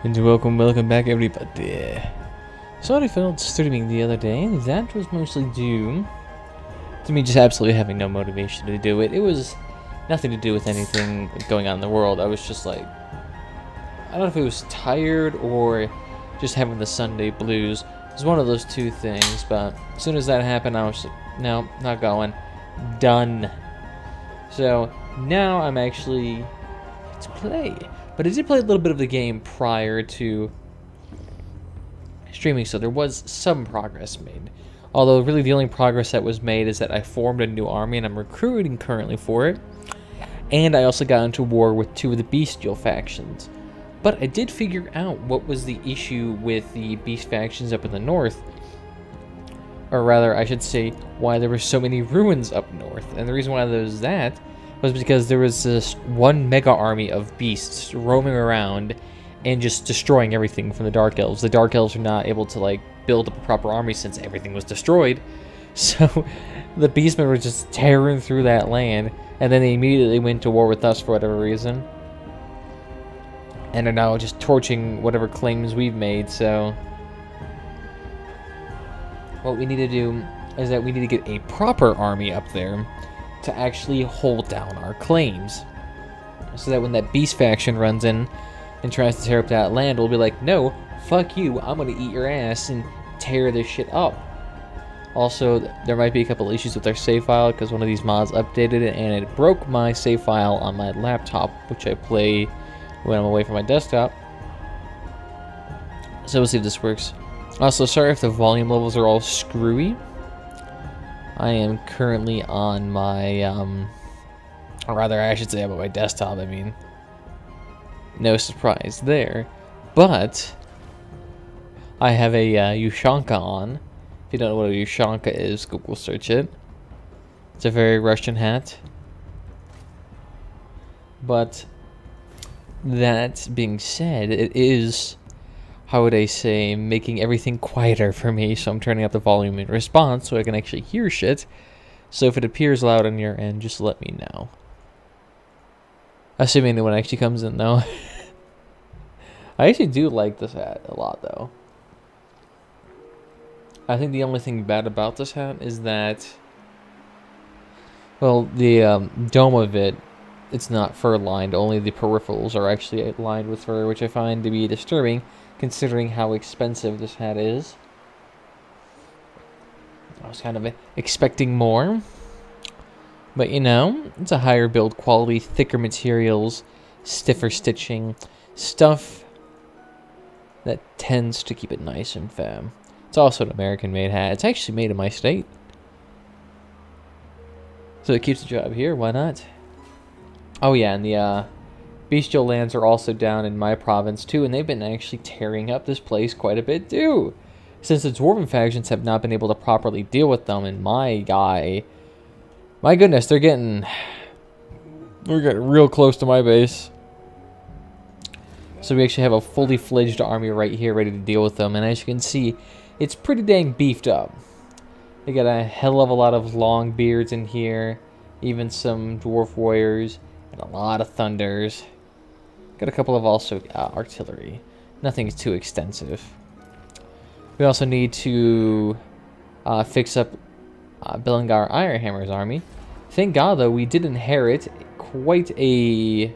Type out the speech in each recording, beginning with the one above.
And welcome back everybody. Sorry for not streaming the other day. That was mostly due to me just absolutely having no motivation to do it. It was nothing to do with anything going on in the world. I was just like, I don't know if it was tired or just having the Sunday blues. It was one of those two things, but as soon as that happened, I was like, no, not going. Done. So now I'm actually, let's play. But I did play a little bit of the game prior to streaming, so there was some progress made. Although really the only progress that was made is that I formed a new army and I'm recruiting currently for it. And I also got into war with two of the bestial factions. But I did figure out what was the issue with the beast factions up in the north. Or rather, I should say, why there were so many ruins up north. And the reason why there was that was because there was this one mega army of beasts roaming around and just destroying everything from the Dark Elves. The Dark Elves are not able to, like, build up a proper army since everything was destroyed. So the beastmen were just tearing through that land, and then they immediately went to war with us for whatever reason. And are now just torching whatever claims we've made, so what we need to do is that we need to get a proper army up there to actually hold down our claims. So that when that beast faction runs in and tries to tear up that land, we'll be like, no, fuck you, I'm gonna eat your ass and tear this shit up. Also, there might be a couple issues with our save file because one of these mods updated it and it broke my save file on my laptop, which I play when I'm away from my desktop. So we'll see if this works. Also, sorry if the volume levels are all screwy. I am currently on my, or rather I should say I'm on my desktop, I mean, no surprise there. But I have a Ushanka on. If you don't know what a Ushanka is, Google search it. It's a very Russian hat. But that being said, it is, how would I say, making everything quieter for me, so I'm turning up the volume in response so I can actually hear shit. So if it appears loud on your end, just let me know. Assuming anyone actually comes in, though. I actually do like this hat a lot, though. I think the only thing bad about this hat is that, well, the dome of it, it's not fur-lined. Only the peripherals are actually lined with fur, which I find to be disturbing, considering how expensive this hat is. I was kind of expecting more. But, you know, it's a higher build quality, thicker materials, stiffer stitching, stuff that tends to keep it nice and firm. It's also an American-made hat. It's actually made in my state. So it keeps the job here, why not? Oh yeah, and the bestial lands are also down in my province too, and they've been actually tearing up this place quite a bit too. Since the dwarven factions have not been able to properly deal with them, and my goodness, we're getting real close to my base. So we actually have a fully fledged army right here ready to deal with them, and as you can see, it's pretty dang beefed up. They got a hell of a lot of long beards in here, even some dwarf warriors, and a lot of thunders. Got a couple of also artillery. Nothing too extensive. We also need to fix up Belengar Ironhammer's army. Thank God, though, we did inherit quite a,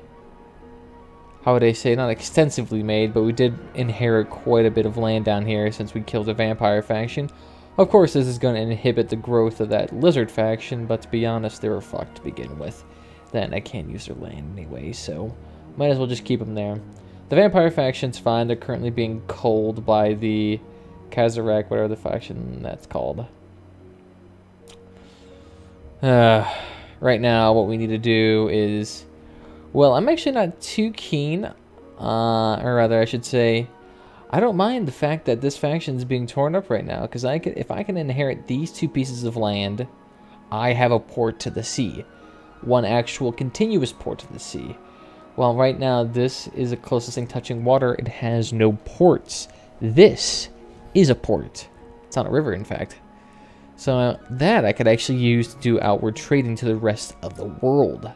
how would I say, not extensively made, but we did inherit quite a bit of land down here since we killed the vampire faction. Of course, this is going to inhibit the growth of that lizard faction, but to be honest, they were fucked to begin with. Then I can't use their land anyway, so might as well just keep them there. The vampire faction's fine. They're currently being culled by the Kazarek, whatever the faction that's called. Right now, what we need to do is, well, I'm actually not too keen, or rather, I should say, I don't mind the fact that this faction is being torn up right now, because if I can inherit these two pieces of land, I have a port to the sea. One actual continuous port to the sea. Well, right now, this is the closest thing touching water. It has no ports. This is a port. It's on a river, in fact. So that I could actually use to do outward trading to the rest of the world.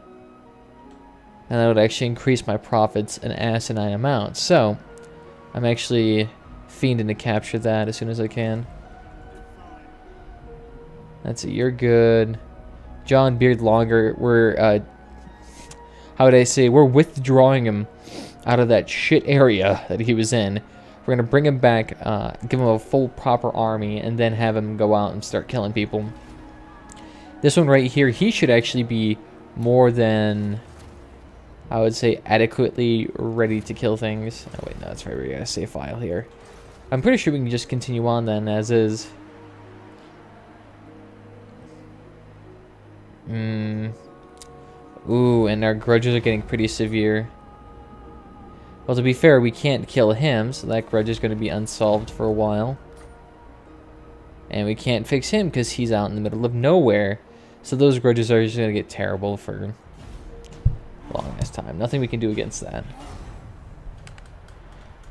And that would actually increase my profits an asinine amount. So I'm actually fiending to capture that as soon as I can. That's it. You're good. John Beard Longer. We're, how would I say? We're withdrawing him out of that shit area that he was in. We're going to bring him back, give him a full proper army, and then have him go out and start killing people. This one right here, he should actually be more than, I would say, adequately ready to kill things. Oh wait, no, that's right, we got a save file here. I'm pretty sure we can just continue on then, as is. Ooh, and our grudges are getting pretty severe. Well, to be fair, we can't kill him, so that grudge is going to be unsolved for a while. And we can't fix him because he's out in the middle of nowhere. So those grudges are just going to get terrible for a long ass time. Nothing we can do against that.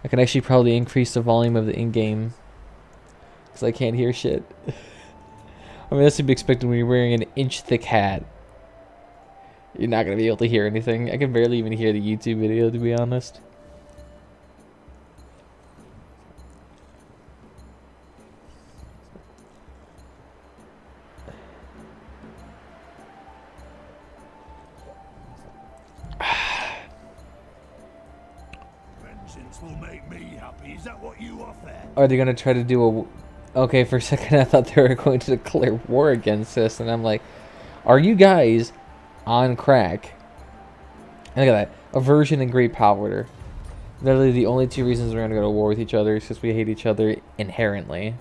I can actually probably increase the volume of the in-game because I can't hear shit. I mean, that's to be expected when you're wearing an inch-thick hat. You're not going to be able to hear anything. I can barely even hear the YouTube video, to be honest. Will make me happy. Is that what you offer? Are they going to try to do a... Okay, for a second I thought they were going to declare war against us, and I'm like, are you guys on crack? And look at that. Aversion and great power. Literally the only two reasons we're going to go to war with each other is because we hate each other inherently.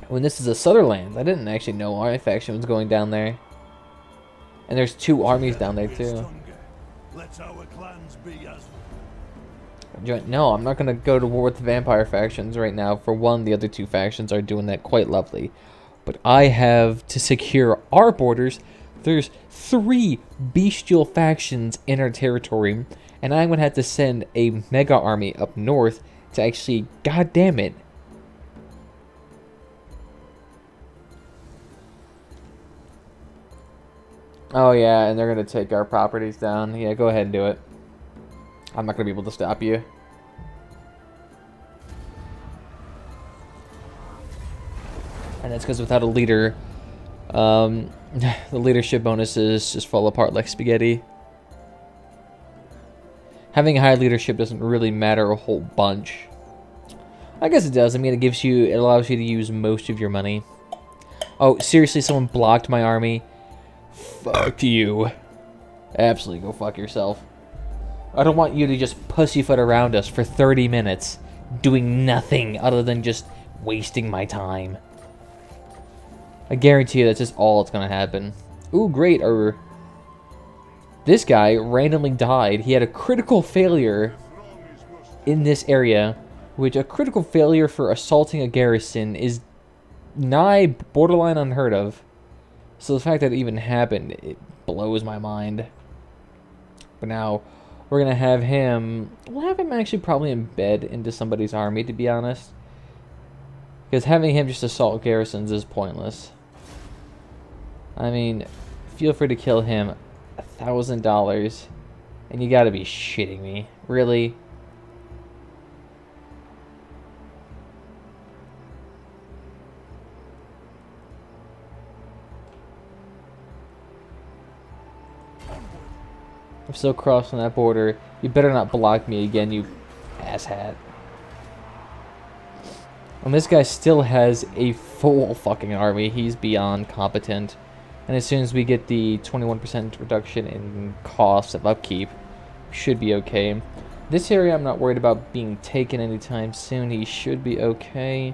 When this is a Sutherland, I didn't actually know our faction was going down there. And there's two armies down there too. Let our clans be as no, I'm not going to go to war with the vampire factions right now. For one, the other two factions are doing that quite lovely. But I have to secure our borders. There's 3 bestial factions in our territory. And I'm going to have to send a mega army up north to actually, god damn it. Oh yeah, and they're going to take our properties down. Yeah, go ahead and do it. I'm not going to be able to stop you. And that's because without a leader, the leadership bonuses just fall apart like spaghetti. Having high leadership doesn't really matter a whole bunch. I guess it does. I mean, it allows you to use most of your money. Oh, seriously, someone blocked my army. Fuck you. Absolutely, go fuck yourself. I don't want you to just pussyfoot around us for 30 minutes, doing nothing other than just wasting my time. I guarantee you that's just all that's gonna happen. Ooh, great. This guy randomly died. He had a critical failure in this area, which a critical failure for assaulting a garrison is nigh borderline unheard of. So the fact that it even happened, it blows my mind. But now, we're going to have him... We'll have him actually probably embed into somebody's army, to be honest. Because having him just assault garrisons is pointless. I mean, feel free to kill him. $1,000. And you gotta be shitting me. Really? I'm still crossing that border. You better not block me again, you asshat. And this guy still has a full fucking army. He's beyond competent. And as soon as we get the 21% reduction in cost of upkeep, should be okay. This area I'm not worried about being taken anytime soon. He should be okay.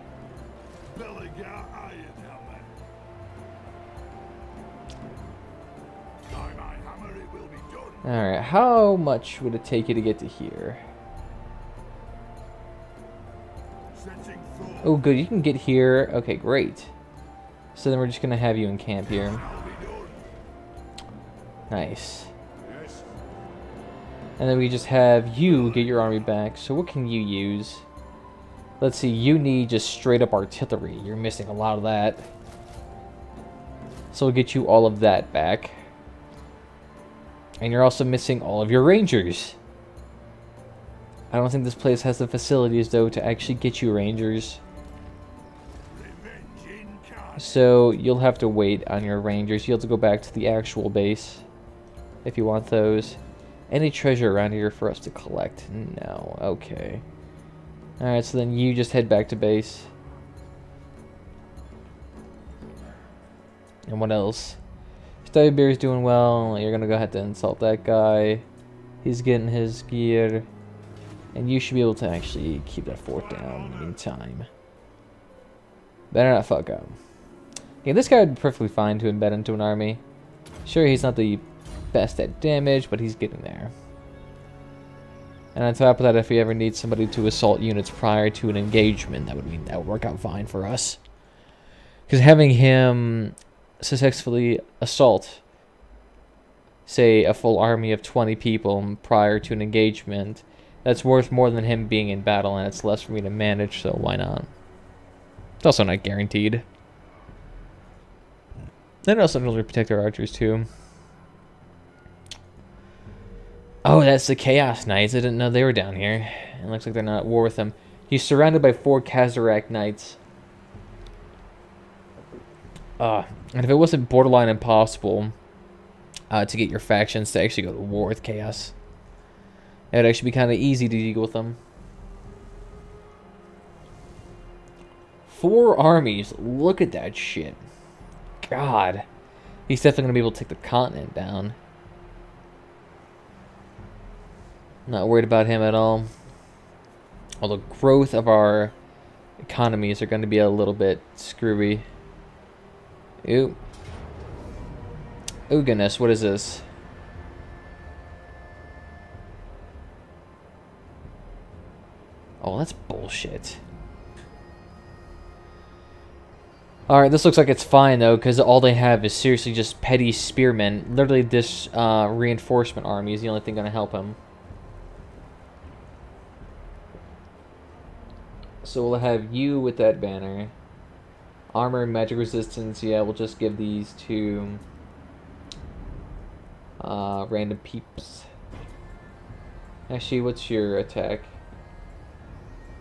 Alright, how much would it take you to get to here? Oh, good, you can get here. Okay, great. So then we're just going to have you in camp here. Nice. And then we just have you get your army back. So what can you use? Let's see, you need just straight up artillery. You're missing a lot of that. So we'll get you all of that back. And you're also missing all of your rangers. I don't think this place has the facilities, though, to actually get you rangers. So you'll have to wait on your rangers. You'll have to go back to the actual base if you want those. Any treasure around here for us to collect? No. Okay. Alright, so then you just head back to base. And what else? Dawi Bear's doing well. You're gonna go ahead and insult that guy. He's getting his gear. And you should be able to actually keep that fort down in the meantime. Better not fuck up. Yeah, this guy would be perfectly fine to embed into an army. Sure, he's not the best at damage, but he's getting there. And on top of that, if we ever need somebody to assault units prior to an engagement, that would work out fine for us. Because having him successfully assault, say, a full army of 20 people prior to an engagement, that's worth more than him being in battle, and it's less for me to manage, so why not? It's also not guaranteed. Then also really protect our archers too. Oh, that's the Chaos Knights. I didn't know they were down here. It looks like they're not at war with them. He's surrounded by 4 Kazarak Knights. And if it wasn't borderline impossible to get your factions to actually go to war with Chaos, it would actually be kind of easy to deal with them. 4 armies. Look at that shit. God. He's definitely going to be able to take the continent down. Not worried about him at all. Although growth of our economies are going to be a little bit screwy. Ooh. Oh goodness, what is this? Oh, that's bullshit. Alright, this looks like it's fine, though, because all they have is seriously just petty spearmen. Literally, this reinforcement army is the only thing going to help him. So we'll have you with that banner. Armor and magic resistance, yeah, we'll just give these to random peeps. Actually, what's your attack?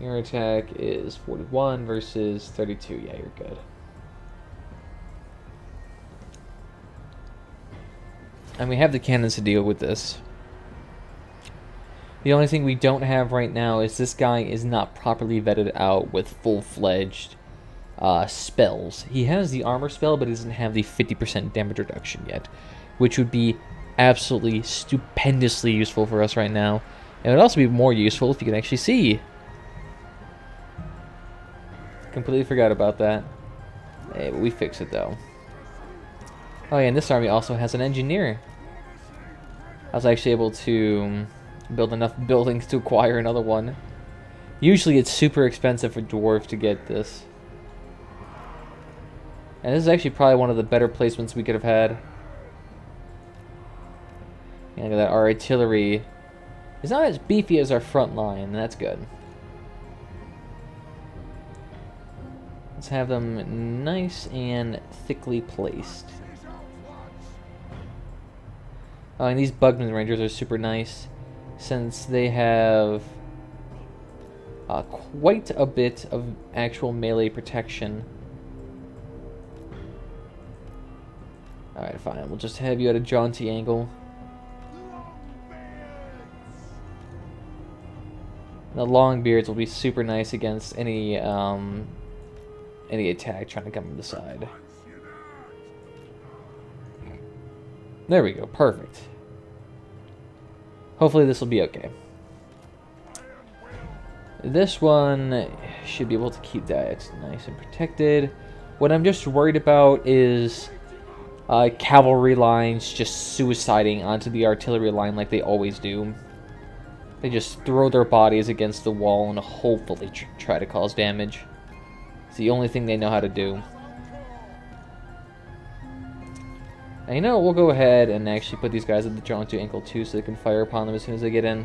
Your attack is 41 versus 32. Yeah, you're good. And we have the cannons to deal with this. The only thing we don't have right now is this guy is not properly vetted out with full-fledged spells. He has the armor spell, but he doesn't have the 50% damage reduction yet, which would be absolutely stupendously useful for us right now. And it would also be more useful if you can actually see. Completely forgot about that. Hey, but we fix it though. Oh yeah, and this army also has an engineer. I was actually able to build enough buildings to acquire another one. Usually it's super expensive for dwarves to get this. And this is actually probably one of the better placements we could have had. Yeah, look at that, our artillery is not as beefy as our front line, and that's good. Let's have them nice and thickly placed. Oh, and these Bugman Rangers are super nice, since they have quite a bit of actual melee protection. Alright, fine. We'll just have you at a jaunty angle. The Longbeards will be super nice against any attack trying to come from the side. There we go, perfect. Hopefully this will be okay. This one should be able to keep that nice and protected. What I'm just worried about is cavalry lines just suiciding onto the artillery line like they always do. They just throw their bodies against the wall and hopefully try to cause damage. It's the only thing they know how to do. And you know, we'll go ahead and actually put these guys at the jaunty ankle too, so they can fire upon them as soon as they get in.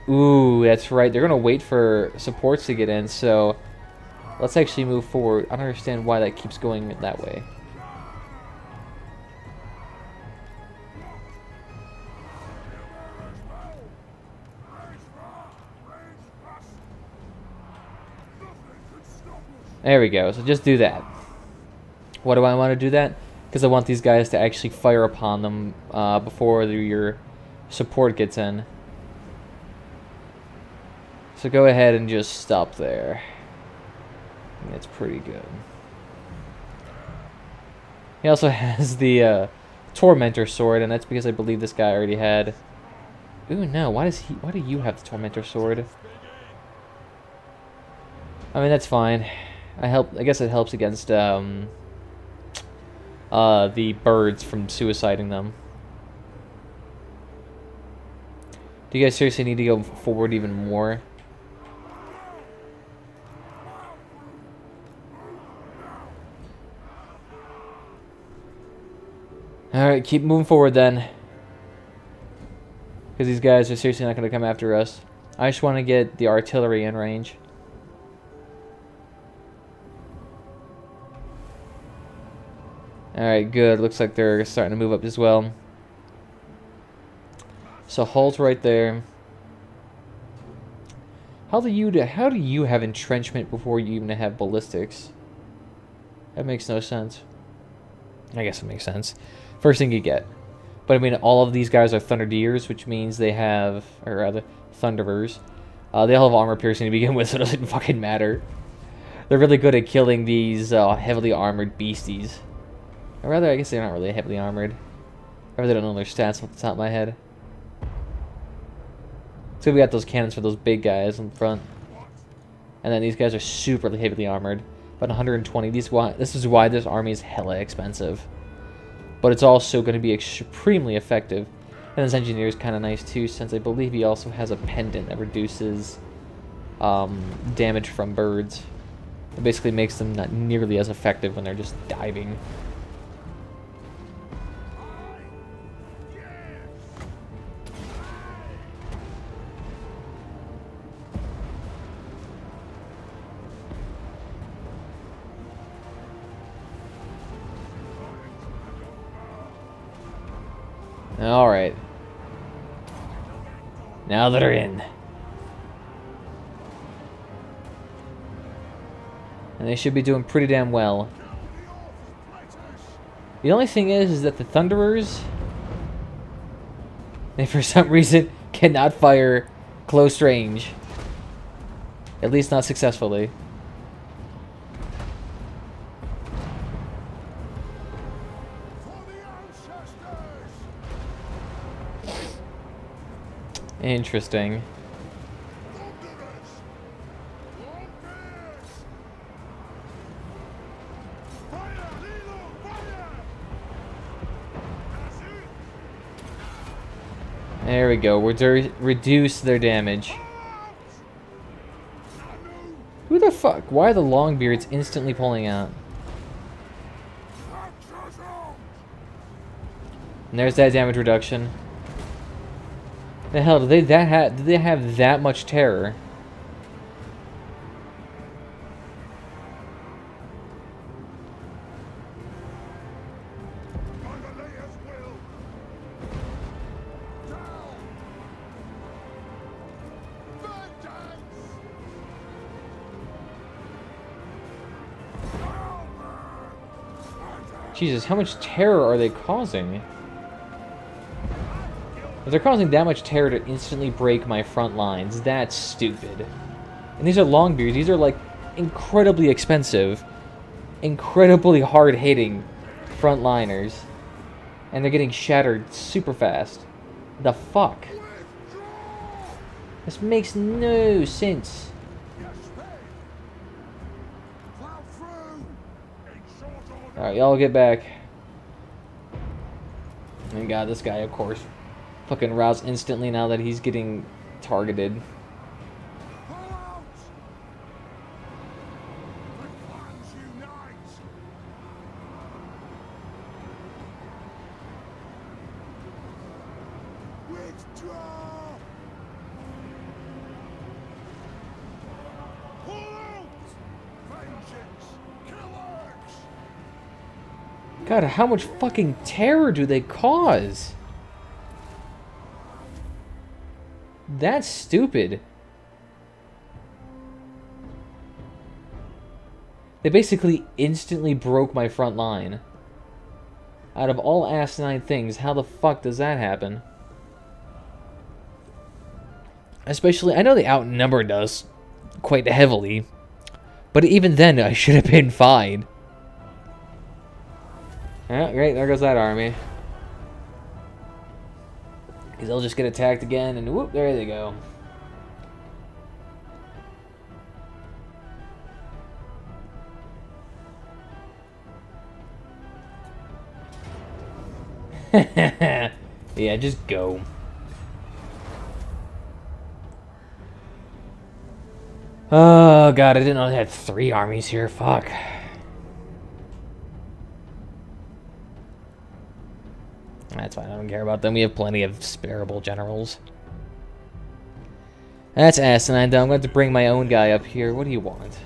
Ooh, that's right. They're gonna wait for supports to get in, so let's actually move forward. I don't understand why that keeps going that way. There we go. So just do that. Why do I want to do that? Because I want these guys to actually fire upon them before your support gets in. So go ahead and just stop there. That's pretty good. He also has the Tormentor sword, and that's because I believe this guy already had. Ooh, no. Why do you have the Tormentor sword? I mean, that's fine. I guess it helps against the birds from suiciding them. Do you guys seriously need to go forward even more? Alright, keep moving forward then. Because these guys are seriously not going to come after us. I just want to get the artillery in range. Alright, good. Looks like they're starting to move up as well. So halt right there. How do you have entrenchment before you even have ballistics? That makes no sense. I guess it makes sense. First thing you get. But I mean, all of these guys are Thunderdeers, which means they have, or rather, Thunderers. They all have armor piercing to begin with, so it doesn't fucking matter. They're really good at killing these heavily armored beasties. Or rather, I guess they're not really heavily armored. I really don't know their stats off the top of my head. So we got those cannons for those big guys in front. And then these guys are super heavily armored. About 120. This is why this army is hella expensive. But it's also going to be extremely effective. And this engineer is kind of nice too, since I believe he also has a pendant that reduces damage from birds. It basically makes them not nearly as effective when they're just diving. Alright. Now that they're in. And they should be doing pretty damn well. The only thing is that the Thunderers, they for some reason cannot fire close range. At least not successfully. Interesting. There we go. We're reduce their damage. Who the fuck? Why are the Longbeards instantly pulling out? And there's that damage reduction. The hell, did they have that much terror? Jesus, how much terror are they causing? If they're causing that much terror to instantly break my front lines, that's stupid. And these are Longbeards. These are, like, incredibly expensive, incredibly hard-hitting frontliners. And they're getting shattered super fast. The fuck? This makes no sense. Alright, y'all get back. Thank God, this guy, of course, fucking roused instantly now that he's getting targeted. God, how much fucking terror do they cause? That's stupid. They basically instantly broke my front line. Out of all asinine things, how the fuck does that happen? Especially, I know they outnumbered us quite heavily, but even then, I should have been fine. Yeah, great, there goes that army. Because they'll just get attacked again, and whoop, there they go. Yeah, just go. Oh god, I didn't know they had 3 armies here. Fuck. That's fine, I don't care about them. We have plenty of sparable generals. That's asinine, though. I'm going to bring my own guy up here. What do you want?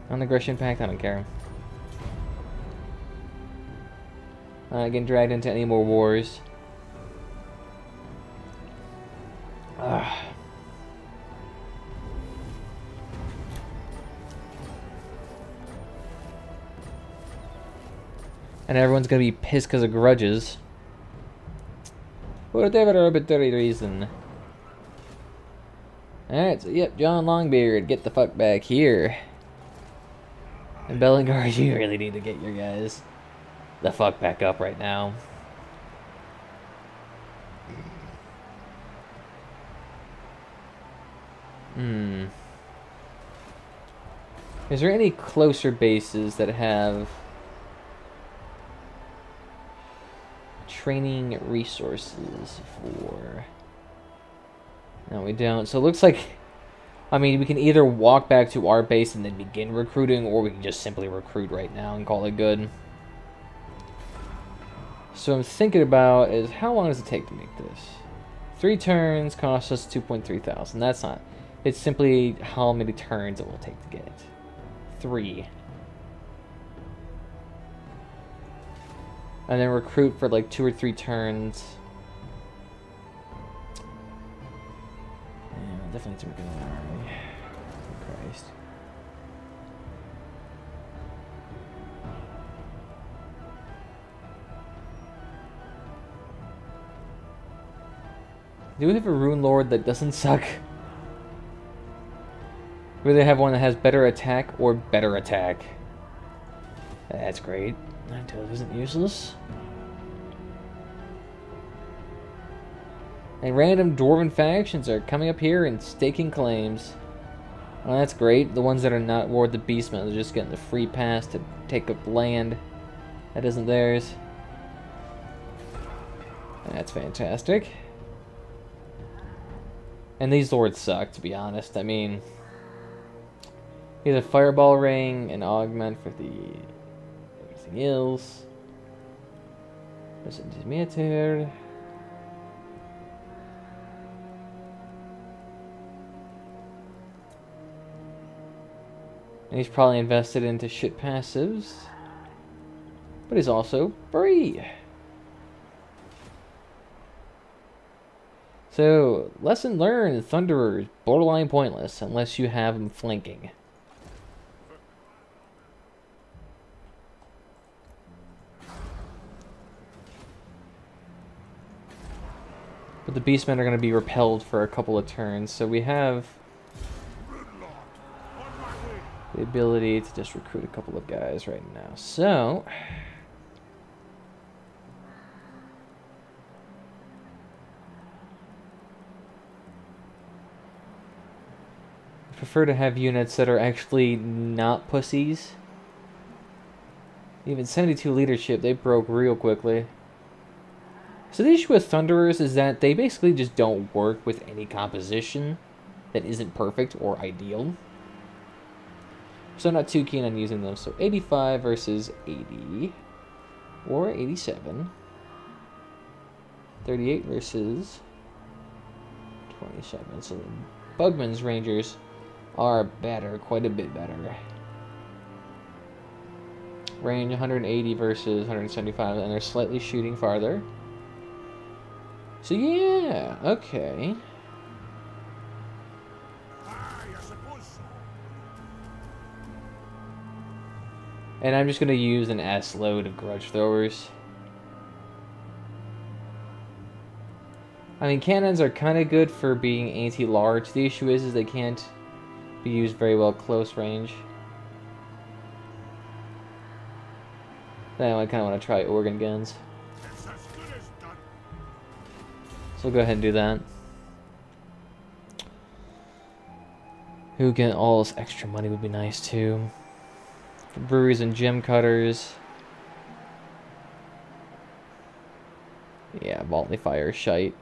Non-aggression pact? I don't care. I'm not getting dragged into any more wars. Ugh. And everyone's gonna be pissed because of grudges. For whatever arbitrary reason. Alright, so yep, John Longbeard, get the fuck back here. And Bellingar, you really need to get your guys the fuck back up right now. Is there any closer bases that have training resources for? No, we don't. So it looks like, I mean, we can either walk back to our base and then begin recruiting, or we can just simply recruit right now and call it good. So I'm thinking about is how long does it take to make this? 3 turns cost us 2.3 thousand. That's not. It's simply how many turns it will take to get it. 3. And then recruit for like 2 or 3 turns. Yeah, definitely need to recruit an army. For Christ. Do we have a Rune Lord that doesn't suck? We either have one that has better attack or better attack. That's great. Until it isn't useless. And random dwarven factions are coming up here and staking claims. Well, that's great. The ones that are not War of the Beastmen are just getting the free pass to take up land that isn't theirs. That's fantastic. And these lords suck, to be honest. I mean, here's a fireball ring, an augment for the everything else. There's a dismeter. And he's probably invested into shit passives. But he's also free. So, lesson learned, Thunderers, borderline pointless unless you have them flanking. But the Beastmen are going to be repelled for a couple of turns, so we have the ability to just recruit a couple of guys right now. So, I prefer to have units that are actually not pussies. Even 72 leadership, they broke real quickly. So the issue with Thunderers is that they basically just don't work with any composition that isn't perfect or ideal. So I'm not too keen on using them. So 85 versus 80. Or 87. 38 versus 27. So Bugman's Rangers are better, quite a bit better. Range 180 versus 175, and they're slightly shooting farther. So yeah, okay. And I'm just going to use an S load of grudge throwers. I mean, cannons are kind of good for being anti-large. The issue is they can't be used very well close range. Then I kind of want to try organ guns. So we'll go ahead and do that. Who get all this extra money would be nice too. For breweries and gem cutters. Yeah, volley fire shite.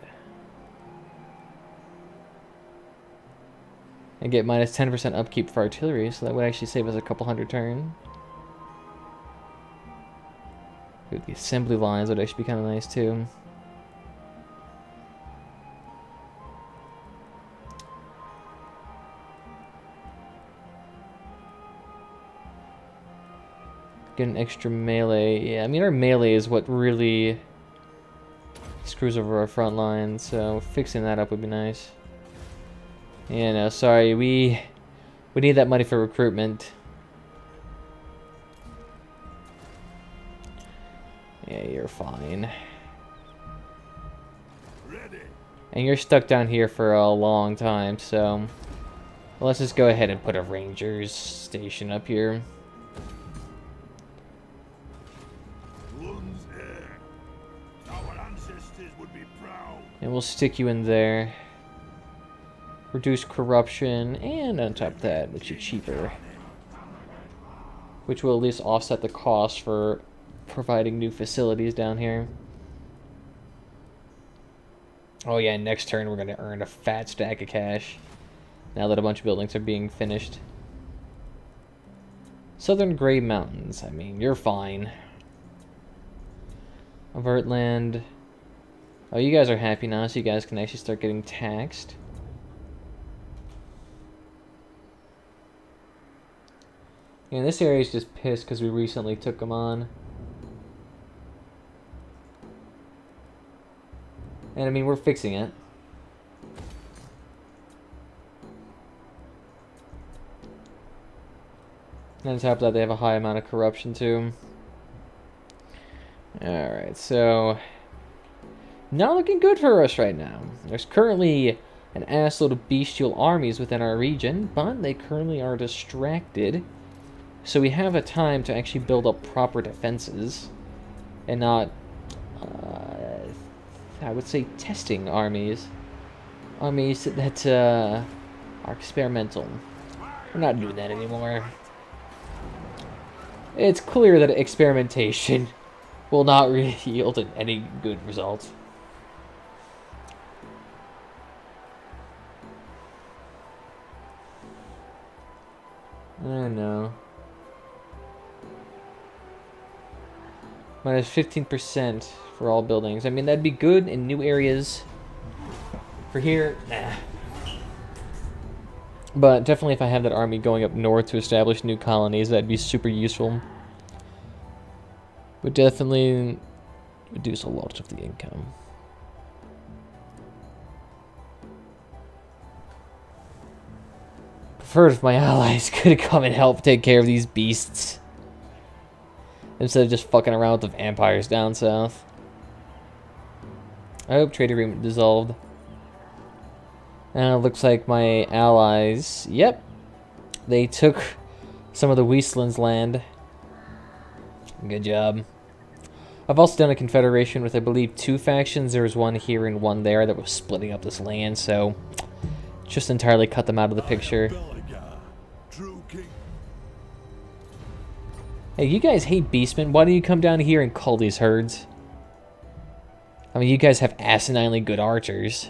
And get minus 10% upkeep for artillery, so that would actually save us a couple hundred turn. The assembly lines would actually be kind of nice too. Get an extra melee. Yeah, I mean our melee is what really screws over our front line, so fixing that up would be nice. Yeah, no, sorry, we need that money for recruitment. Yeah, you're fine. Ready. And you're stuck down here for a long time, so let's just go ahead and put a ranger's station up here. One's here. Our ancestors would be proud. And we'll stick you in there. Reduce corruption, and on top of that, makes you cheaper. Which will at least offset the cost for providing new facilities down here. Oh yeah, next turn we're going to earn a fat stack of cash. Now that a bunch of buildings are being finished. Southern Grey Mountains, I mean, you're fine. Avert land. Oh, you guys are happy now, so you guys can actually start getting taxed. And this area is just pissed because we recently took them on. And I mean, we're fixing it. And on top of that, they have a high amount of corruption too. Alright, so not looking good for us right now. There's currently an assload of bestial armies within our region, but they currently are distracted. So we have a time to actually build up proper defenses and not, I would say, testing armies. Armies that are experimental. We're not doing that anymore. It's clear that experimentation will not really yield any good results. I don't know. Minus 15% for all buildings. I mean, that'd be good in new areas. For here, nah. But definitely if I have that army going up north to establish new colonies, that'd be super useful. Would definitely reduce a lot of the income. Preferred if my allies could come and help take care of these beasts, instead of just fucking around with the vampires down south. I hope trade agreement dissolved. And it looks like my allies, yep, they took some of the Wasteland's land. Good job. I've also done a confederation with, I believe, 2 factions. There was one here and one there that was splitting up this land, so just entirely cut them out of the picture. Hey, you guys hate beastmen. Why don't you come down here and cull these herds? I mean, you guys have asininely good archers.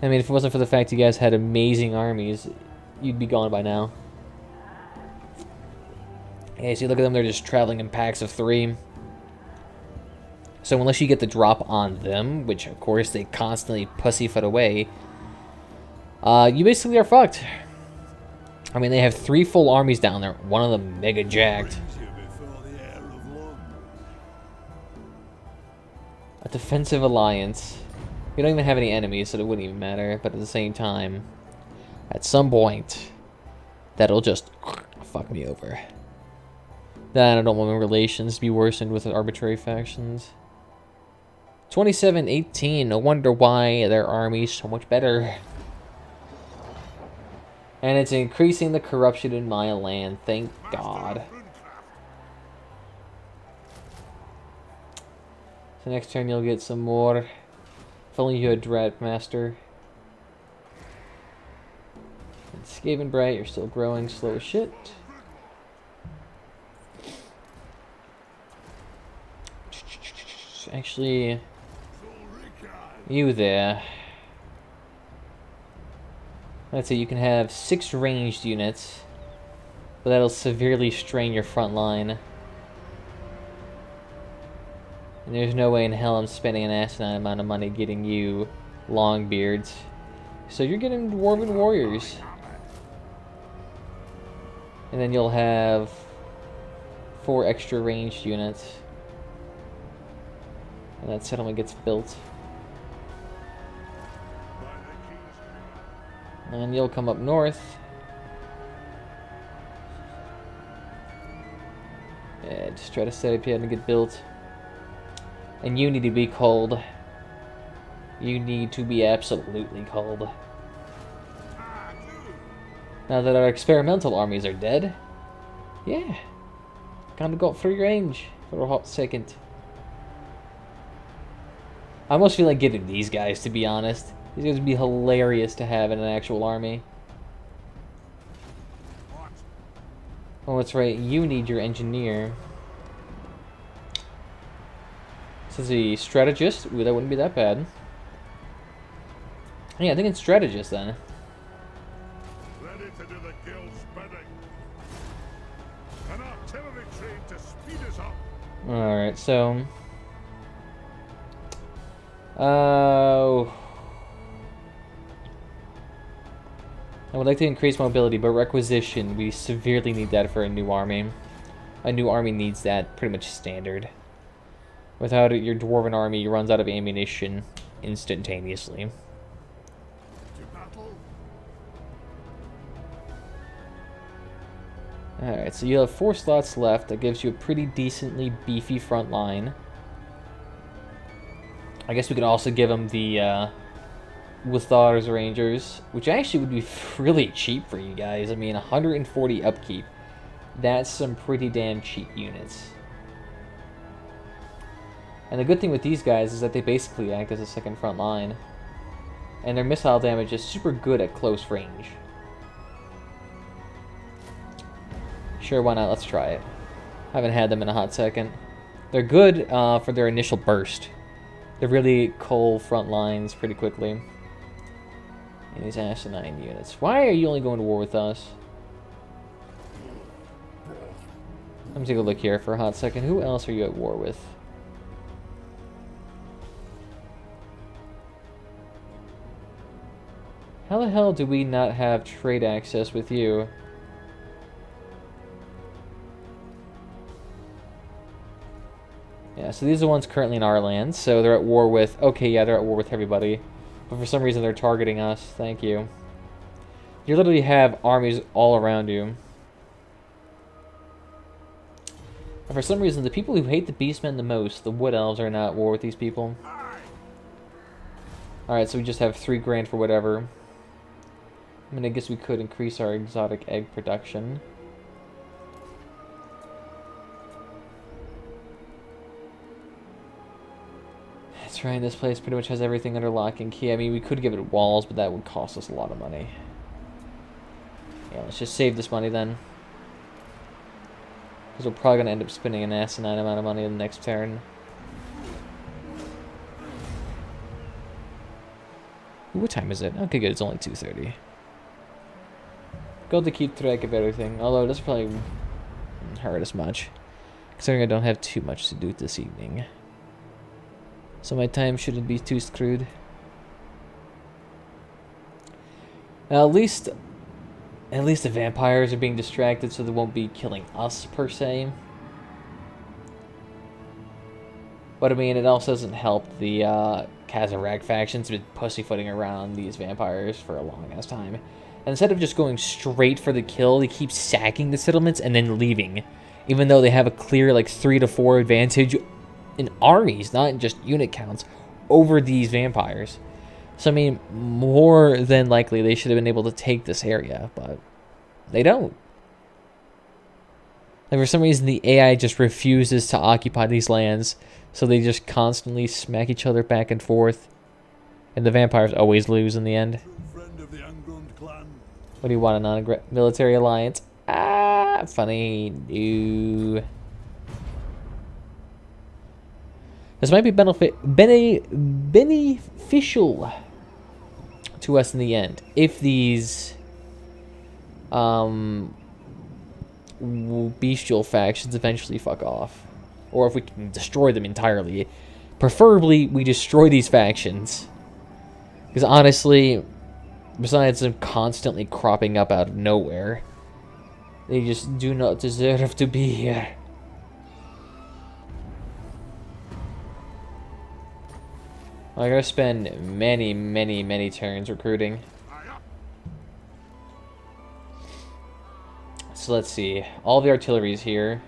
I mean, if it wasn't for the fact you guys had amazing armies, you'd be gone by now. Hey, see, look at them. They're just traveling in packs of 3. So unless you get the drop on them, which, of course, they constantly pussyfoot away, you basically are fucked. I mean, they have 3 full armies down there. One of them mega jacked. A defensive alliance. We don't even have any enemies, so it wouldn't even matter. But at the same time, at some point, that'll just fuck me over. Then I don't want my relations to be worsened with arbitrary factions. 27-18. No wonder why their army's so much better. And it's increasing the corruption in my land. Thank God. So next turn you'll get some more. If only you had Drat Master. And Skaven Bright, you're still growing slow as shit. Actually, you there. Let's say you can have 6 ranged units, but that'll severely strain your front line. And there's no way in hell I'm spending an asinine amount of money getting you Longbeards. So you're getting Dwarven Warriors. And then you'll have 4 extra ranged units. And that settlement gets built. And you'll come up north. Yeah, just try to set up here and get built. And you need to be cold. You need to be absolutely cold. Now that our experimental armies are dead, yeah, kind of got free range for a hot second. I almost feel like getting these guys, to be honest. These guys would be hilarious to have in an actual army. Oh, that's right. You need your engineer. This is a strategist. Ooh, that wouldn't be that bad. Yeah, I think it's strategist then. Ready to do the guild's bidding. An artillery train to speed us up. Alright, so... I would like to increase mobility, but requisition, we severely need that for a new army. A new army needs that pretty much standard. Without it, your Dwarven army runs out of ammunition instantaneously. Alright, so you have 4 slots left. That gives you a pretty decently beefy front line. I guess we could also give them the Withar's Rangers, which actually would be really cheap for you guys. I mean, 140 upkeep. That's some pretty damn cheap units. And the good thing with these guys is that they basically act as a second front line. And their missile damage is super good at close range. Sure, why not? Let's try it. Haven't had them in a hot second. They're good for their initial burst. They really cull front lines pretty quickly. And these asinine units. Why are you only going to war with us? Let me take a look here for a hot second. Who else are you at war with? How the hell do we not have trade access with you? Yeah, so these are the ones currently in our lands, so they're at war with... Okay, yeah, they're at war with everybody. But for some reason they're targeting us. Thank you. You literally have armies all around you. And for some reason, the people who hate the Beastmen the most, the Wood Elves, are not at war with these people. Alright, so we just have 3 grand for whatever. I mean, I guess we could increase our exotic egg production. That's right, this place pretty much has everything under lock and key. I mean, we could give it walls, but that would cost us a lot of money. Yeah, let's just save this money then. Because we're probably going to end up spending an asinine amount of money in the next turn. Ooh, what time is it? Okay, good, it's only 2:30. Good to keep track of everything, although this probably won't hurt as much, considering I don't have too much to do this evening. So my time shouldn't be too screwed. Now, at least the vampires are being distracted, so they won't be killing us, per se. But, I mean, it also doesn't help the Kazarag faction's been pussyfooting around these vampires for a long-ass time. And instead of just going straight for the kill, they keep sacking the settlements and then leaving. Even though they have a clear, like, 3 to 4 advantage in armies, not in just unit counts, over these vampires. So, I mean, more than likely, they should have been able to take this area, but they don't. And for some reason, the AI just refuses to occupy these lands, so they just constantly smack each other back and forth. And the vampires always lose in the end. What do you want, a non-military alliance? Ah, funny. No. This might be beneficial to us in the end if these bestial factions eventually fuck off, or if we can destroy them entirely. Preferably, we destroy these factions, because honestly, besides them constantly cropping up out of nowhere, they just do not deserve to be here. I gotta spend many turns recruiting. So let's see. All the artillery's here.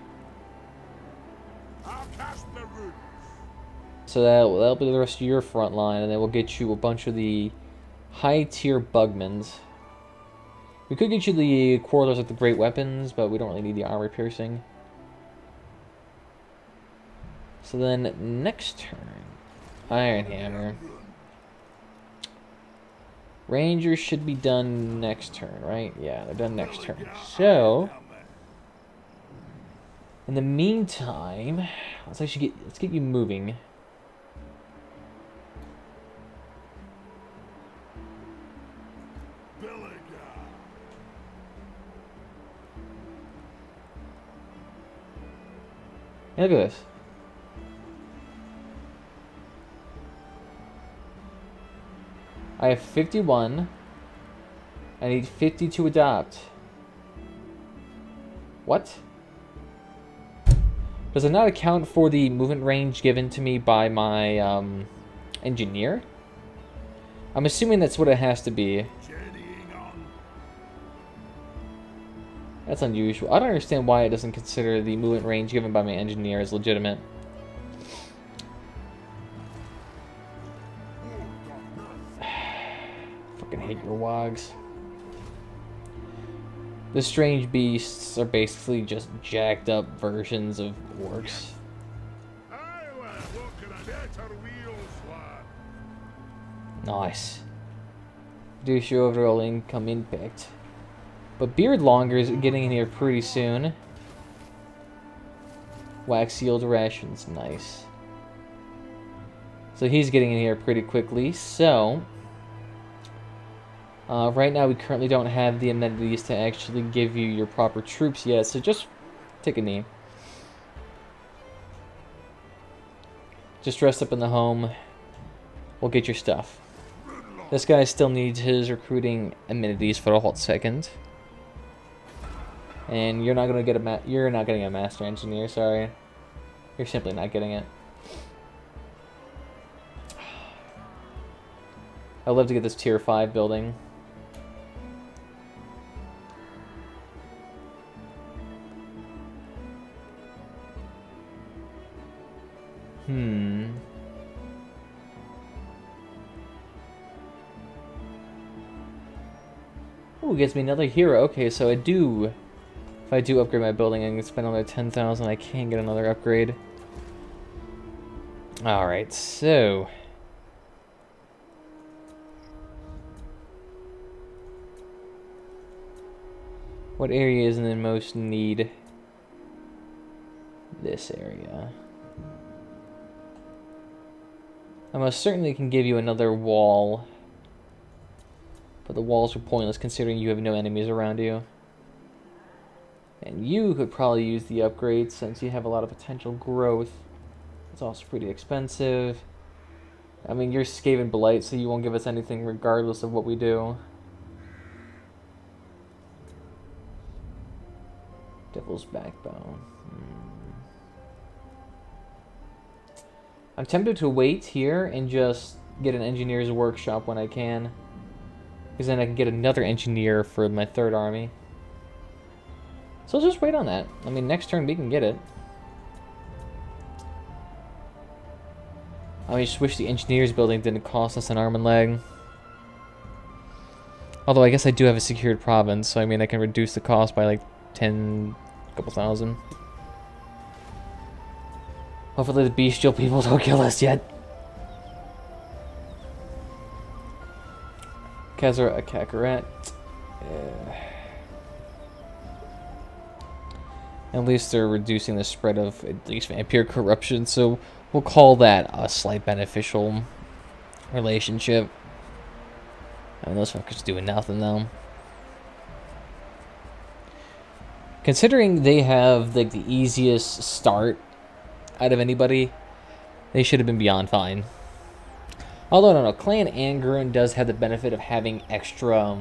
So that'll be the rest of your front line, and then we'll get you a bunch of the high-tier bugmans. We could get you the quarters with the great weapons, but we don't really need the armor piercing. So then, next turn, Iron Hammer. Rangers should be done next turn, right? Yeah, they're done next turn. So, in the meantime, let's get you moving. Look at this. I have 51. I need 50 to adopt. What? Does it not account for the movement range given to me by my engineer? I'm assuming that's what it has to be. That's unusual. I don't understand why it doesn't consider the movement range given by my engineer as legitimate. Fucking hate your wogs. The strange beasts are basically just jacked up versions of orcs. Nice. Reduce your overall income impact. But Beardlonger is getting in here pretty soon. Wax sealed rations, nice. So he's getting in here pretty quickly. So, right now we currently don't have the amenities to actually give you your proper troops yet. So just take a knee. Just rest up in the home. We'll get your stuff. This guy still needs his recruiting amenities for a hot second. And you're not gonna get you're not getting a master engineer, sorry. You're simply not getting it. I'd love to get this tier 5 building. Ooh, gives me another hero. Okay, so if I do upgrade my building, I can spend another 10,000. I can get another upgrade. Alright, so... what area is in the most need? This area. I most certainly can give you another wall. But the walls are pointless considering you have no enemies around you. And you could probably use the upgrade since you have a lot of potential growth. It's also pretty expensive. I mean, you're Skaven Blight, so you won't give us anything regardless of what we do. Devil's Backbone. I'm tempted to wait here and just get an engineer's workshop when I can. Because then I can get another engineer for my third army. So let's just wait on that. I mean, next turn we can get it. I just wish the engineers building didn't cost us an arm and leg. Although I guess I do have a secured province, so I mean I can reduce the cost by like 10, couple thousand. Hopefully the bestial people don't kill us yet. Khazar Akakarat. At least they're reducing the spread of at least vampire corruption, so we'll call that a slight beneficial relationship. I mean, those fuckers doing nothing though. Considering they have like the easiest start out of anybody, they should have been beyond fine. Although, no, Clan Angrun does have the benefit of having extra,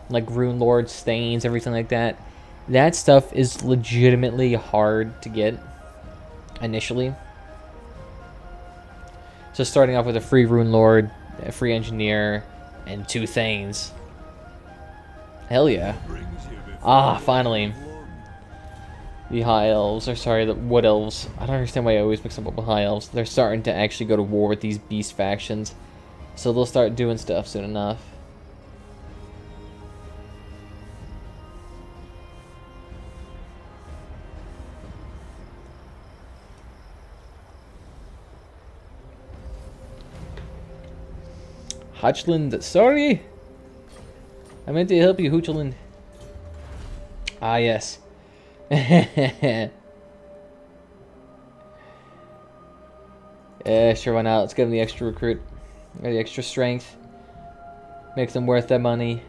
like, Rune Lord stains, everything like that. That stuff is legitimately hard to get, initially. So starting off with a free Rune Lord, a free Engineer, and 2 Thanes. Hell yeah. Ah, finally. The High Elves, or sorry, the Wood Elves. I don't understand why I always mix them up with High Elves. They're starting to actually go to war with these beast factions. So they'll start doing stuff soon enough. Hutchland, sorry! I meant to help you, Hutchland. Ah, yes. Yeah, sure, why not? Let's give them the extra recruit. Or the extra strength. Makes them worth that money.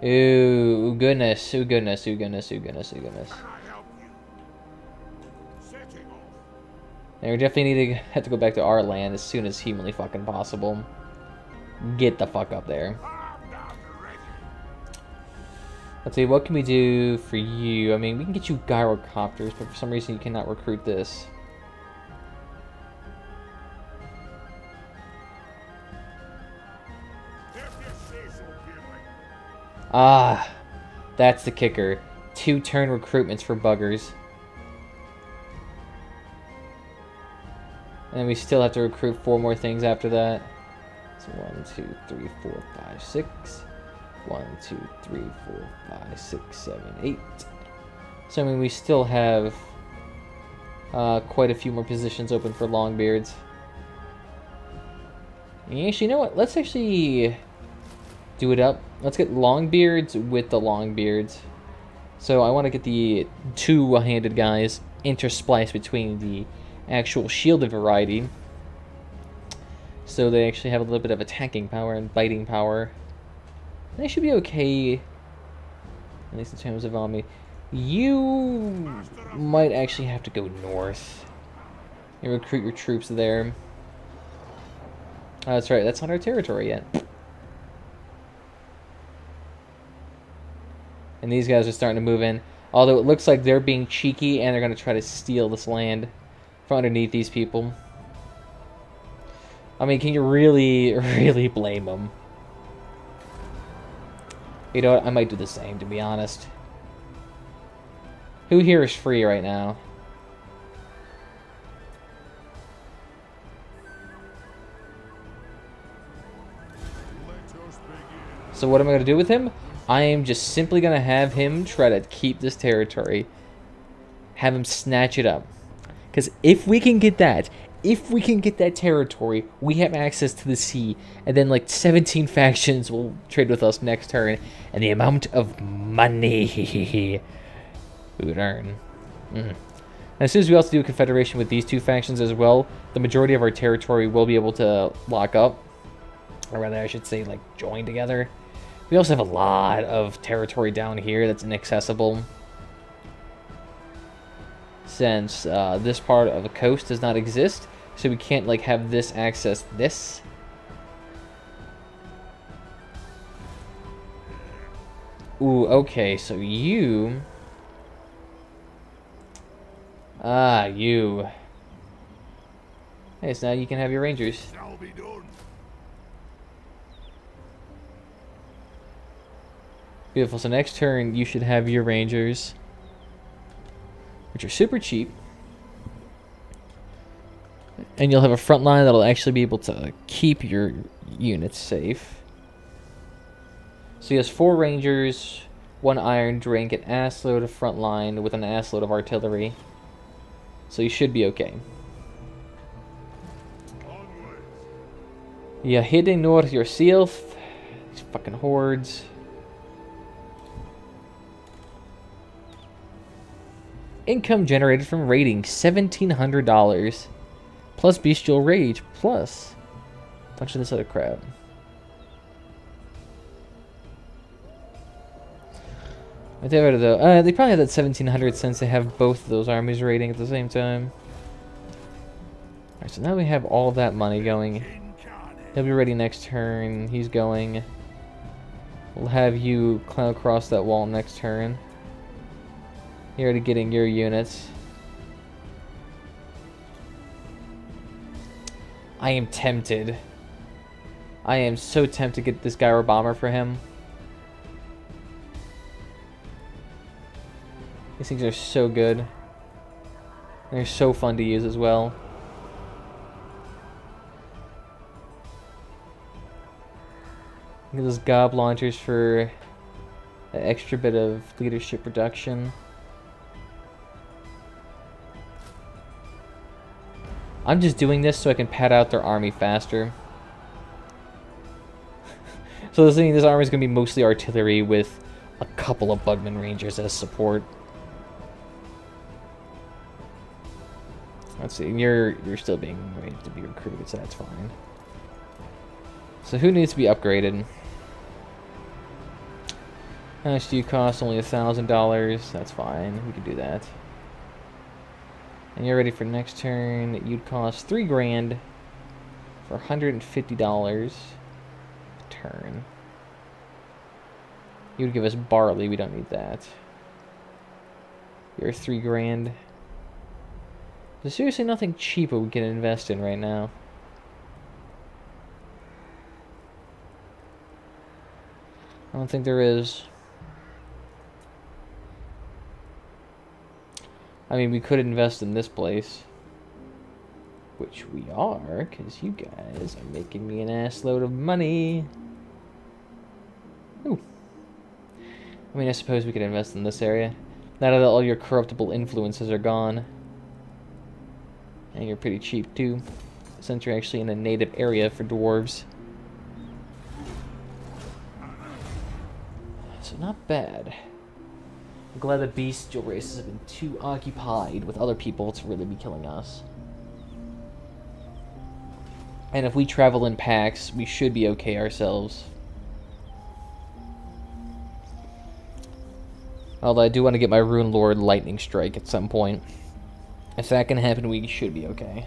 Ooh, goodness. Ooh, goodness. Ooh, goodness. Ooh, goodness. Ooh, goodness. And we definitely need to have to go back to our land as soon as humanly fucking possible. Get the fuck up there. Let's see, what can we do for you? I mean, we can get you gyrocopters, but for some reason you cannot recruit this. Ah, that's the kicker. 2 turn recruitments for buggers. And we still have to recruit 4 more things after that. So 1, 2, 3, 4, 5, 6. 1, 2, 3, 4, 5, 6, 7, 8. So I mean, we still have quite a few more positions open for Longbeards. And actually, you know what? Let's actually do it up. Let's get Longbeards with the Longbeards. So I want to get the 2-handed guys interspliced between the actual shielded variety. So they actually have a little bit of attacking power and biting power. They should be okay, at least in terms of army. You might actually have to go north and recruit your troops there. Oh, that's right, that's not our territory yet. And these guys are starting to move in. Although it looks like they're being cheeky and they're going to try to steal this land from underneath these people. I mean, can you really, really blame them? You know what? I might do the same, to be honest. Who here is free right now? So what am I going to do with him? I am just simply going to have him try to keep this territory. Have him snatch it up. Because if we can get that... If we can get that territory, we have access to the sea, and then like 17 factions will trade with us next turn, and the amount of money we would earn. And as soon as we also do a confederation with these 2 factions as well, the majority of our territory will be able to lock up, or rather I should say like join together. We also have a lot of territory down here that's inaccessible, since this part of the coast does not exist. So we can't, like, have this access this. Ooh, okay, so you... Ah, you... Hey, so now you can have your rangers. Beautiful. So next turn, you should have your Rangers, which are super cheap. And you'll have a front line that'll actually be able to keep your units safe. So he has 4 Rangers, 1 Iron Drink, an assload of front line with an assload of artillery. So you should be okay. Yeah, heading north yourself. These fucking hordes. Income generated from raiding, $1,700. Plus bestial rage, plus a bunch of this other crap. They probably have that 1,700 since they have both of those armies raiding at the same time. Alright, so now we have all of that money going. He'll be ready next turn. He's going. We'll have you climb across that wall next turn. You're already getting your units. I am tempted. I am so tempted to get this guy or bomber for him. These things are so good. They're so fun to use as well. Look at those gob launchers for an extra bit of leadership reduction. I'm just doing this so I can pad out their army faster. So this army is going to be mostly artillery with a couple of Bugman Rangers as support. Let's see, you're still being ready to be recruited, so that's fine. So who needs to be upgraded? How much do you cost? Only $1,000. That's fine. We can do that. And you're ready for next turn. You'd cost $3 grand for $150 a turn. You'd give us barley. We don't need that. You're $3 grand. There's seriously nothing cheaper we can invest in right now. I don't think there is. I mean, we could invest in this place. Which we are, because you guys are making me an assload of money. Ooh. I mean, I suppose we could invest in this area. Now that all your corruptible influences are gone. And you're pretty cheap, too. Since you're actually in a native area for dwarves. So not bad. I'm glad the bestial races have been too occupied with other people to really be killing us. And if we travel in packs, we should be okay ourselves. Although I do want to get my Rune Lord Lightning Strike at some point. If that can happen, we should be okay.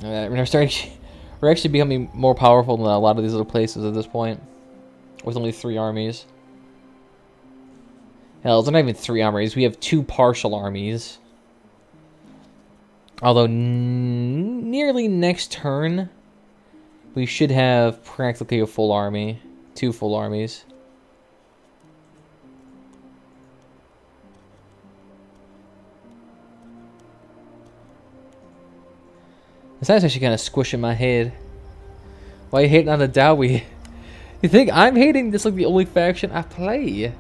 We're actually becoming more powerful than a lot of these other places at this point. With only 3 armies. Hell, it's not even 3 armies. We have 2 partial armies. Although, nearly next turn, we should have practically a full army. 2 full armies. This guy's actually kind of squishing my head. Why are you hating on the Dawi? You think I'm hating? This is like the only faction I play.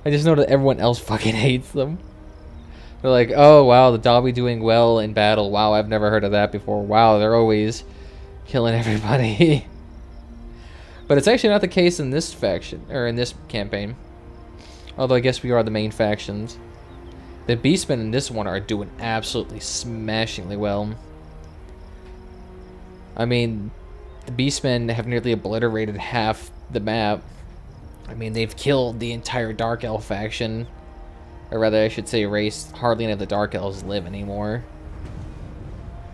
I just know that everyone else fucking hates them. They're like, oh wow, the Dawi doing well in battle. Wow, I've never heard of that before. Wow, they're always killing everybody. But it's actually not the case in this faction, or in this campaign. Although I guess we are the main factions. The Beastmen in this one are doing absolutely smashingly well. I mean, the Beastmen have nearly obliterated half the map. I mean, they've killed the entire Dark Elf faction. Or rather, I should say race. Hardly any of the Dark Elves live anymore.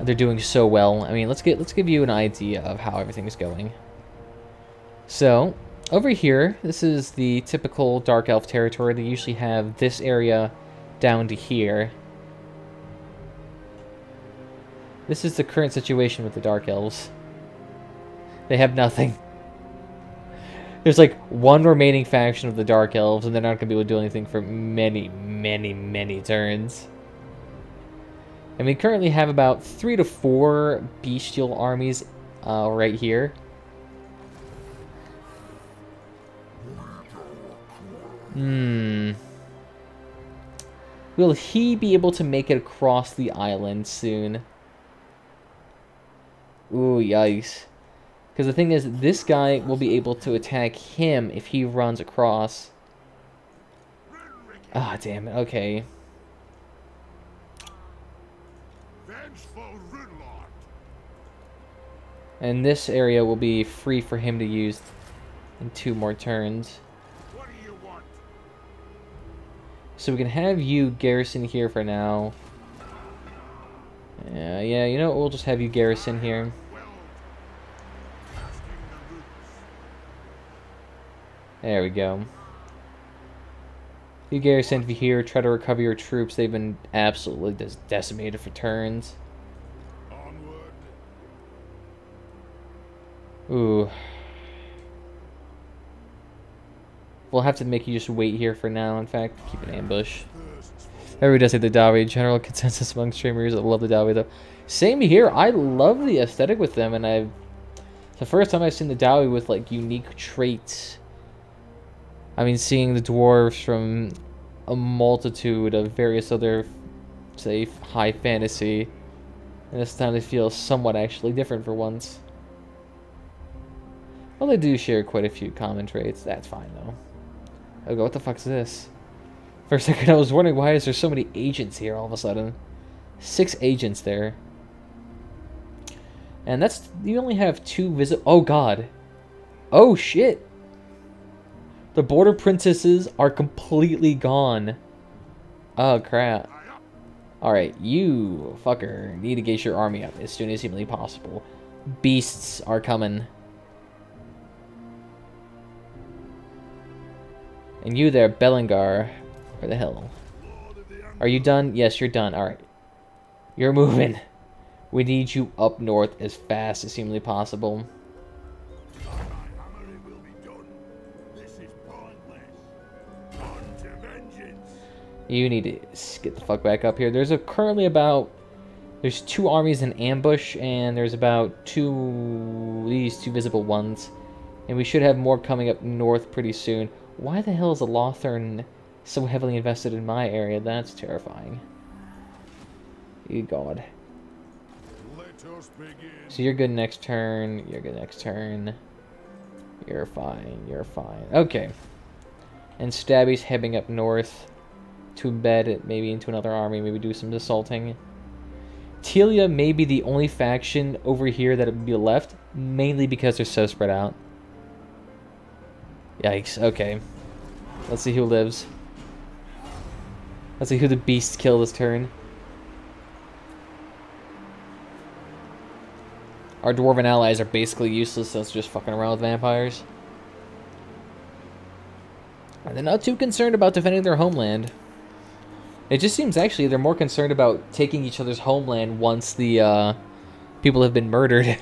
They're doing so well. I mean, let's give you an idea of how everything's going. So, over here, this is the typical Dark Elf territory. They usually have this area down to here. This is the current situation with the Dark Elves. They have nothing. There's like one remaining faction of the Dark Elves, and they're not going to be able to do anything for many, many, many turns. And we currently have about 3 to 4 bestial armies right here. Will he be able to make it across the island soon? Ooh, yikes. Because the thing is, this guy will be able to attack him if he runs across. Ah, damn it. Okay. And this area will be free for him to use in 2 more turns. What do you want? So we can have you garrison here for now. Yeah, you know what? We'll just have you garrison here. There we go. You garrison here, try to recover your troops. They've been absolutely just decimated for turns. Onward. Ooh. We'll have to make you just wait here for now. In fact, keep an ambush. Everybody does say the Dawi. General consensus among streamers. I love the Dawi though. Same here. I love the aesthetic with them, and it's the first time I've seen the Dawi with like unique traits. I mean, seeing the dwarves from a multitude of various other, say, high fantasy, and this time they feel somewhat actually different for once. Well, they do share quite a few common traits. That's fine though. I go, what the fuck's this? For a second, I was wondering why is there so many agents here all of a sudden. 6 agents there. And that's... You only have 2 visit... Oh, God. Oh, shit. The border princesses are completely gone. Oh, crap. Alright, you fucker need to get your army up as soon as humanly possible. Beasts are coming. And you there, Belengar. Where the hell? Are you done? Yes, you're done. Alright. You're moving. We need you up north as fast as humanly possible. You need to get the fuck back up here. There's currently about... There's 2 armies in ambush, and there's about these 2 visible ones. And we should have more coming up north pretty soon. Why the hell is a Lothern so heavily invested in my area? That's terrifying. You God. So you're good next turn. You're good next turn. You're fine. You're fine. Okay. And Stabby's heading up north to embed maybe into another army. Maybe do some assaulting. Telia may be the only faction over here that would be left, mainly because they're so spread out. Yikes. Okay. Let's see who lives. Let's see who the beasts kill this turn. Our dwarven allies are basically useless, so it's just fucking around with vampires. And they're not too concerned about defending their homeland. It just seems actually they're more concerned about taking each other's homeland once the people have been murdered.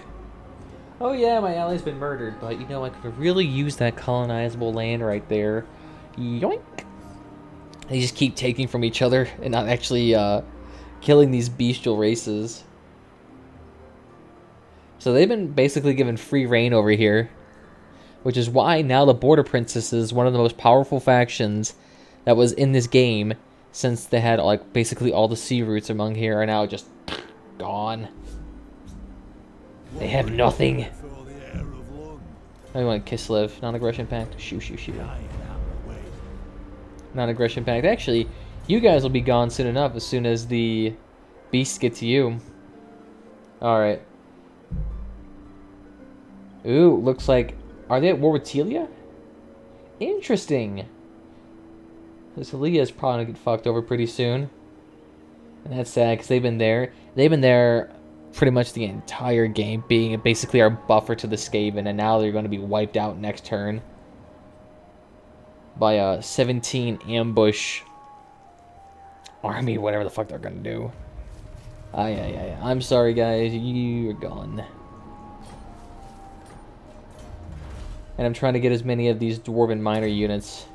Oh yeah, my ally's been murdered, but you know, I could really use that colonizable land right there. Yoink! They just keep taking from each other and not actually killing these bestial races. So they've been basically given free reign over here. Which is why now the Border Princesses, one of the most powerful factions that was in this game, since they had like basically all the sea routes among here, are now just gone. They have nothing. I want Kislev. Non-aggression pact. Shoot. Non-aggression pact. Actually, you guys will be gone soon enough as soon as the beasts get to you. Alright. Ooh, looks like... Are they at war with Telia? Interesting. So Telia is probably going to get fucked over pretty soon. And that's sad, because they've been there. They've been there pretty much the entire game, being basically our buffer to the Skaven, and now they're going to be wiped out next turn by a 17 ambush army, whatever the fuck they're going to do. Yeah. I'm sorry, guys. You're gone. And I'm trying to get as many of these Dwarven miner units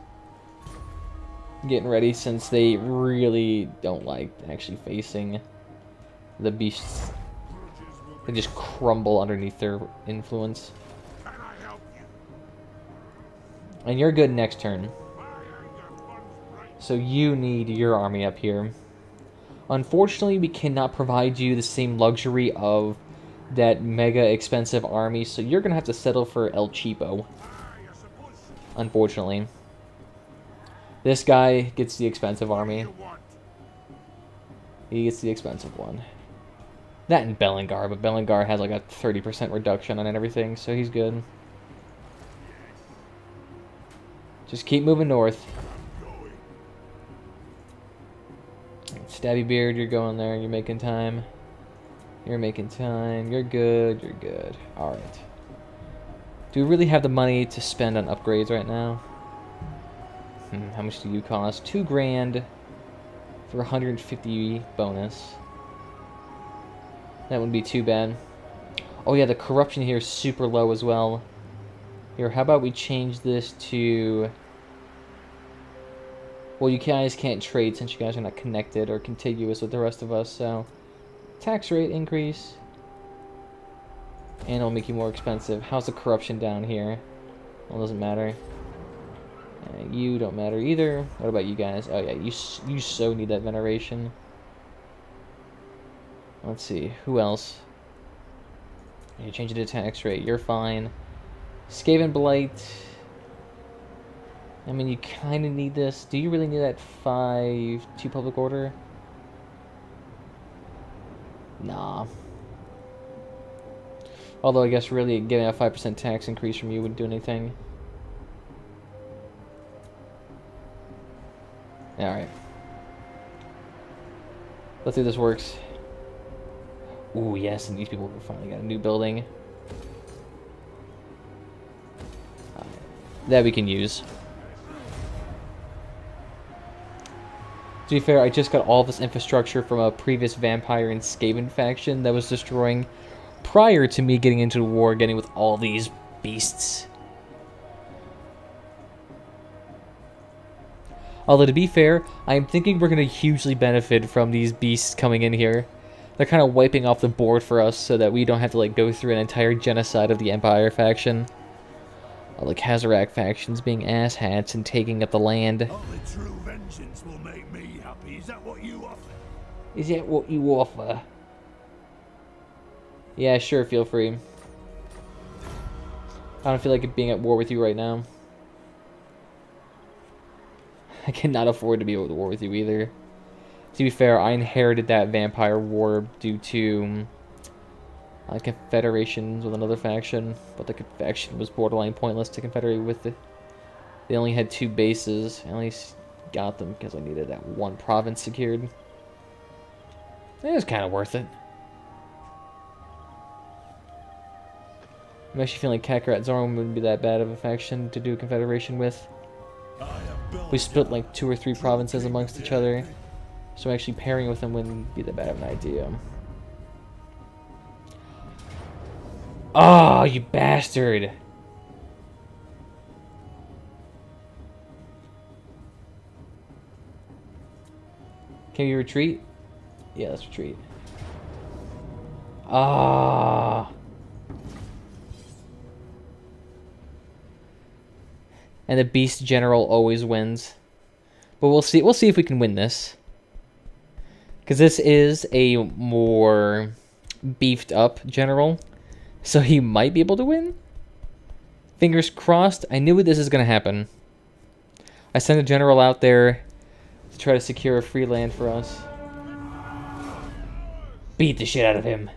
getting ready, since they really don't like actually facing the beasts. They just crumble underneath their influence. And you're good next turn. So you need your army up here. Unfortunately, we cannot provide you the same luxury of that mega expensive army, so you're going to have to settle for El Cheapo. Unfortunately. This guy gets the expensive army. He gets the expensive one. That and Belengar, but Belengar has like a 30% reduction on everything, so he's good. Just keep moving north. Stabby Beard, you're going there, you're making time. You're making time, you're good, you're good. Alright. Do we really have the money to spend on upgrades right now? How much do you cost? 2 grand for 150 bonus. That wouldn't be too bad. Oh yeah, the corruption here is super low as well. Here, how about we change this to... Well, you guys can't trade since you guys are not connected or contiguous with the rest of us, so... Tax rate increase. And it'll make you more expensive. How's the corruption down here? Well, it doesn't matter. You don't matter either. What about you guys? Oh yeah, you so need that veneration. Let's see, who else? You change it to tax rate, you're fine. Skaven Blight. I mean, you kind of need this. Do you really need that 5 to public order? Nah. Although I guess really getting a 5% tax increase from you wouldn't do anything. Alright. Let's see if this works. Ooh, yes, and these people finally got a new building. That we can use. To be fair, I just got all this infrastructure from a previous Vampire and Skaven faction that was destroying prior to me getting into the war, getting with all these beasts. Although, to be fair, I'm thinking we're going to hugely benefit from these beasts coming in here. They're kind of wiping off the board for us so that we don't have to like go through an entire genocide of the Empire faction. All the Kazarak factions being asshats and taking up the land. Only true vengeance will make me happy. Is that what you offer? Is that what you offer? Yeah, sure, feel free. I don't feel like being at war with you right now. I cannot afford to be at war with you either. To be fair, I inherited that vampire war due to confederations with another faction, but the faction was borderline pointless to confederate with. They only had 2 bases. I only got them because I needed that 1 province secured. It was kind of worth it. I'm actually feeling Kakarot Zorn wouldn't be that bad of a faction to do a confederation with. We split like 2 or 3 provinces amongst each other, so actually pairing with them wouldn't be that bad of an idea. Oh, you bastard! Can we retreat? Yeah, let's retreat. Ah. And the beast general always wins. But we'll see if we can win this. Because this is a more beefed up general. So he might be able to win. Fingers crossed. I knew this is going to happen. I sent a general out there to try to secure a free land for us. Beat the shit out of him.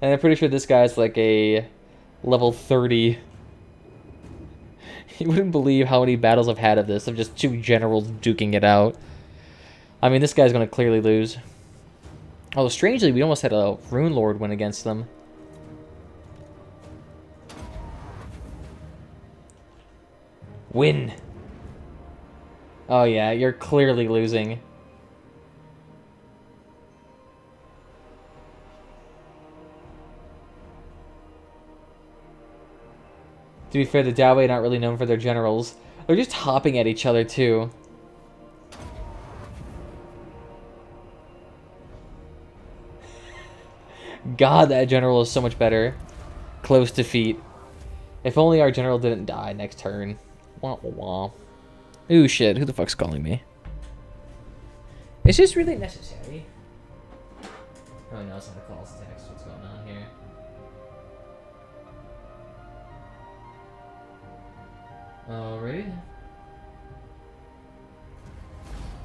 And I'm pretty sure this guy's like a level 30. You wouldn't believe how many battles I've had of this, of just 2 generals duking it out. I mean, this guy's going to clearly lose. Although, strangely, we almost had a Rune Lord win against them. Win! Oh yeah, you're clearly losing. To be fair, the Dawi are not really known for their generals. They're just hopping at each other, too. God, that general is so much better. Close defeat. If only our general didn't die next turn. Wah, wah, wah. Ooh, shit. Who the fuck's calling me? Is this really necessary? Oh, no, it's not a call. It's a text. What's going on here? Alright.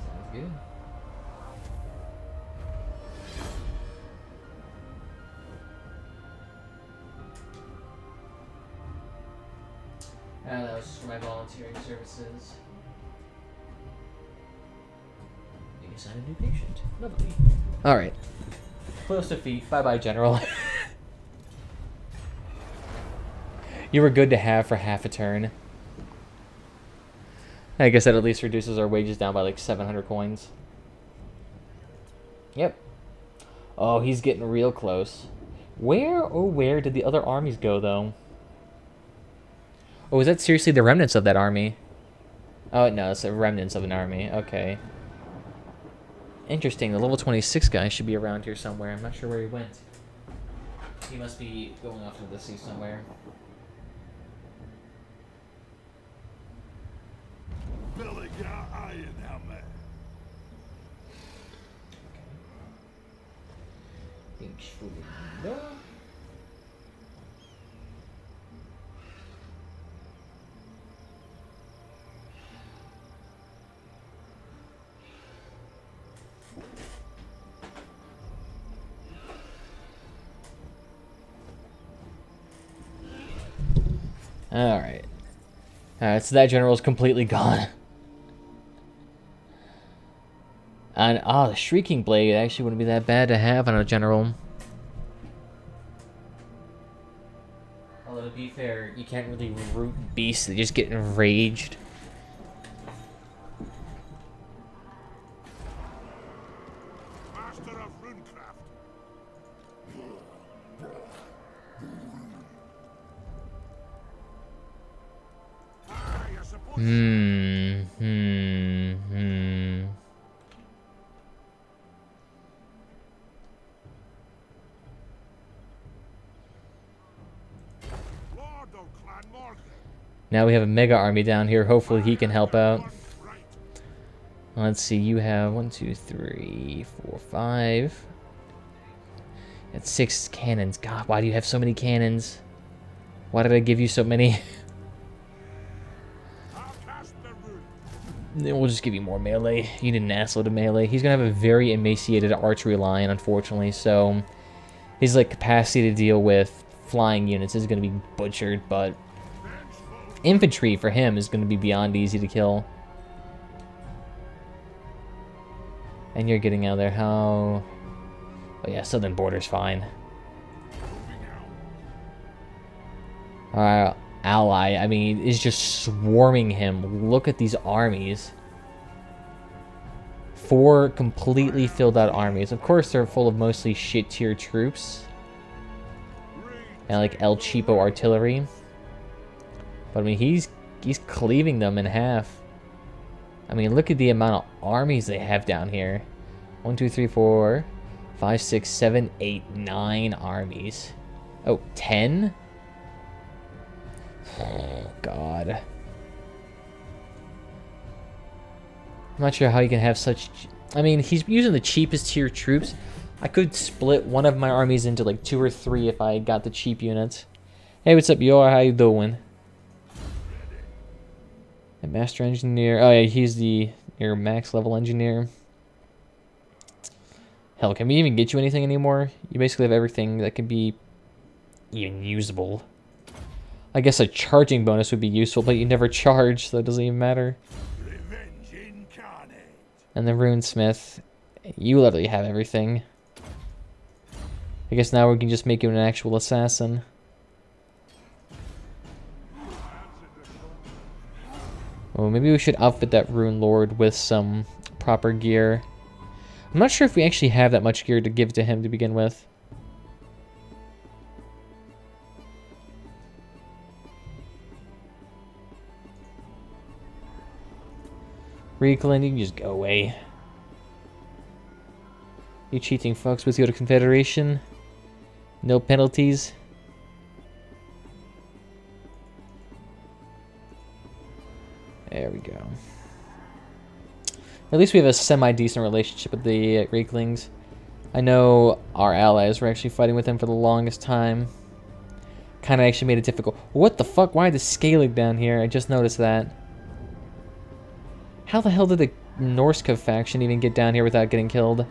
Sounds good. That was just for my volunteering services. You assign a new patient. Lovely. Alright. Close defeat. Bye-bye, General. You were good to have for half a turn. I guess that at least reduces our wages down by like 700 coins. Yep. Oh, he's getting real close. Where, oh where did the other armies go, though? Oh, is that seriously the remnants of that army? Oh, no, it's the remnants of an army. Okay. Interesting. The level 26 guy should be around here somewhere. I'm not sure where he went. He must be going off into the sea somewhere. Billy, how are you now, man? Thanks for the no. Alright. Alright, so that general is completely gone. And, the Shrieking Blade actually wouldn't be that bad to have on a general. Although, to be fair, you can't really root beasts, they just get enraged. Master of runecraft. I suppose. Now we have a mega army down here. Hopefully he can help out. Let's see. You have 1, 2, 3, 4, 5. That's 6 cannons. God, why do you have so many cannons? Why did I give you so many? Then we'll just give you more melee. You didn't ask to melee. He's gonna have a very emaciated archery line, unfortunately. So his like capacity to deal with flying units is gonna be butchered, but infantry for him is going to be beyond easy to kill. And you're getting out there. How? Oh yeah, southern border's fine. Our ally, I mean, is just swarming him. Look at these armies. 4 completely filled out armies. Of course, they're full of mostly shit tier troops. And like El Cheapo artillery. But I mean, he's cleaving them in half. I mean, look at the amount of armies they have down here. 1, 2, 3, 4, 5, 6, 7, 8, 9 armies. Oh, 10? Oh, God. I'm not sure how you can have such... I mean, he's using the cheapest tier troops. I could split one of my armies into like 2 or 3 if I got the cheap units. Hey, what's up, Yor? How you doing? A master engineer. Oh yeah, he's your max level engineer. Hell, can we even get you anything anymore? You basically have everything that can be even usable. I guess a charging bonus would be useful, but you never charge, so it doesn't even matter. Revenge incarnate. And the runesmith, you literally have everything. I guess now we can just make you an actual assassin. Well, maybe we should outfit that Rune Lord with some proper gear. I'm not sure if we actually have that much gear to give to him to begin with. Reeklin, you can just go away. You cheating fucks with your Confederation? No penalties? There we go. At least we have a semi-decent relationship with the Reeklings. I know our allies were actually fighting with them for the longest time. Kind of actually made it difficult. What the fuck? Why the scaling down here? I just noticed that. How the hell did the Norska faction even get down here without getting killed?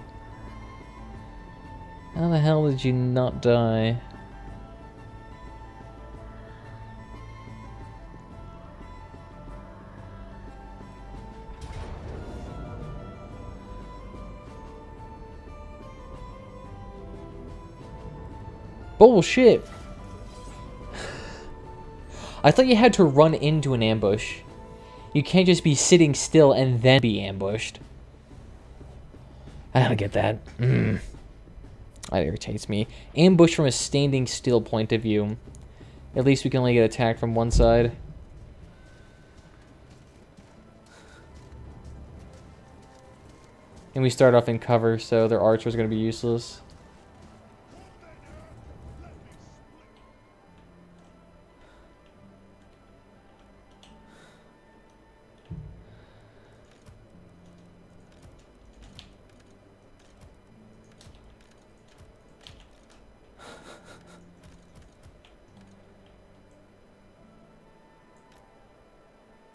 How the hell did you not die? Bullshit! I thought you had to run into an ambush. You can't just be sitting still and then be ambushed. I don't get that. That irritates me. Ambush from a standing still point of view. At least we can only get attacked from one side. And we start off in cover, so their archers are going to be useless.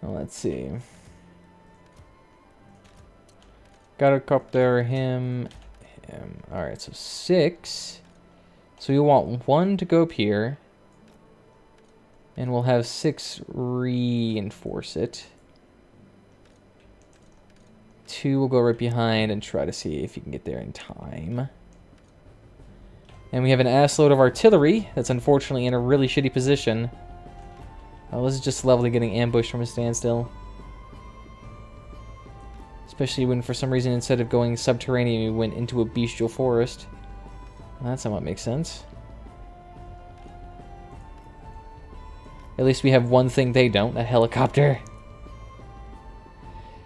Let's see. Got a copter, him. Alright, so 6. So we want 1 to go up here. And we'll have 6 reinforce it. 2 will go right behind and try to see if you can get there in time. And we have an assload of artillery that's unfortunately in a really shitty position. Oh, this is just lovely getting ambushed from a standstill. Especially when, for some reason, instead of going subterranean, we went into a bestial forest. Well, that somewhat makes sense. At least we have one thing they don't, a helicopter.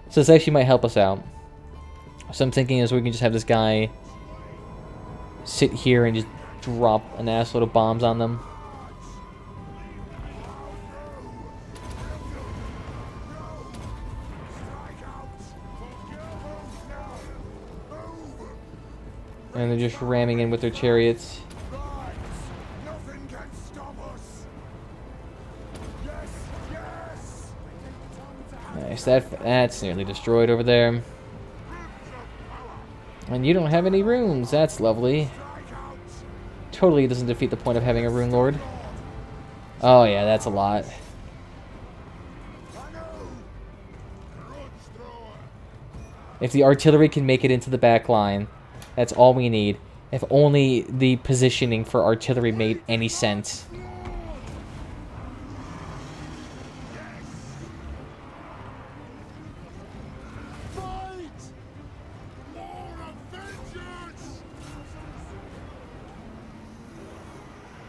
So this actually might help us out. So I'm thinking is we can just have this guy sit here and just drop an assload of bombs on them. And they're just ramming in with their chariots. Nothing can stop us. Yes, yes. Nice, that's nearly destroyed over there. And you don't have any runes, that's lovely. Totally doesn't defeat the point of having a rune lord. Oh yeah, that's a lot. If the artillery can make it into the back line, that's all we need. If only the positioning for artillery made any sense.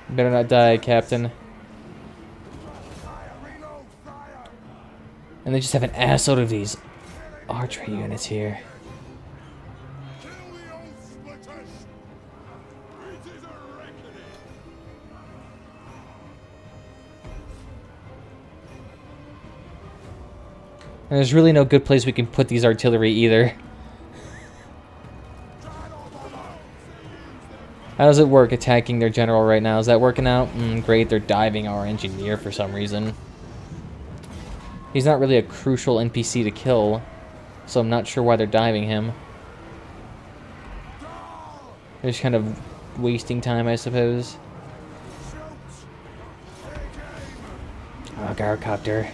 Better not die, Captain. And they just have an assload of these archery units here. And there's really no good place we can put these artillery either. How does it work attacking their general right now? Is that working out? Great, they're diving our engineer for some reason. He's not really a crucial NPC to kill, so I'm not sure why they're diving him. They're just kind of wasting time, I suppose. Oh, gyrocopter.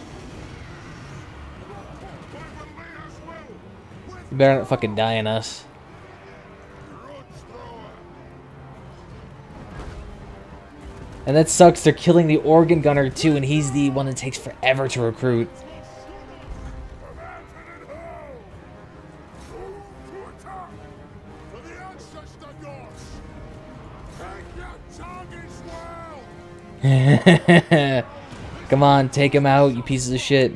You better not fucking die on us. And that sucks, they're killing the organ gunner too, and he's the one that takes forever to recruit. Come on, take him out, you pieces of shit.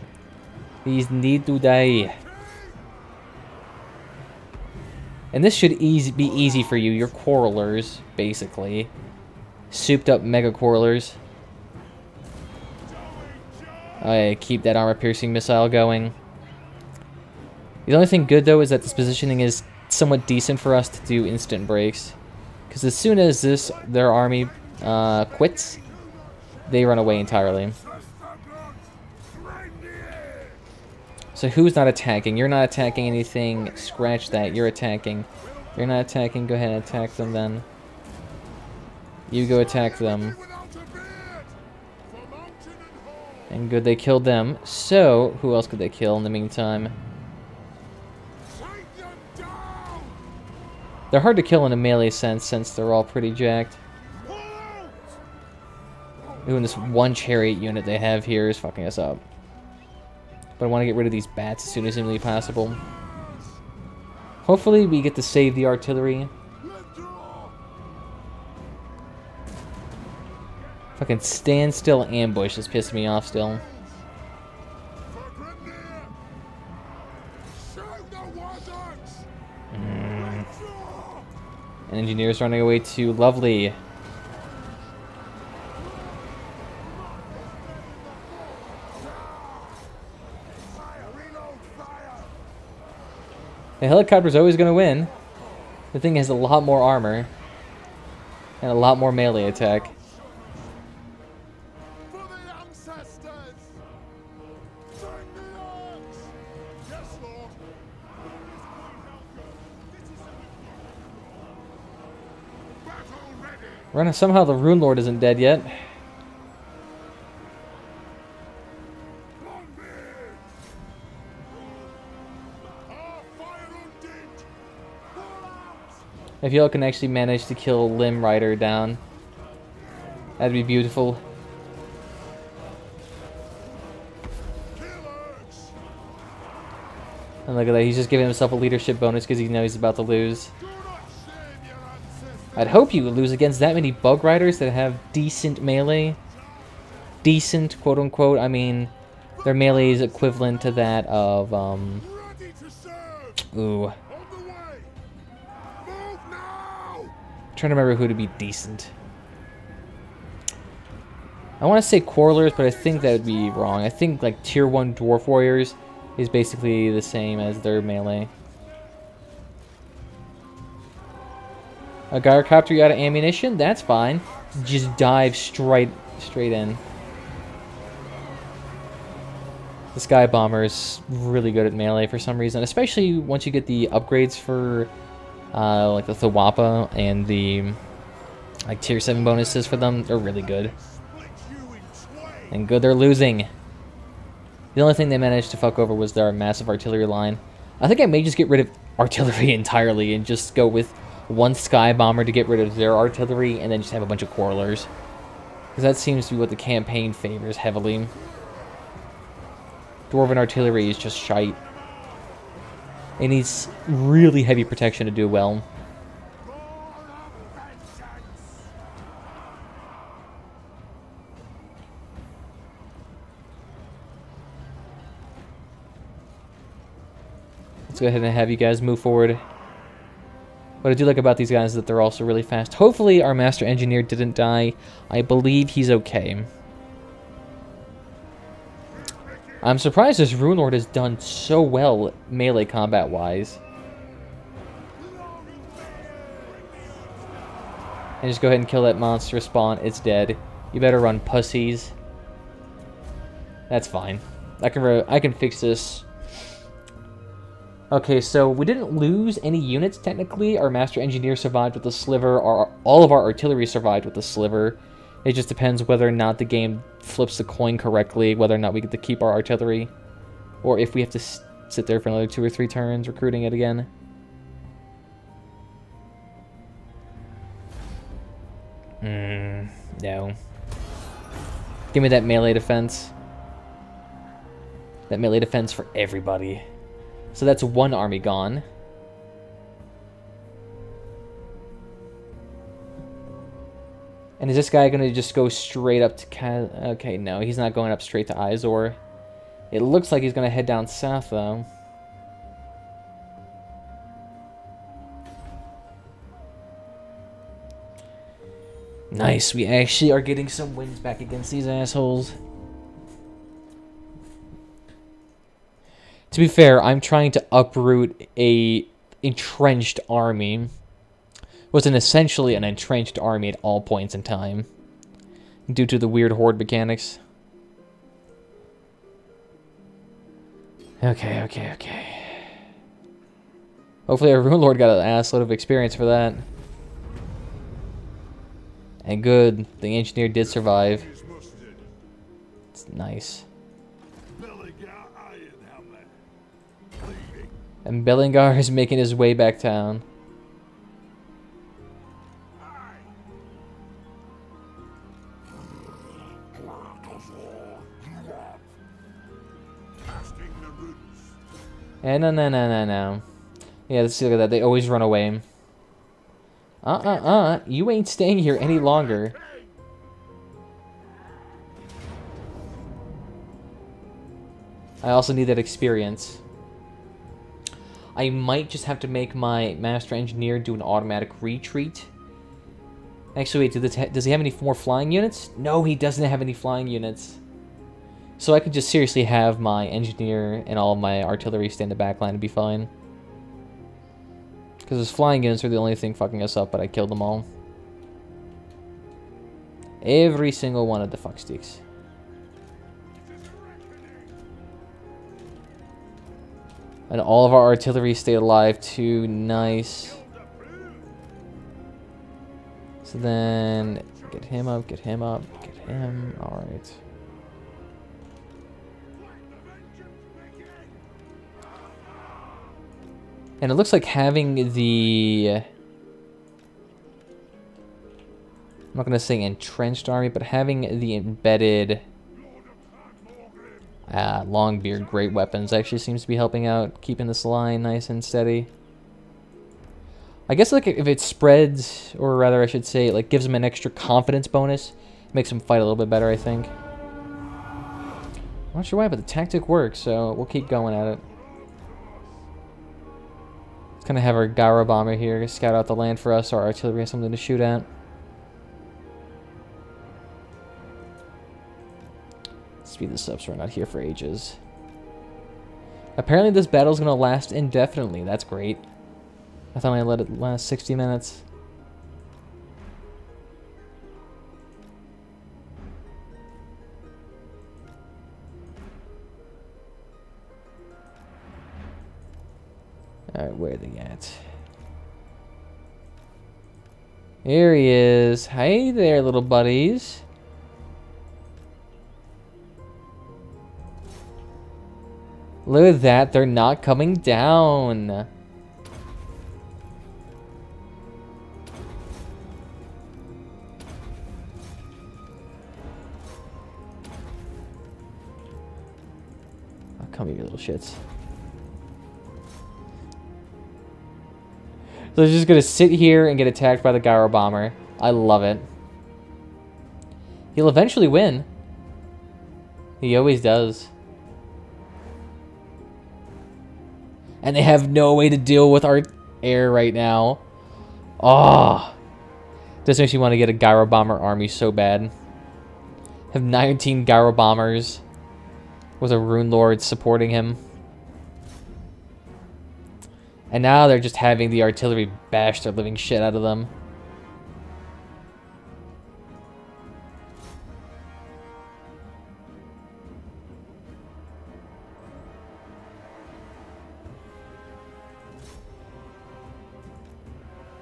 These need to die. And this should be easy for you. Your quarrelers, basically. Souped up mega quarrelers. I keep that armor-piercing missile going. The only thing good, though, is that this positioning is somewhat decent for us to do instant breaks. Because as soon as their army quits, they run away entirely. So who's not attacking? You're not attacking anything. Scratch that. You're attacking. You're not attacking. Go ahead and attack them then. You go attack them. And good, they killed them. So, who else could they kill in the meantime? They're hard to kill in a melee sense since they're all pretty jacked. Ooh, and this one chariot unit they have here is fucking us up. But I want to get rid of these bats as soon as humanly possible. Hopefully we get to save the artillery. Fucking standstill ambush is pissing me off still. And engineers running away too. Lovely. The helicopter's always going to win. The thing has a lot more armor. And a lot more melee attack. Somehow the Rune Lord isn't dead yet. If y'all can actually manage to kill Limb Rider down, that'd be beautiful. And look at that, he's just giving himself a leadership bonus because he knows he's about to lose. I'd hope you would lose against that many Bug Riders that have decent melee. Decent, quote-unquote. I mean, their melee is equivalent to that of, ooh. I'm trying to remember who to be decent. I want to say Quarrelers, but I think that would be wrong. I think, like, Tier 1 Dwarf Warriors is basically the same as their melee. A Gyrocopter, you out of ammunition? That's fine. Just dive straight in. The Sky Bomber is really good at melee for some reason, especially once you get the upgrades for like the Thawapa and the like Tier 7 bonuses for them. They're really good. And good, they're losing. The only thing they managed to fuck over was their massive artillery line. I think I may just get rid of artillery entirely and just go with one Sky Bomber to get rid of their artillery, and then just have a bunch of Quarrelers. Because that seems to be what the campaign favors heavily. Dwarven artillery is just shite. It needs really heavy protection to do well. Let's go ahead and have you guys move forward. What I do like about these guys is that they're also really fast. Hopefully our Master Engineer didn't die. I believe he's okay. I'm surprised this Rune Lord has done so well melee combat-wise. And just go ahead and kill that monster spawn. It's dead. You better run, pussies. That's fine. I can fix this. Okay, so we didn't lose any units, technically. Our Master Engineer survived with the Sliver. All of our artillery survived with the Sliver. It just depends whether or not the game flips the coin correctly, whether or not we get to keep our artillery, or if we have to sit there for another 2 or 3 turns recruiting it again. No. Give me that melee defense. That melee defense for everybody. So that's one army gone. And is this guy going to just go straight up to okay, no, he's not going up straight to Izor. It looks like he's going to head down south, though. Nice, we actually are getting some wins back against these assholes. To be fair, I'm trying to uproot a entrenched army. Wasn't essentially an entrenched army at all points in time, due to the weird horde mechanics. Okay. Hopefully our Rune Lord got an assload of experience for that. And good, the engineer did survive. It's nice. And Bellingar is making his way back down. And no. Yeah, let's see, look at that. They always run away. You ain't staying here any longer. I also need that experience. I might just have to make my Master Engineer do an automatic retreat. Actually, wait, does he have any more flying units? No, he doesn't have any flying units. So I could just seriously have my Engineer and all of my artillery stay in the back line and be fine. Because his flying units are the only thing fucking us up, but I killed them all. Every single one of the fucksticks. And all of our artillery stayed alive too. Nice. So then, get him up, get him. Alright. And it looks like having the... I'm not going to say entrenched army, but having the embedded... Longbeard great weapons actually seems to be helping out, keeping this line nice and steady. I guess like if it spreads, or rather I should say, like gives them an extra confidence bonus, makes them fight a little bit better, I think. I'm not sure why, but the tactic works, so we'll keep going at it. Let's kind of have our Gyro Bomber here scout out the land for us, so our artillery has something to shoot at. Speed this up so we're not here for ages. Apparently this battle's going to last indefinitely. That's great. I thought I let it last 60 minutes. Alright, where are they at? Here he is. Hey there, little buddies. Look at that, they're not coming down. Oh, come here, you little shits. So they're just gonna sit here and get attacked by the Gyro Bomber. I love it. He'll eventually win. He always does. And they have no way to deal with our air right now. Oh. This makes me want to get a Gyro Bomber army so bad. Have 19 Gyro Bombers with a Rune Lord supporting him. And now they're just having the artillery bash their living shit out of them.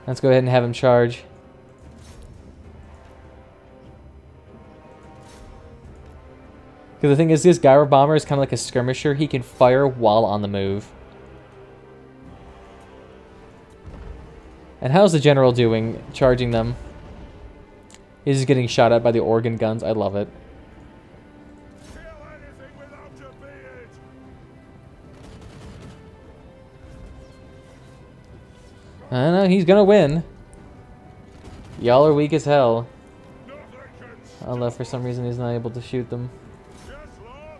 Let's go ahead and have him charge. Because the thing is, this Gyro Bomber is kind of like a skirmisher. He can fire while on the move. And how's the general doing, charging them? He's just getting shot at by the organ guns. I love it. I don't know, he's gonna win. Y'all are weak as hell. Although for some reason he's not able to shoot them.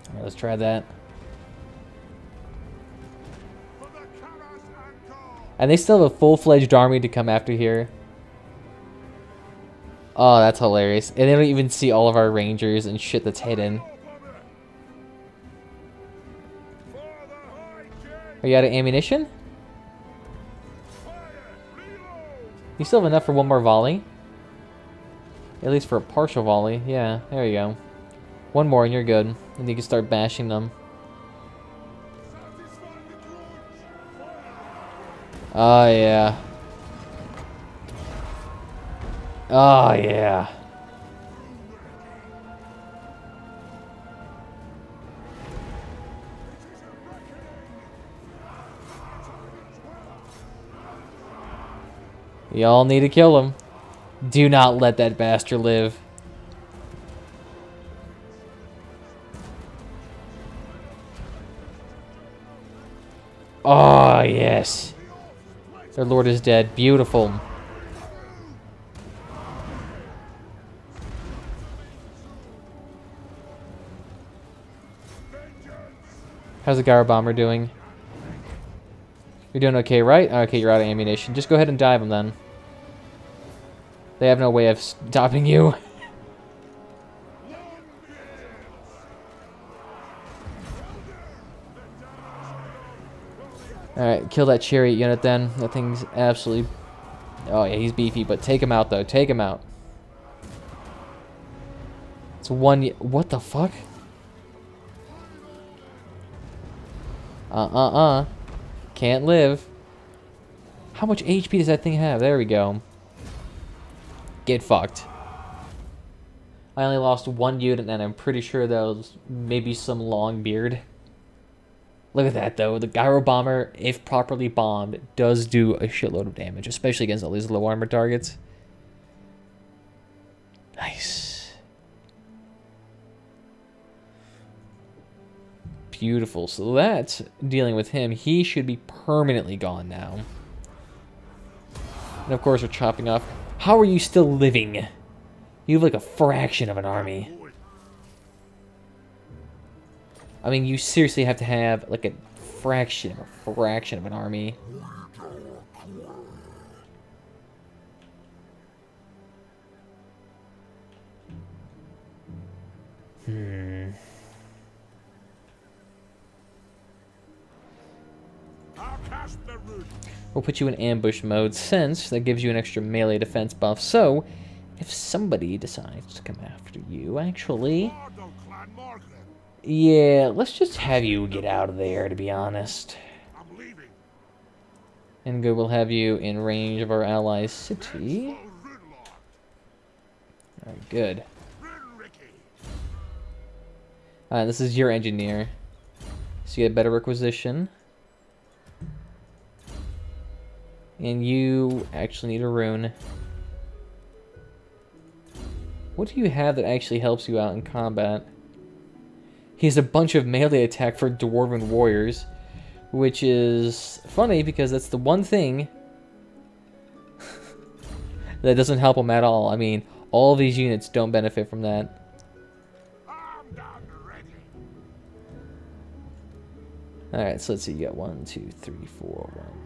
Alright, let's try that. And they still have a full-fledged army to come after here. Oh, that's hilarious. And they don't even see all of our rangers and shit that's hidden. Are you out of ammunition? You still have enough for one more volley. At least for a partial volley. Yeah, there you go. One more and you're good. And you can start bashing them. Oh, yeah. Oh, yeah. Y'all need to kill him. Do not let that bastard live. Oh, yes. Their lord is dead. Beautiful. How's the Gyro Bomber doing? You're doing okay, right? Okay, you're out of ammunition. Just go ahead and dive them then. They have no way of stopping you. Alright, kill that chariot unit then. That thing's absolutely... Oh yeah, he's beefy, but take him out though. Take him out. It's one... What the fuck? Can't live. How much HP does that thing have? There we go. Get fucked. I only lost one unit and I'm pretty sure that was maybe some long beard. Look at that though. The Gyro Bomber, if properly bombed, does do a shitload of damage, especially against all these low armor targets. Nice. Beautiful. So that's dealing with him. He should be permanently gone now. And of course we're chopping off. How are you still living? You have like a fraction of an army. I mean, you seriously have to have like a fraction of an army. We'll put you in ambush mode since that gives you an extra melee defense buff. So, if somebody decides to come after you, actually... Yeah, let's just have you get out of there, to be honest. And good, we'll have you in range of our allies' city. Alright, good. Alright, this is your engineer. So you get better requisition. And you actually need a rune. What do you have that actually helps you out in combat? He has a bunch of melee attack for Dwarven Warriors, which is funny because that's the one thing that doesn't help him at all. I mean, all these units don't benefit from that. Alright, so let's see. You got 1, 2, 3, 4,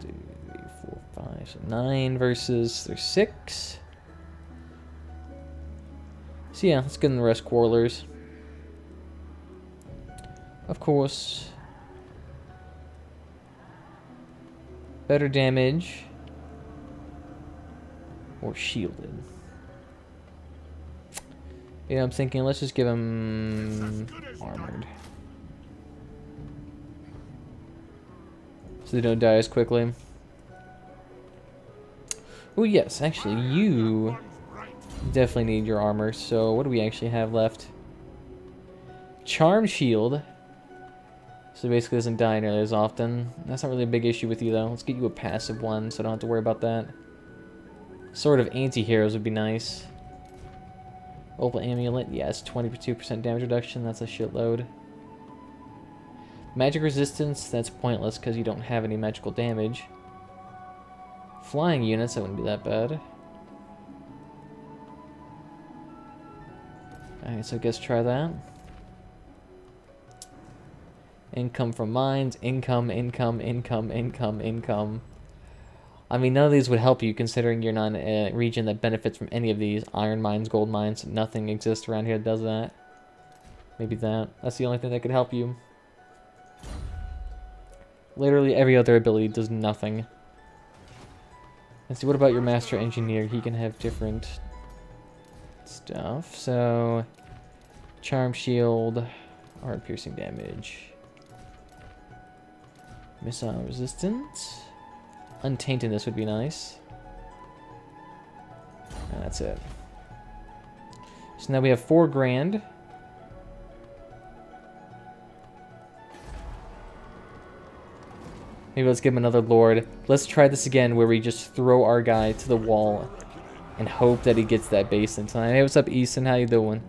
1, 2, 3, 4, 5, so 9 versus there's 6. So yeah, let's get in the rest quarrelers. Of course. Better damage. Or shielded. Yeah, I'm thinking let's just give him armored. So they don't die as quickly. Oh yes, actually you definitely need your armor. So what do we actually have left? Charm shield. So basically doesn't die nearly as often. That's not really a big issue with you though. Let's get you a passive one so I don't have to worry about that. Sword of anti-heroes would be nice. Opal amulet, yes, 22% damage reduction, that's a shitload. Magic resistance, that's pointless because you don't have any magical damage. Flying units, that wouldn't be that bad. Alright, so I guess try that. Income from mines, income. I mean, none of these would help you considering you're not in a region that benefits from any of these. Iron mines, gold mines, nothing exists around here that does that. Maybe that. That's the only thing that could help you. Literally every other ability does nothing. Let's see, what about your Master Engineer? He can have different stuff. So, Charm Shield, Hard Piercing Damage, Missile Resistance, Untaintedness would be nice. And that's it. So now we have 4 grand. Maybe let's give him another Lord. Let's try this again where we just throw our guy to the wall and hope that he gets that base in time. Hey, what's up, Easton? How you doing?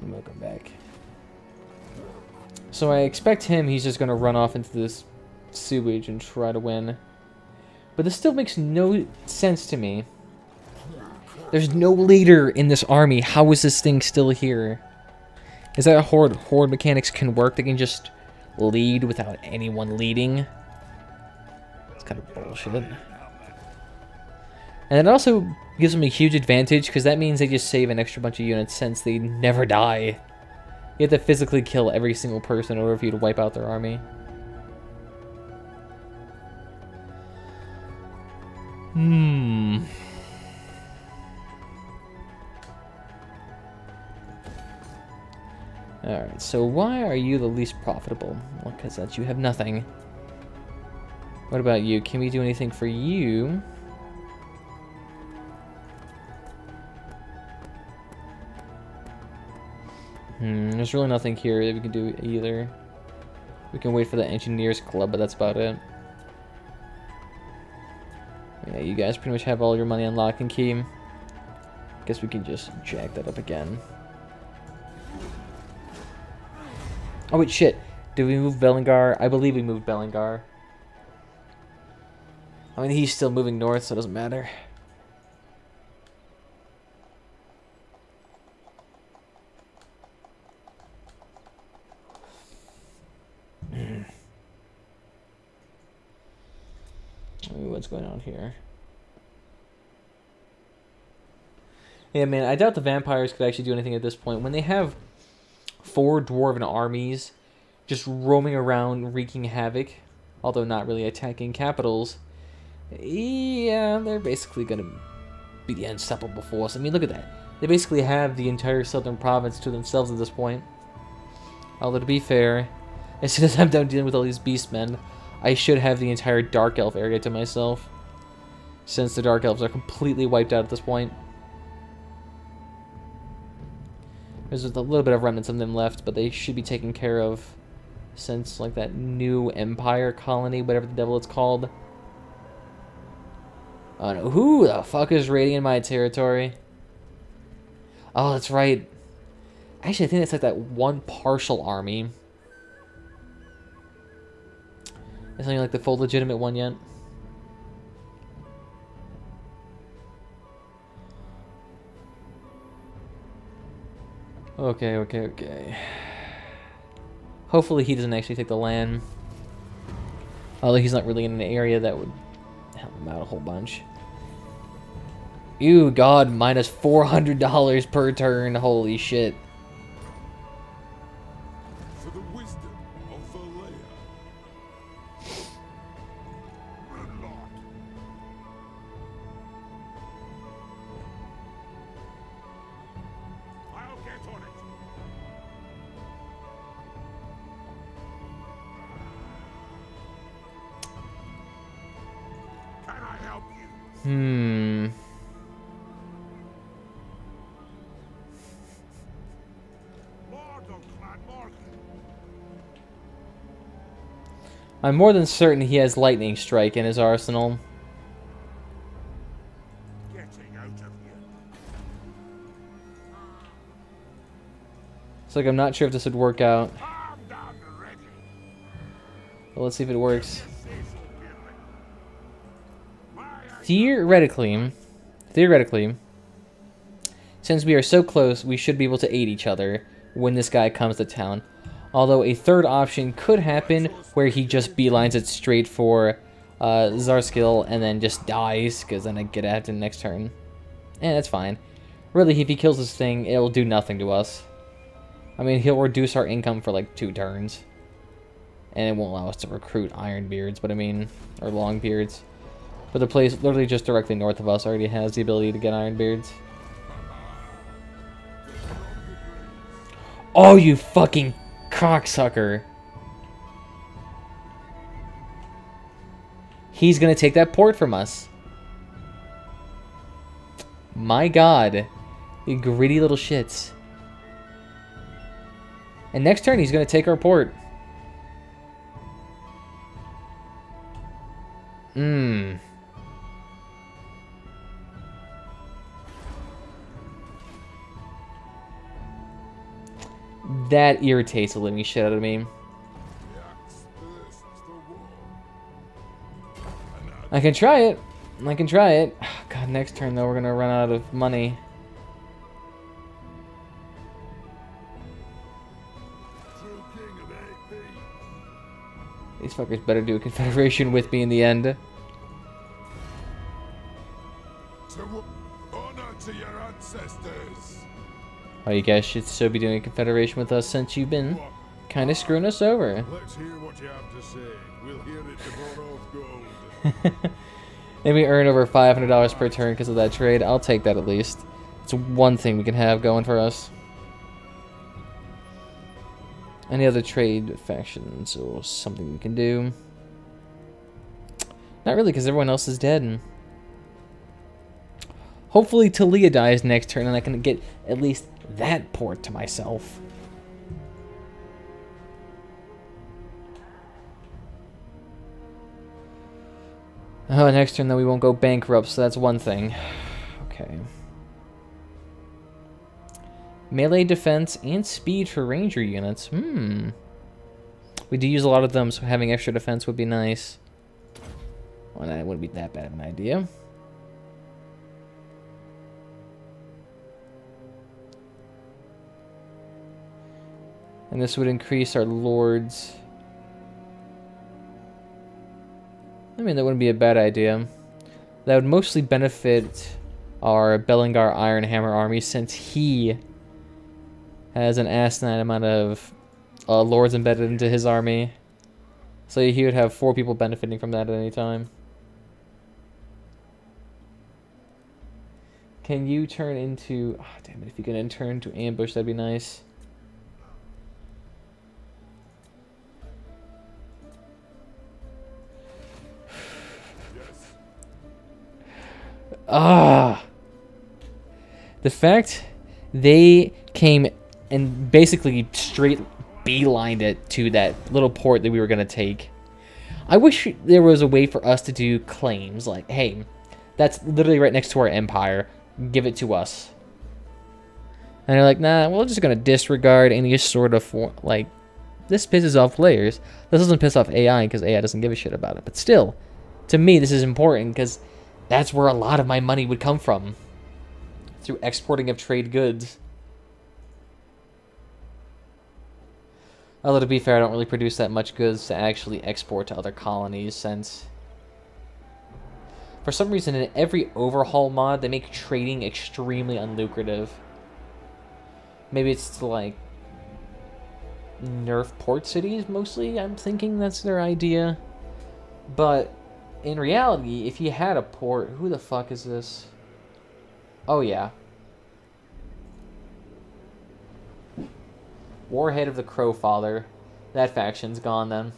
Welcome back. So I expect he's just going to run off into this sewage and try to win. But this still makes no sense to me. There's no leader in this army. How is this thing still here? Is that a horde? Horde mechanics can work? They can just lead without anyone leading? It's kind of bullshit. And it also gives them a huge advantage because that means they just save an extra bunch of units since they never die. You have to physically kill every single person in order for you to wipe out their army. Alright, so why are you the least profitable? Well, because that you have nothing. What about you? Can we do anything for you? There's really nothing here that we can do either. We can wait for the Engineers Club, but that's about it. Yeah, you guys pretty much have all your money on lock and key. Guess we can just jack that up again. Oh wait, shit. Did we move Belengar? I believe we moved Belengar. I mean, he's still moving north, so it doesn't matter. What's going on here? Yeah, man, I doubt the vampires could actually do anything at this point. When they have 4 dwarven armies just roaming around wreaking havoc, although not really attacking capitals, yeah, they're basically going to be the unstoppable force. I mean, look at that. They basically have the entire southern province to themselves at this point. Although, to be fair, as soon as I'm done dealing with all these beastmen, I should have the entire Dark Elf area to myself, since the Dark Elves are completely wiped out at this point. There's just a little bit of remnants of them left, but they should be taken care of since, like, that new Empire colony, whatever the devil it's called. Oh no, who the fuck is raiding in my territory? Oh, that's right. Actually, I think it's like that one partial army. It's only like the full legitimate one yet. Okay. Hopefully he doesn't actually take the land. Although he's not really in an area that would help him out a whole bunch. Ew, God, minus $400 per turn. Holy shit. For the wisdom of Valea. Red Lord. I'll get on it. Can I help you? I'm more than certain he has Lightning Strike in his arsenal. Getting out of here. It's like I'm not sure if this would work out. Armed and ready. But let's see if it works. Say so, Billy. Theoretically, since we are so close, we should be able to aid each other when this guy comes to town. Although a third option could happen where he just beelines it straight for Zarskill and then just dies, because then I get at him next turn. And that's fine. Really, if he kills this thing, it'll do nothing to us. I mean, he'll reduce our income for like 2 turns. And it won't allow us to recruit Ironbeards, but I mean, or Longbeards. But the place literally just directly north of us already has the ability to get Ironbeards. Oh, you fucking cocksucker. He's gonna take that port from us. My god. You greedy little shits. And next turn, he's gonna take our port. That irritates the living shit out of me. I can try it. I can try it. God, next turn though, we're gonna run out of money. These fuckers better do a confederation with me in the end. Honor to your ancestors. Oh, you guys should still be doing a confederation with us since you've been kind of screwing us over. Let's hear what you have to say. We'll hear it before off gold. And we earn over $500 per turn because of that trade. I'll take that at least. It's one thing we can have going for us. Any other trade factions or something we can do? Not really, because everyone else is dead. Hopefully Talia dies next turn and I can get at least that port to myself. Oh, next turn though we won't go bankrupt, so that's one thing. Okay. Melee defense and speed for ranger units. We do use a lot of them, so having extra defense would be nice. Well, that wouldn't be that bad of an idea. And this would increase our lords. I mean, that wouldn't be a bad idea. That would mostly benefit our Belengar Ironhammer army, since he has an asinine amount of lords embedded into his army. So he would have 4 people benefiting from that at any time. Can you turn into... Oh, damn it, if you can turn to ambush, that'd be nice. The fact they came and basically straight beelined it to that little port that we were going to take. I wish there was a way for us to do claims like, hey, that's literally right next to our empire. Give it to us. And they're like, nah, we're just going to disregard any sort of, like, this pisses off players. This doesn't piss off AI because AI doesn't give a shit about it. But still, to me, this is important because that's where a lot of my money would come from. Through exporting of trade goods. Although, to be fair, I don't really produce that much goods to actually export to other colonies, since for some reason in every overhaul mod, they make trading extremely unlucrative. Maybe it's to, like, nerf port cities, mostly. I'm thinking that's their idea. But in reality, if you had a port... Who the fuck is this? Oh, yeah. Warhead of the Crowfather. That faction's gone, then.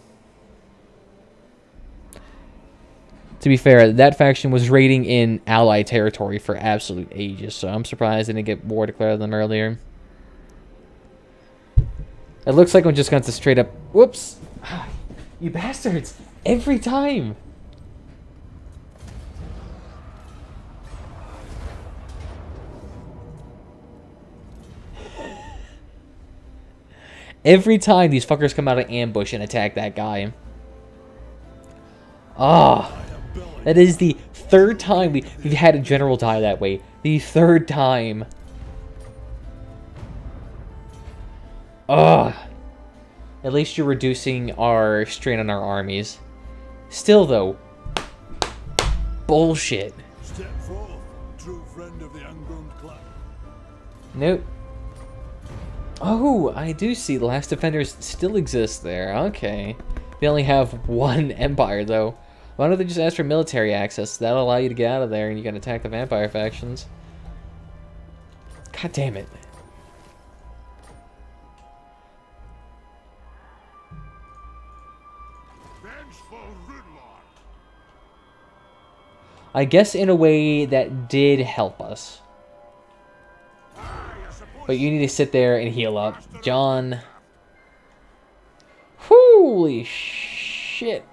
To be fair, that faction was raiding in Allied territory for absolute ages, so I'm surprised they didn't get war declared on them earlier. It looks like I'm just going to straight up... Whoops! You bastards! Every time! Every time these fuckers come out of ambush and attack that guy. Ah, that is the 3rd time we've had a general die that way. The 3rd time. Ah, At least you're reducing our strain on our armies. Still, though, bullshit. Step forth, true friend of the ungrown clan. Nope. Oh, I do see the last defenders still exist there. Okay. They only have one empire, though. Why don't they just ask for military access? That'll allow you to get out of there and you can attack the vampire factions. God damn it. I guess in a way that did help us. But you need to sit there and heal up. John. Holy shit.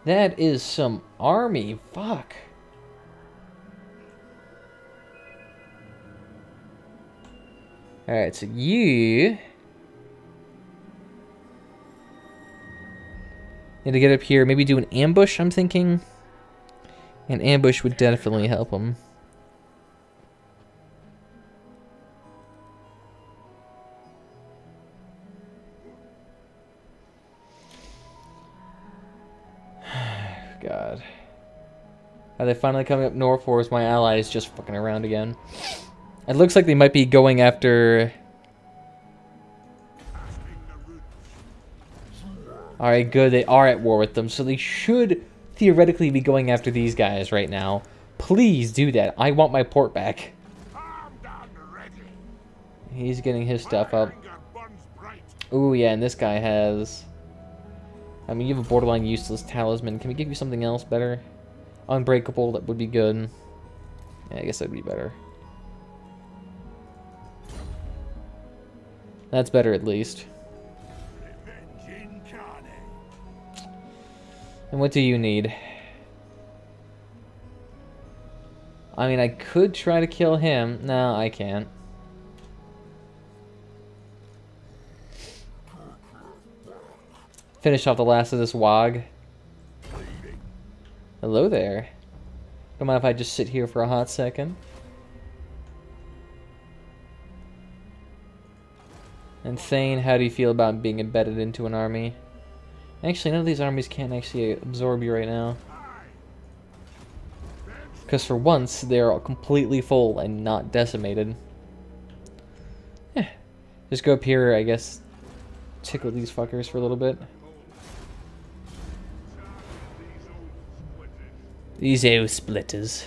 That is some army. Fuck. Alright, so you need to get up here. Maybe do an ambush, I'm thinking. An ambush would definitely help him. God. Are they finally coming up north, or is my allies just fucking around again? It looks like they might be going after... Alright, good. They are at war with them, so they should theoretically be going after these guys right now. Please do that. I want my port back. He's getting his stuff up. Ooh, yeah, and this guy has... I mean, you have a borderline useless talisman. Can we give you something else better? Unbreakable, that would be good. Yeah, I guess that would be better. That's better, at least. And what do you need? I mean, I could try to kill him. No, I can't. Finish off the last of this wog. Hello there. Don't mind if I just sit here for a hot second. And Thane, how do you feel about being embedded into an army? Actually, none of these armies can actually absorb you right now. Because for once, they're all completely full and not decimated. Yeah. Just go up here, I guess, tickle these fuckers for a little bit. These AO splitters.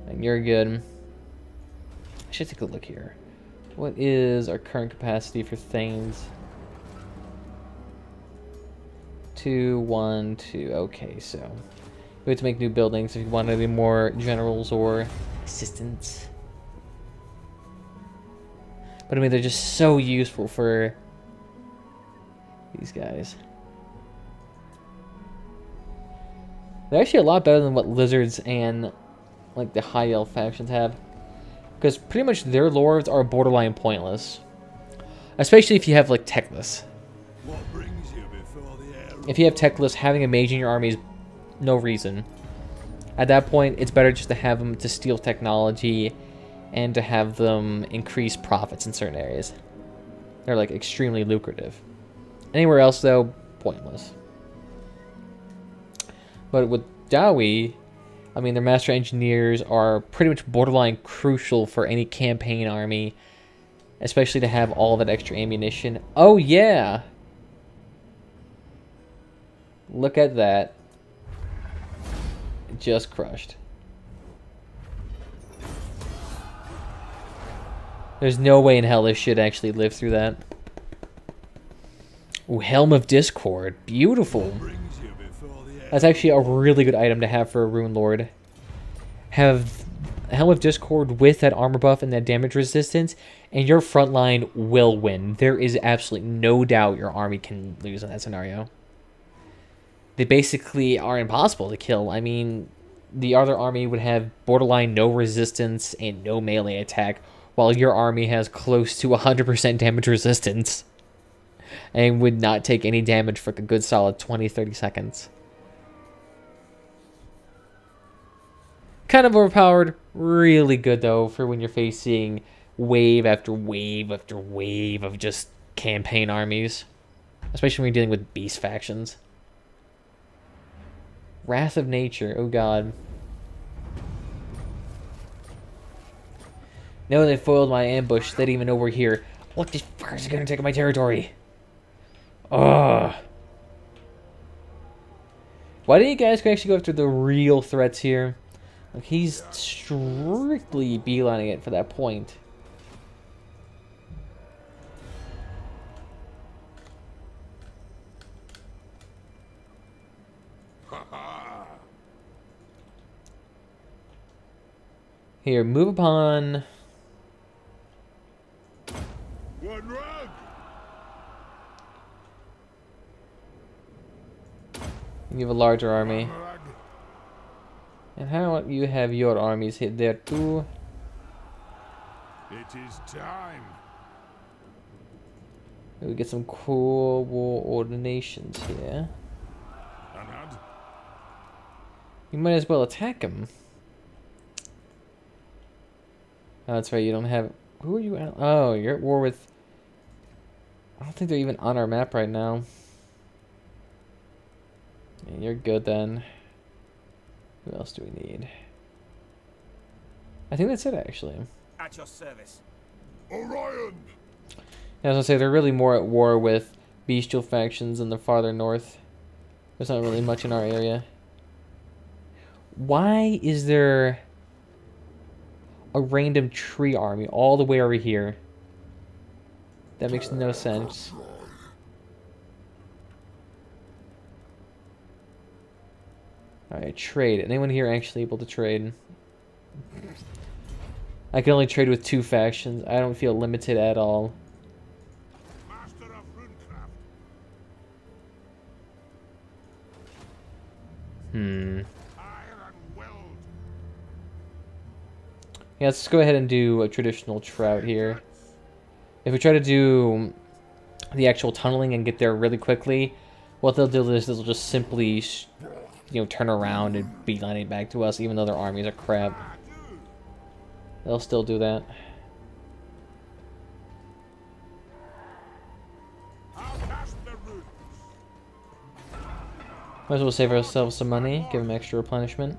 And you're good. I should take a look here. What is our current capacity for Thanes? 2, 1, 2. Okay, so we have to make new buildings if you want any more generals or assistants. But I mean, they're just so useful for these guys. They're actually a lot better than what lizards and like the high elf factions have, because pretty much their lords are borderline pointless, especially if you have like Techless. If you have Techless, having a mage in your army is no reason. At that point, it's better just to have them to steal technology and to have them increase profits in certain areas. They're like extremely lucrative. Anywhere else though, pointless. But with Dawi, I mean, their master engineers are pretty much borderline crucial for any campaign army, especially to have all that extra ammunition. Oh yeah! Look at that. Just crushed. There's no way in hell this should actually live through that. Ooh, Helm of Discord. Beautiful. That's actually a really good item to have for a Rune Lord. Have Helm of Discord with that armor buff and that damage resistance, and your front line will win. There is absolutely no doubt your army can lose in that scenario. They basically are impossible to kill. I mean, the other army would have borderline no resistance and no melee attack, while your army has close to 100% damage resistance and would not take any damage for a good solid 20-30 seconds. Kind of overpowered. Really good, though, for when you're facing wave after wave after wave of just campaign armies. Especially when you're dealing with beast factions. Wrath of Nature, oh god. No, they foiled my ambush. They didn't even know we're here. Look, these fuckers are gonna take my territory. Ugh. Why didn't you guys actually go after the real threats here? Like, he's strictly beelining it for that point. Here, move upon. One rug. You have a larger army. One rug. And how about you have your armies hit there too? It is time. We get some cool war ordinations here. Anad. You might as well attack him. Oh, that's right, you don't have... Who are you at? Oh, you're at war with... I don't think they're even on our map right now. Yeah, you're good then. Who else do we need? I think that's it, actually. At your service. Orion. Yeah, I was gonna say, they're really more at war with bestial factions in the farther north. There's not really much in our area. Why is there a random tree army all the way over here? That makes no sense. Alright, trade. Anyone here actually able to trade? I can only trade with 2 factions. I don't feel limited at all. Master of runecraft. Iron weld. Yeah, let's go ahead and do a traditional trout here. If we try to do the actual tunneling and get there really quickly, what they'll do is they'll just simply, turn around and beeline it back to us, even though their armies are crap. They'll still do that. I'll cast the roots. Might as well save ourselves some money, give them extra replenishment.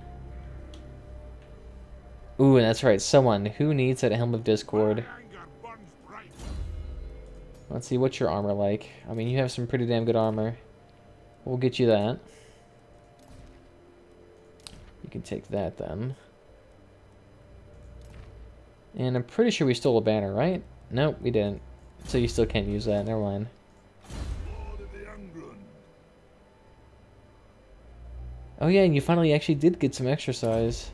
Ooh, and that's right, someone who needs that Helm of Discord. Anger burns bright. Let's see, what's your armor like? I mean, you have some pretty damn good armor. We'll get you that. You can take that then. And I'm pretty sure we stole a banner, right? Nope, we didn't. So you still can't use that, never mind. Lord of the Ungrund. Oh yeah, and you finally actually did get some exercise.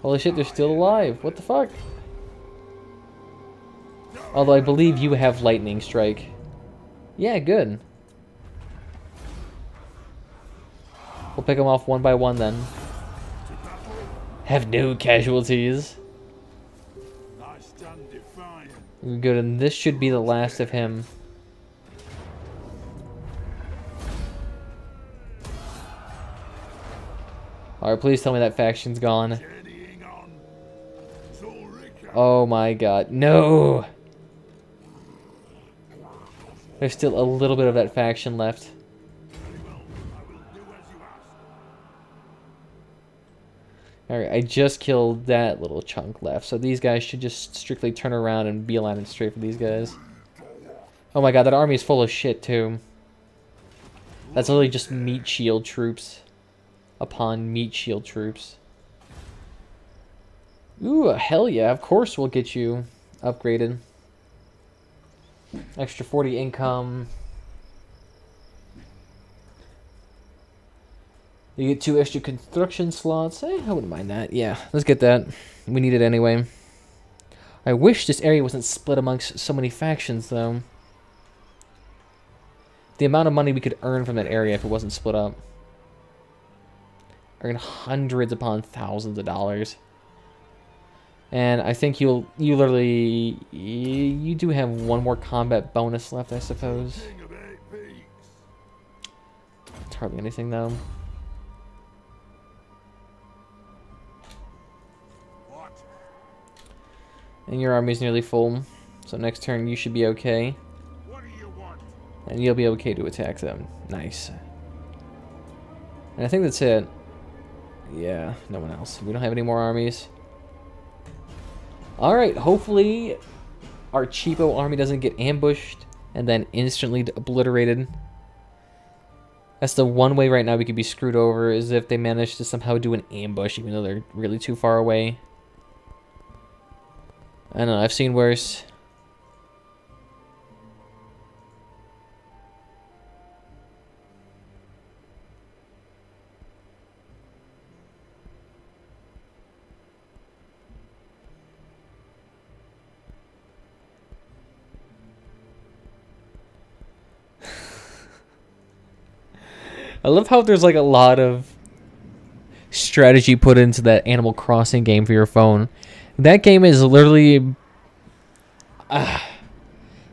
Holy shit, they're still alive. What the fuck? Although I believe you have lightning strike. Yeah, good. We'll pick them off one by one then. Have no casualties. I stand defiant. Good, and this should be the last of him. Alright, please tell me that faction's gone. Journeying on. Zulrika. Oh my god. No! There's still a little bit of that faction left. Very well. I will do as you ask. Alright, I just killed that little chunk left, so these guys should just strictly turn around and beeline it straight for these guys. Oh my god, that army is full of shit too. That's literally just meat shield troops upon meat shield troops. Ooh, hell yeah, of course we'll get you upgraded. Extra 40 income. You get 2 extra construction slots. I wouldn't mind that. Yeah, let's get that. We need it anyway. I wish this area wasn't split amongst so many factions, though. The amount of money we could earn from that area if it wasn't split up. Earn hundreds upon thousands of dollars. And I think you literally... You do have one more combat bonus left, I suppose. King of 8 peaks. It's hardly anything, though. What? And your army's nearly full. So next turn you should be okay. What do you want? And you'll be okay to attack them. Nice. And I think that's it. Yeah, no one else. We don't have any more armies. Alright, hopefully our cheapo army doesn't get ambushed and then instantly obliterated. That's the one way right now we could be screwed over, is if they manage to somehow do an ambush even though they're really too far away. I don't know, I've seen worse. I love how there's like a lot of strategy put into that Animal Crossing game for your phone. That game is literally...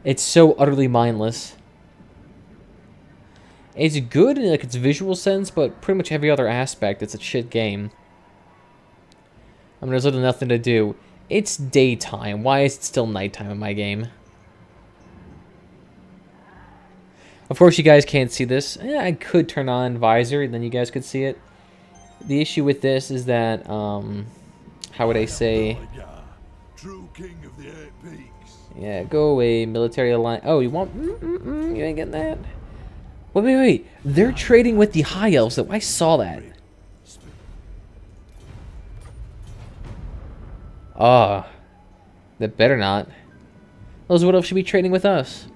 it's so utterly mindless. It's good in like its visual sense, but pretty much every other aspect, it's a shit game. I mean, there's literally nothing to do. It's daytime. Why is it still nighttime in my game? Of course, you guys can't see this. I could turn on visor, and then you guys could see it. The issue with this is that, how would I say? True king of the 8 peaks. Yeah, go away, military alliance. Oh, you want? You ain't getting that. Wait. They're trading with the high elves, though. I saw that. Ah, that better not. Those what else should be trading with us?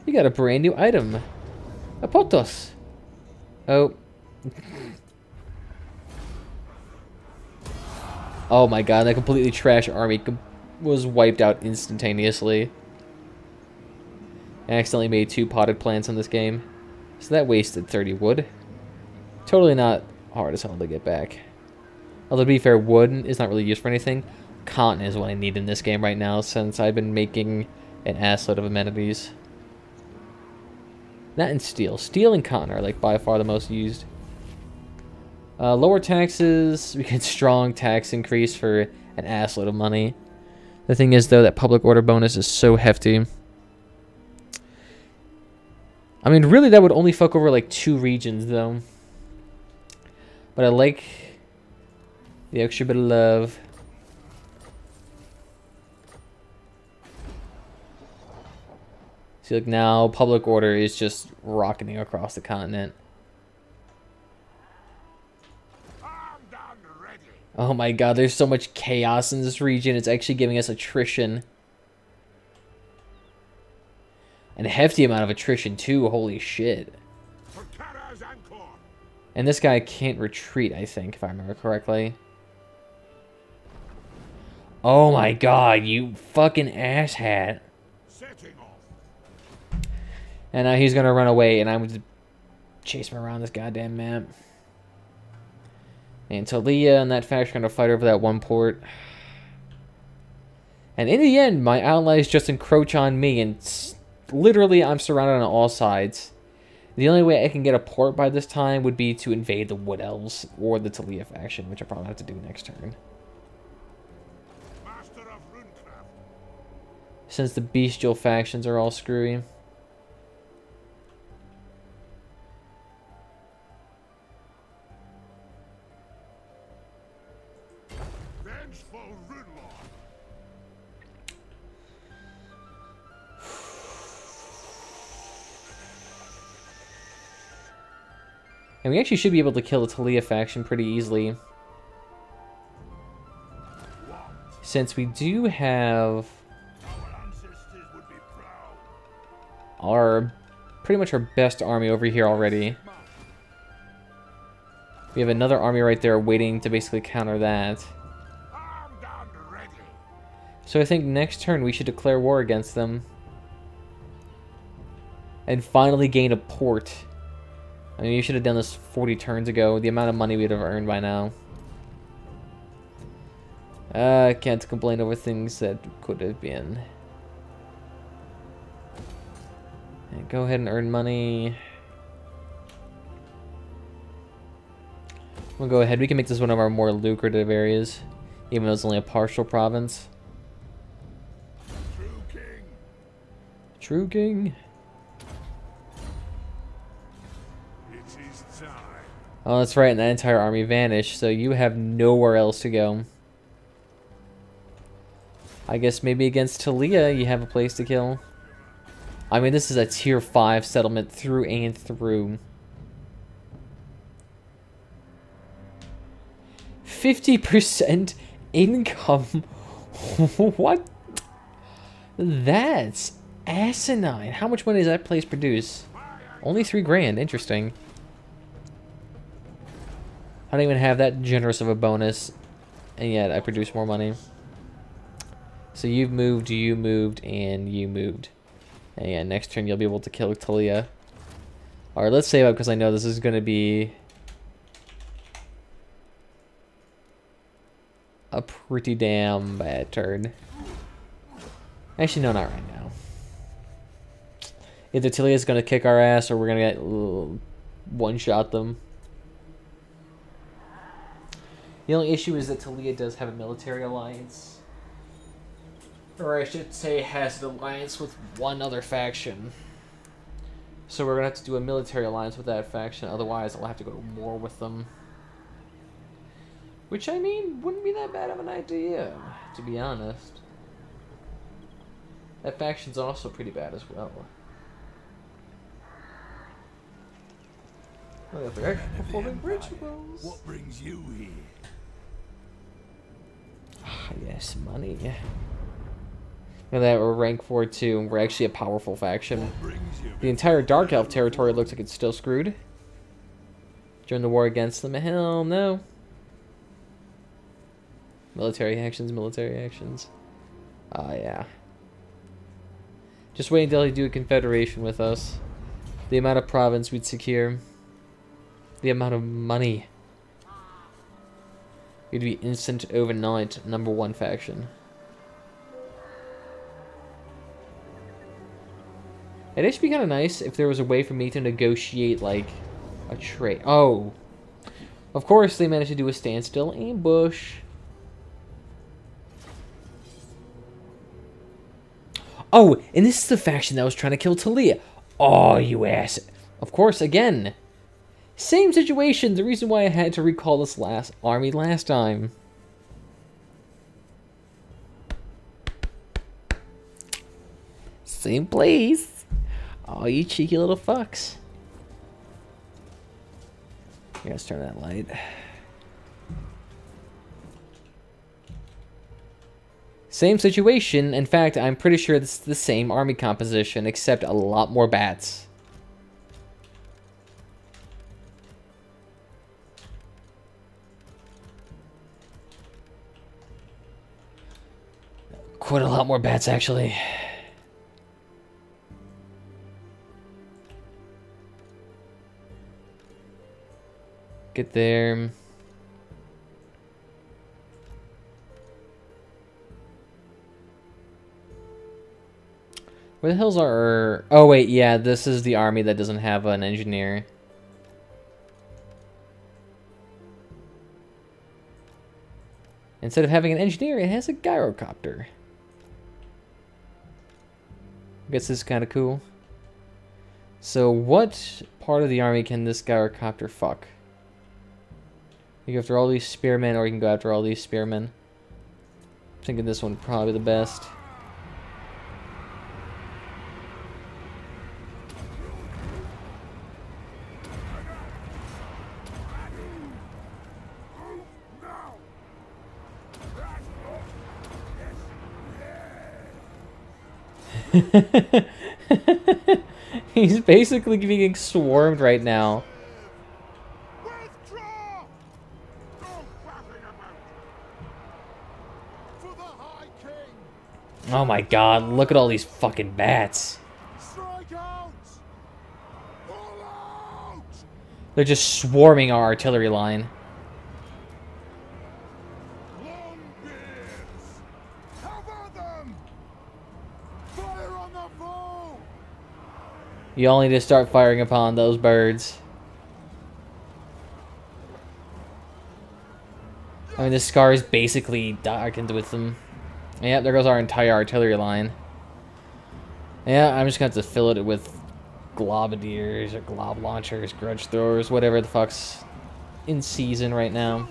You got a brand new item. A potos. Oh. Oh my god, that completely trash army was wiped out instantaneously. I accidentally made 2 potted plants in this game. So that wasted 30 wood. Totally not hard as hell to get back. Although to be fair, wood is not really used for anything. Cotton is what I need in this game right now, since I've been making an assload of amenities. That and steel. Steel and cotton are like by far the most used. Lower taxes. We get strong tax increase for an assload of money. The thing is, though, that public order bonus is so hefty. I mean, really, that would only fuck over like 2 regions, though. But I like the extra bit of love. See, like now, public order is just rocketing across the continent. Oh my god, there's so much chaos in this region. It's actually giving us attrition. And a hefty amount of attrition, too. Holy shit. And this guy can't retreat, I think, if I remember correctly. Oh my god, you fucking asshat. And now he's gonna run away, and I'm gonna chase him around this goddamn map. And Talia and that faction are gonna fight over that one port. And in the end, my allies just encroach on me, and literally I'm surrounded on all sides. The only way I can get a port by this time would be to invade the Wood Elves or the Talia faction, which I'll probably have to do next turn. Since the bestial factions are all screwy. And we actually should be able to kill the Talia faction pretty easily. Since we do have pretty much our best army over here already. We have another army right there waiting to basically counter that. So I think next turn we should declare war against them. And finally gain a port. I mean, you should have done this 40 turns ago. The amount of money we'd have earned by now. I can't complain over things that could have been. And go ahead and earn money. We'll go ahead. We can make this one of our more lucrative areas. Even though it's only a partial province. True king. True king. It is time. Oh, that's right, and that entire army vanished, so you have nowhere else to go. I guess maybe against Talia you have a place to kill. I mean, this is a tier 5 settlement through and through. 50% income? What? That's asinine. How much money does that place produce? Only 3 grand. Interesting. I don't even have that generous of a bonus, and yet I produce more money. So you've moved, you moved, and you moved. And yeah, next turn you'll be able to kill Talia. Alright, let's save up because I know this is going to be a pretty damn bad turn. Actually, no, not right now. Either Talia's going to kick our ass or we're going to get one-shot them. The only issue is that Talia does have a military alliance. Or I should say has an alliance with one other faction. So we're going to have to do a military alliance with that faction, otherwise I'll have to go to war with them. Which, I mean, wouldn't be that bad of an idea, to be honest. That faction's also pretty bad as well. Oh, they're performing rituals. What brings you here? Ah, yes, money. Look at that, we're rank 4 too, and we're actually a powerful faction. The entire Dark Elf territory looks like it's still screwed. Join the war against them? Hell no. Military actions, military actions. Ah, yeah. Just wait until they do a confederation with us. The amount of province we'd secure. The amount of money. We'd be instant overnight #1 faction. It'd actually be kind of nice if there was a way for me to negotiate, like, a trade. Oh. Of course, they managed to do a standstill ambush. Oh, and this is the faction that was trying to kill Talia. Oh, you ass. Of course, again. Same situation. The reason why I had to recall this army last time. Same place. Oh, you cheeky little fucks. Yeah, let's turn that light. Same situation. In fact, I'm pretty sure this is the same army composition, except a lot more bats. Quite a lot more bats, actually. Get there. Where the hell's our... Oh, wait, yeah, this is the army that doesn't have an engineer. Instead of having an engineer, it has a gyrocopter. I guess this is kind of cool. So what part of the army can this gyrocopter fuck? You go after all these spearmen, or you can go after all these spearmen. I'm thinking this one would probably be the best. He's basically being swarmed right now. Oh my god, look at all these fucking bats. They're just swarming our artillery line. You all need to start firing upon those birds. I mean, the scar is basically darkened with them. Yeah, there goes our entire artillery line. Yeah, I'm just going to have to fill it with globadiers or glob launchers, grudge throwers, whatever the fuck's in season right now.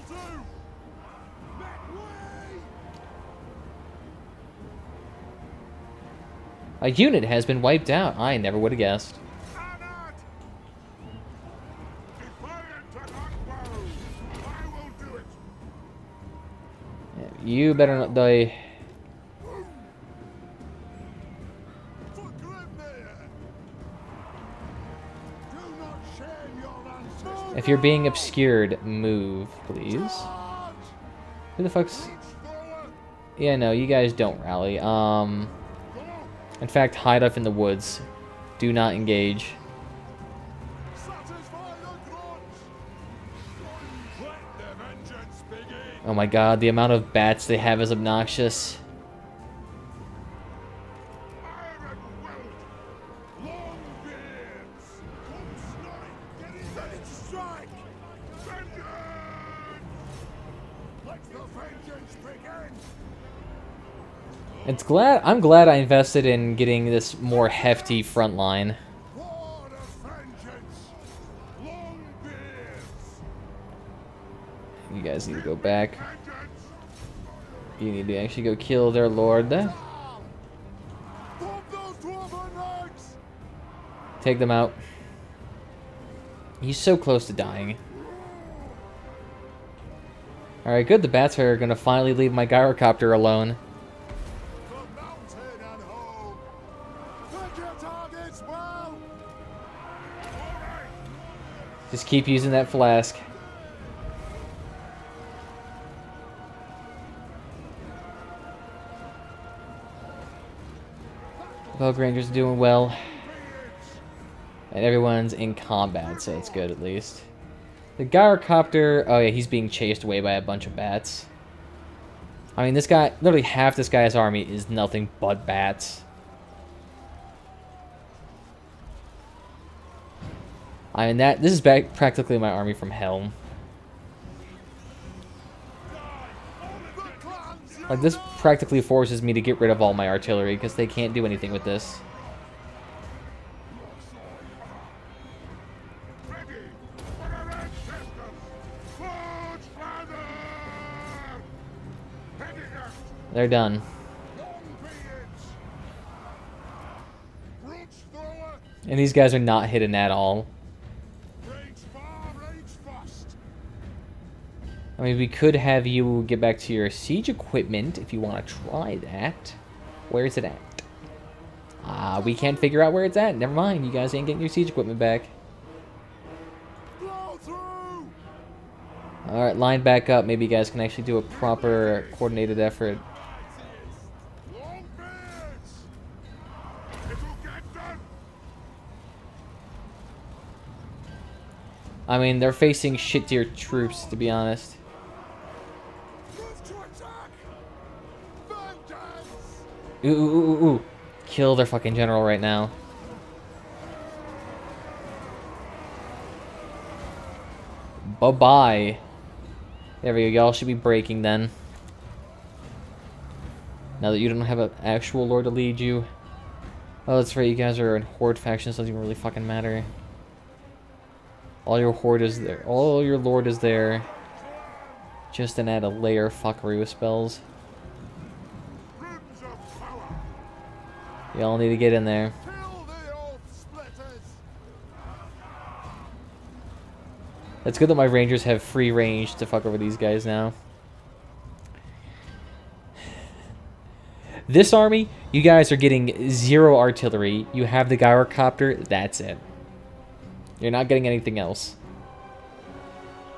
A unit has been wiped out. I never would have guessed. Yeah, you better not die. If you're being obscured, move, please. Who the fuck's... Yeah, no, you guys don't rally. In fact, hide up in the woods. Do not engage. Oh my god, the amount of bats they have is obnoxious. I'm glad I invested in getting this more hefty front line. You guys need to go back. You need to actually go kill their lord. Take them out. He's so close to dying. Alright, good. The bats are gonna finally leave my gyrocopter alone. Just keep using that flask. Belgranger's doing well. And everyone's in combat, so it's good at least. The gyrocopter... Oh yeah, he's being chased away by a bunch of bats. I mean, this guy... Literally half this guy's army is nothing but bats. I mean, this is practically my army from hell. Like, this practically forces me to get rid of all my artillery, because they can't do anything with this. They're done. And these guys are not hidden at all. I mean, we could have you get back to your siege equipment if you want to try that. Where is it at? We can't figure out where it's at. Never mind, you guys ain't getting your siege equipment back. Alright, line back up. Maybe you guys can actually do a proper coordinated effort. I mean, they're facing shit-tier troops, to be honest. Ooh, ooh, ooh, ooh. Kill their fucking general right now. Bye-bye. There we go. Y'all should be breaking then. Now that you don't have an actual lord to lead you. Oh, that's right. You guys are in horde factions. Doesn't even really fucking matter. All your horde is there. All your lord is there. Just to add a layer of fuckery with spells. Y'all need to get in there. It's good that my rangers have free range to fuck over these guys now. This army, you guys are getting 0 artillery. You have the gyrocopter, that's it. You're not getting anything else.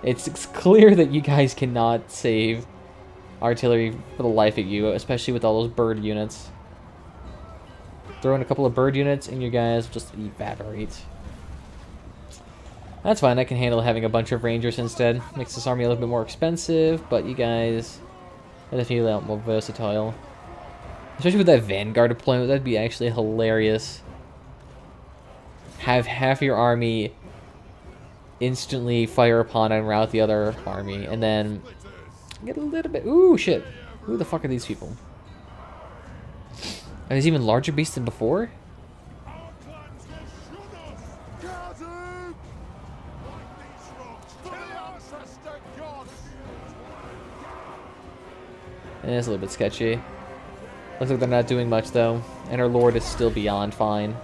It's clear that you guys cannot save artillery for the life of you, especially with all those bird units. Throw in a couple of bird units and you guys just evaporate. That's fine, I can handle having a bunch of rangers instead. Makes this army a little bit more expensive, but you guys are definitely a lot more versatile. Especially with that Vanguard deployment, that'd be actually hilarious. Have half your army instantly fire upon and rout the other army, and then Get a little bit. Ooh, shit. Who the fuck are these people? Are these even larger beasts than before? It's a little bit sketchy. Looks like they're not doing much though, and our lord is still beyond fine.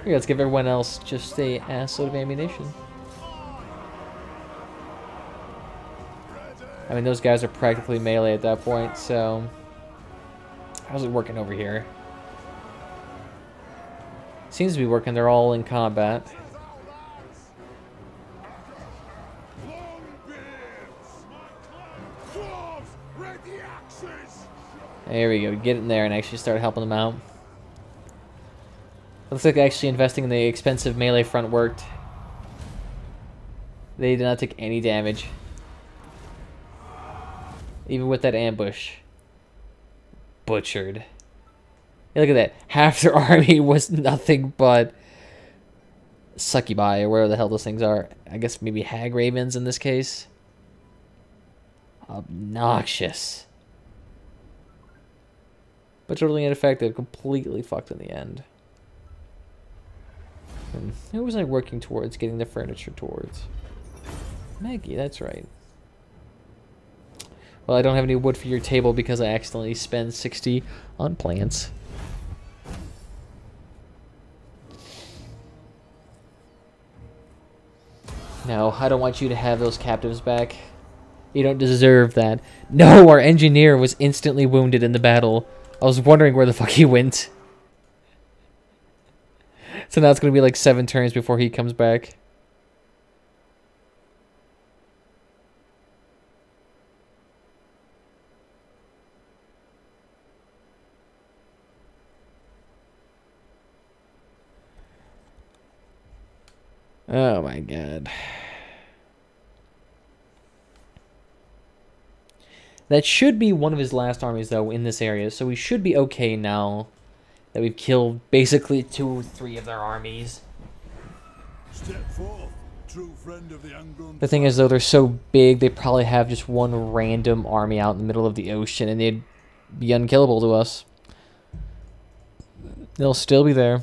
Here, let's give everyone else just a assload of ammunition. I mean, those guys are practically melee at that point, so... How's it working over here? Seems to be working. They're all in combat. There we go. Get in there and actually start helping them out. Looks like actually investing in the expensive melee front worked. They did not take any damage. Even with that ambush. Butchered. Hey, look at that. Half their army was nothing but succubi, or whatever the hell those things are. I guess maybe hag ravens in this case. Obnoxious. But totally ineffective. Completely fucked in the end. Who was I working towards getting the furniture towards? Maggie, that's right. Well, I don't have any wood for your table because I accidentally spent 60 on plants. No, I don't want you to have those captives back. You don't deserve that. No, our engineer was instantly wounded in the battle. I was wondering where the fuck he went. So now it's going to be like 7 turns before he comes back. Oh my god. That should be one of his last armies, though, in this area. So we should be okay now that we've killed basically 2 or 3 of their armies. Step forth, true friend of the The thing is, though, they're so big, they probably have just one random army out in the middle of the ocean, and they'd be unkillable to us. They'll still be there.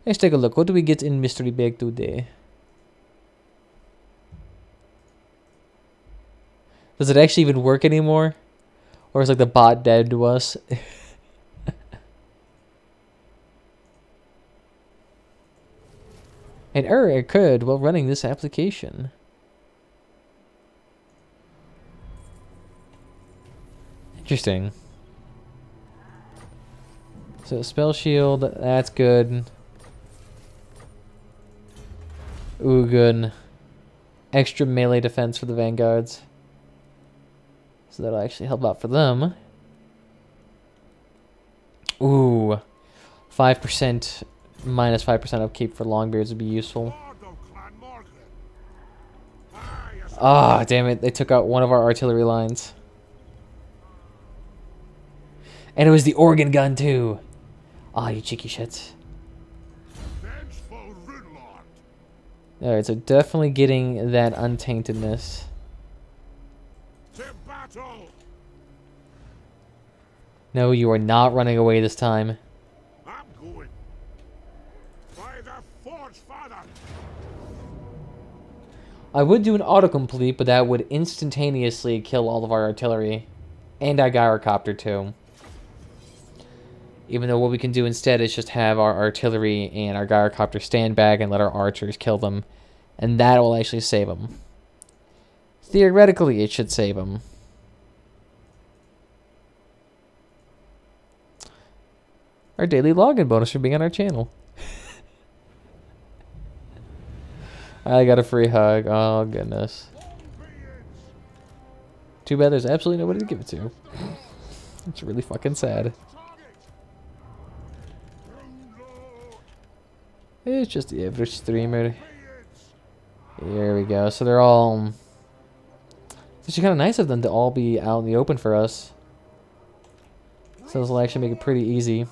Let's take a look. What do we get in Mystery Bag today? Does it actually even work anymore? Or is like the bot dead to us? An error occurred while running this application. Interesting. So spell shield, that's good. Ugin. Extra melee defense for the vanguards. So that'll actually help out for them. Ooh. 5%, minus 5% upkeep for Longbeards would be useful. Ah, damn it. They took out one of our artillery lines. And it was the organ gun, too. Ah, you cheeky shits. Alright, so definitely getting that untaintedness. No, you are not running away this time. I'm going. By the Forge Father. I would do an autocomplete, but that would instantaneously kill all of our artillery. And our gyrocopter, too. Even though what we can do instead is just have our artillery and our gyrocopter stand back and let our archers kill them. And that will actually save them. Theoretically, it should save them. Our daily login bonus for being on our channel. I got a free hug. Oh, goodness. Too bad there's absolutely nobody to give it to. It's really fucking sad. It's just the average streamer. Here we go. So they're all... It's actually kind of nice of them to all be out in the open for us. So this will actually make it pretty easy.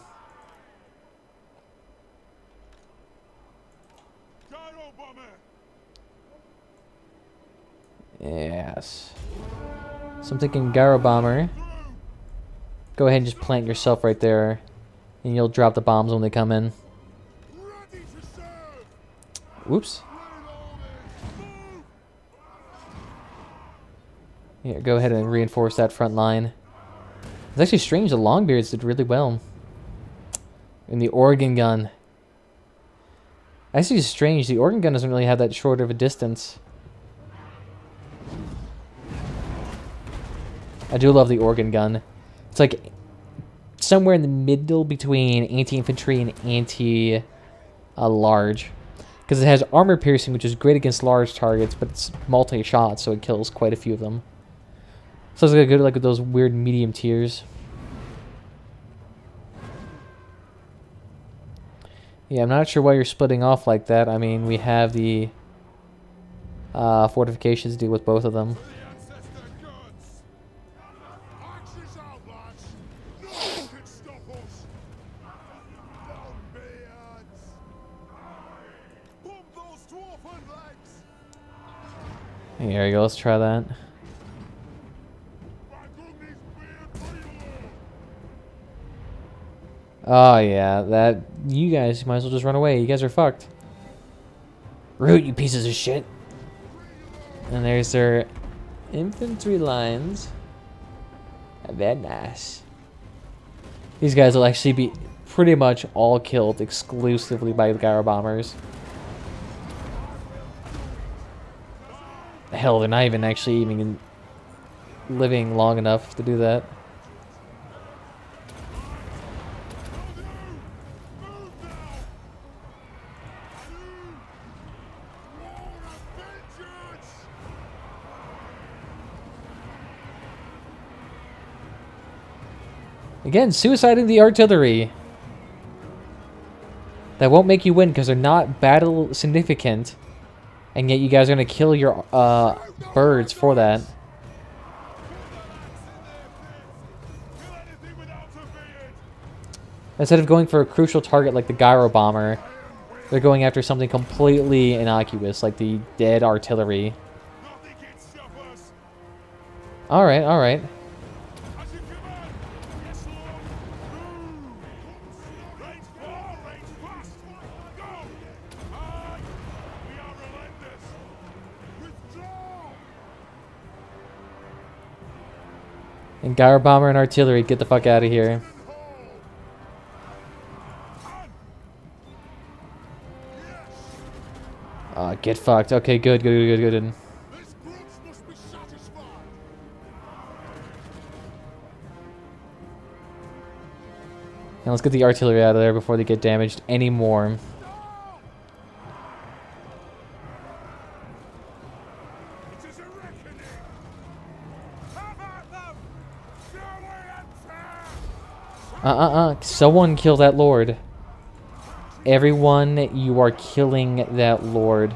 Yes. So I'm thinking Gyro Bomber. Go ahead and just plant yourself right there. And you'll drop the bombs when they come in. Whoops. Yeah, go ahead and reinforce that front line. It's actually strange, the Longbeards did really well. And the organ gun. Actually, it's strange, the organ gun doesn't really have that short of a distance. I do love the organ gun. It's like somewhere in the middle between anti-infantry and anti-large. Because it has armor piercing, which is great against large targets, but it's multi-shot, so it kills quite a few of them. So it's good like with those weird medium tiers. Yeah, I'm not sure why you're splitting off like that. I mean, we have the fortifications to deal with both of them. Here we go, let's try that. Oh yeah, that you guys might as well just run away. You guys are fucked. Root, you pieces of shit. And there's their infantry lines. Very nice. These guys will actually be pretty much all killed exclusively by the Gyro Bombers. Hell, they're not even actually even living long enough to do that. Again, suiciding the artillery. That won't make you win because they're not battle significant. And yet you guys are going to kill your birds for that. Instead of going for a crucial target like the Gyro Bomber, they're going after something completely innocuous like the dead artillery. Alright, alright. And Gyro Bomber and artillery, get the fuck out of here. Get fucked. Okay, good, good, good, good. Now let's get the artillery out of there before they get damaged anymore. Someone kill that lord. Everyone, you are killing that lord.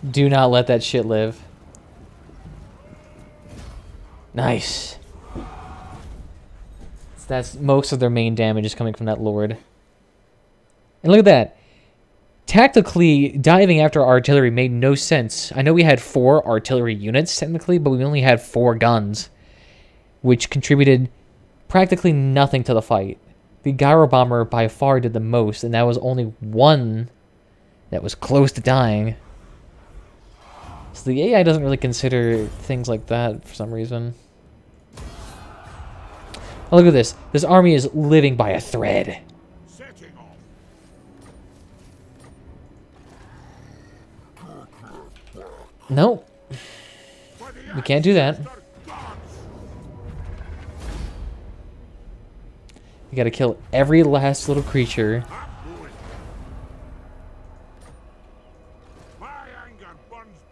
Do not let that shit live. Nice. So that's most of their main damage is coming from that lord. And look at that. Tactically, diving after artillery made no sense. I know we had 4 artillery units, technically, but we only had 4 guns, which contributed practically nothing to the fight. The Gyro Bomber by far did the most, and that was only one that was close to dying. So the AI doesn't really consider things like that for some reason. Oh, look at this. This army is living by a thread. Nope. We can't do that. We gotta kill every last little creature.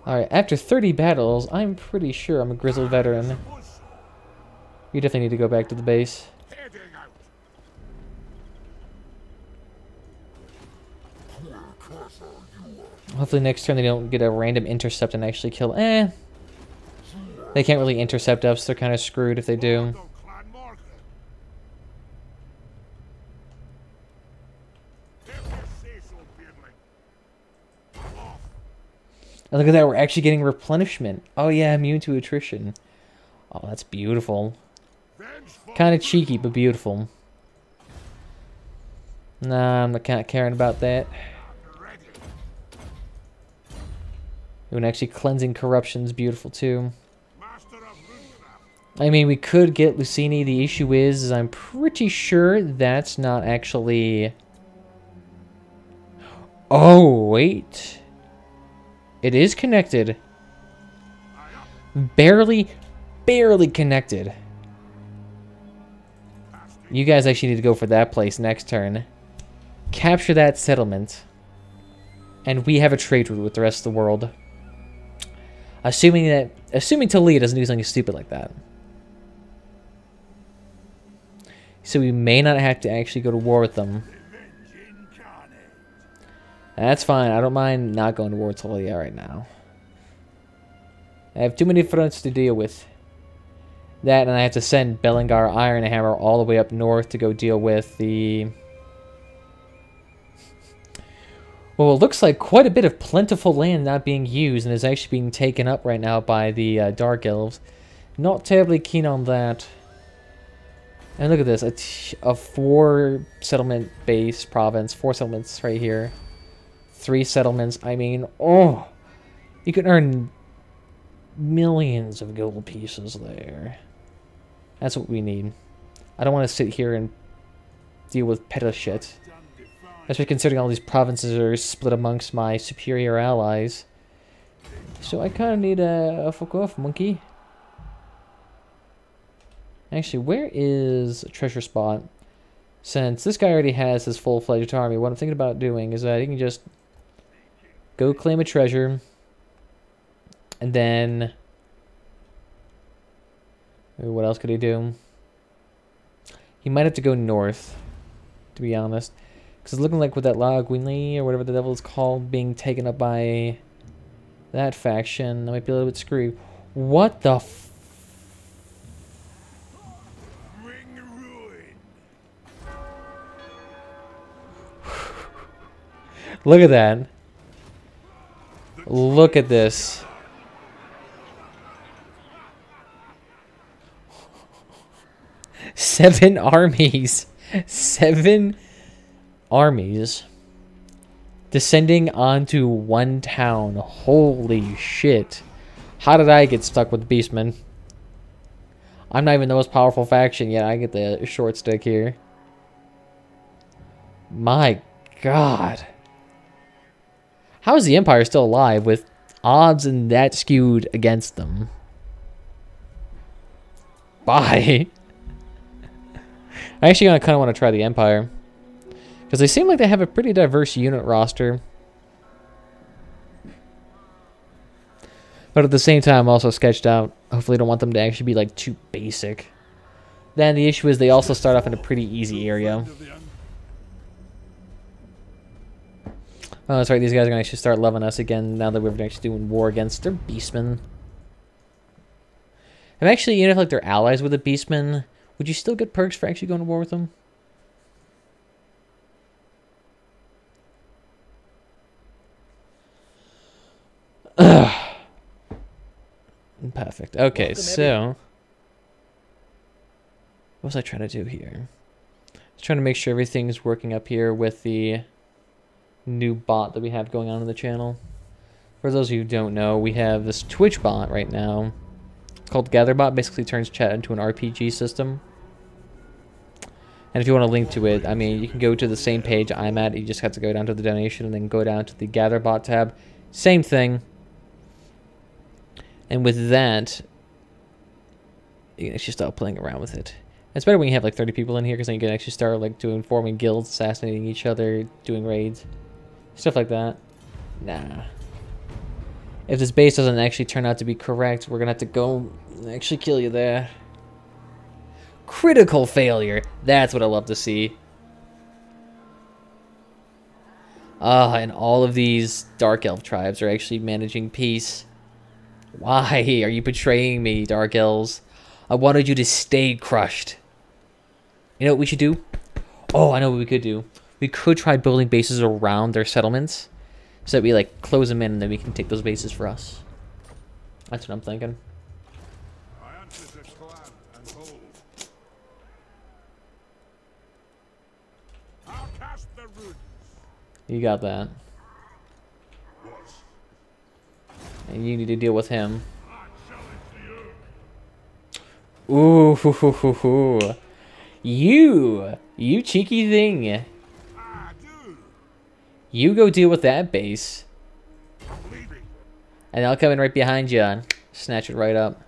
Alright, after 30 battles, I'm pretty sure I'm a grizzled veteran. You definitely need to go back to the base. Hopefully next turn they don't get a random intercept and actually kill. They can't really intercept us. They're kind of screwed if they do. And look at that, we're actually getting replenishment. Oh yeah, immune to attrition. Oh, that's beautiful. Kind of cheeky, but beautiful. Nah, I'm not caring about that. When actually cleansing corruption's beautiful too. I mean, we could get Lucini. The issue is I'm pretty sure that's not actually... Oh, wait. It is connected. Barely connected. You guys actually need to go for that place next turn. Capture that settlement. And we have a trade route with the rest of the world. Assuming Talia doesn't do something stupid like that. So we may not have to actually go to war with them. That's fine. I don't mind not going to war with Talia right now. I have too many fronts to deal with. That, and I have to send Belengar Ironhammer all the way up north to go deal with the... Well, it looks like quite a bit of plentiful land not being used and is actually being taken up right now by the Dark Elves. Not terribly keen on that. And look at this, a 4 settlement base province, 4 settlements right here. 3 settlements, I mean, oh! You can earn millions of gold pieces there. That's what we need. I don't want to sit here and deal with petty shit. Especially considering all these provinces are split amongst my superior allies. So I kind of need a fuck off, monkey. Actually, where is a treasure spot? Since this guy already has his full-fledged army, what I'm thinking about doing is that he can just go claim a treasure. And then... what else could he do? He might have to go north, to be honest. Because it's looking like with that La Guinli, or whatever the devil is called, being taken up by that faction, I might be a little bit screwed. What the f... Look at that. Look at this. Seven armies. 7 armies. Descending onto one town. Holy shit. How did I get stuck with Beastmen? I'm not even the most powerful faction yet. I get the short stick here. My God. How is the Empire still alive with odds and that skewed against them? Bye. I actually kind of want to try the Empire. Because they seem like they have a pretty diverse unit roster. But at the same time, I'm also sketched out. Hopefully I don't want them to actually be like too basic. Then the issue is they also start off in a pretty easy area. Oh, that's right. These guys are going to actually start loving us again now that we're actually doing war against their Beastmen. And actually, even if like they're allies with the Beastmen, would you still get perks for actually going to war with them? Perfect. Okay, so... what was I trying to do here? I was trying to make sure everything's working up here with the new bot that we have going on in the channel. For those of you who don't know, we have this Twitch bot right now called GatherBot. Basically turns chat into an RPG system. And if you want to link to it, I mean, you can go to the same page I'm at. You just have to go down to the donation and then go down to the GatherBot tab. Same thing. And with that, you can actually start playing around with it. It's better when you have like 30 people in here because then you can actually start like forming guilds, assassinating each other, doing raids. Stuff like that. Nah. If this base doesn't actually turn out to be correct, we're going to have to go and actually kill you there. Critical failure. That's what I love to see. And all of these Dark Elf tribes are actually managing peace. Why are you betraying me, Dark Elves? I wanted you to stay crushed. You know what we should do? Oh, I know what we could do. We could try building bases around their settlements. So that we, like, close them in and then we can take those bases for us. That's what I'm thinking. I answer to clan and hold. I'll cast the runes. You got that. And you need to deal with him. Ooh, hoo, hoo, hoo, hoo. You cheeky thing. You go deal with that base. And I'll come in right behind you and snatch it right up.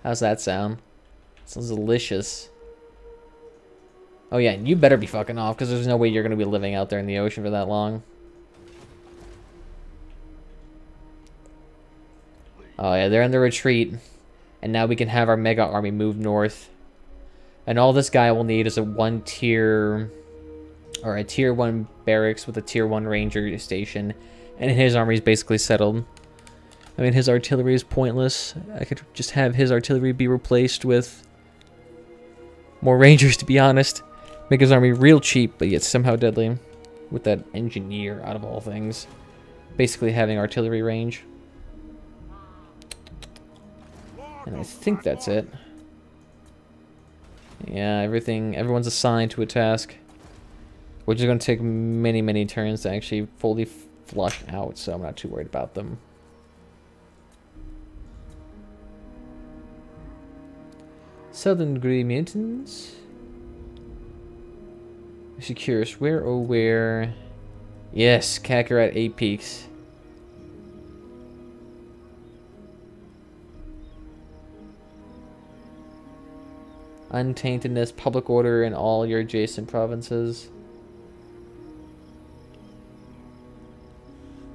How's that sound? Sounds delicious. Oh yeah, you better be fucking off, because there's no way you're going to be living out there in the ocean for that long. Oh yeah, they're in the retreat. And now we can have our mega army move north. And all this guy will need is a tier 1 barracks with a tier 1 ranger station. And his army is basically settled. I mean, his artillery is pointless. I could just have his artillery be replaced with more rangers, to be honest. Make his army real cheap, but yet somehow deadly. With that engineer, out of all things. Basically having artillery range. And I think that's it. Yeah, everyone's assigned to a task. Which is going to take many, many turns to actually fully flush out, so I'm not too worried about them. Southern Grey Mountains. Secures. Where, oh where? Yes, Kakarot 8 peaks. Untaintedness, public order in all your adjacent provinces.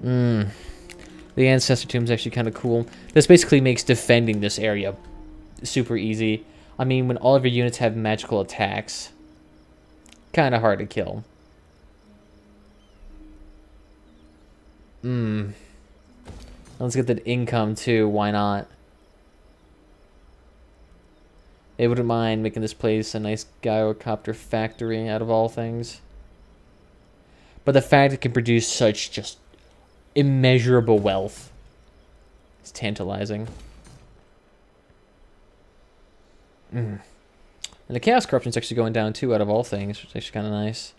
The Ancestor Tomb is actually kind of cool. This basically makes defending this area super easy. I mean, when all of your units have magical attacks, kind of hard to kill. Let's get that income too, why not? They wouldn't mind making this place a nice gyrocopter factory out of all things. But the fact it can produce such just immeasurable wealth is tantalizing. And the Chaos Corruption is actually going down too out of all things, which is actually kind of nice.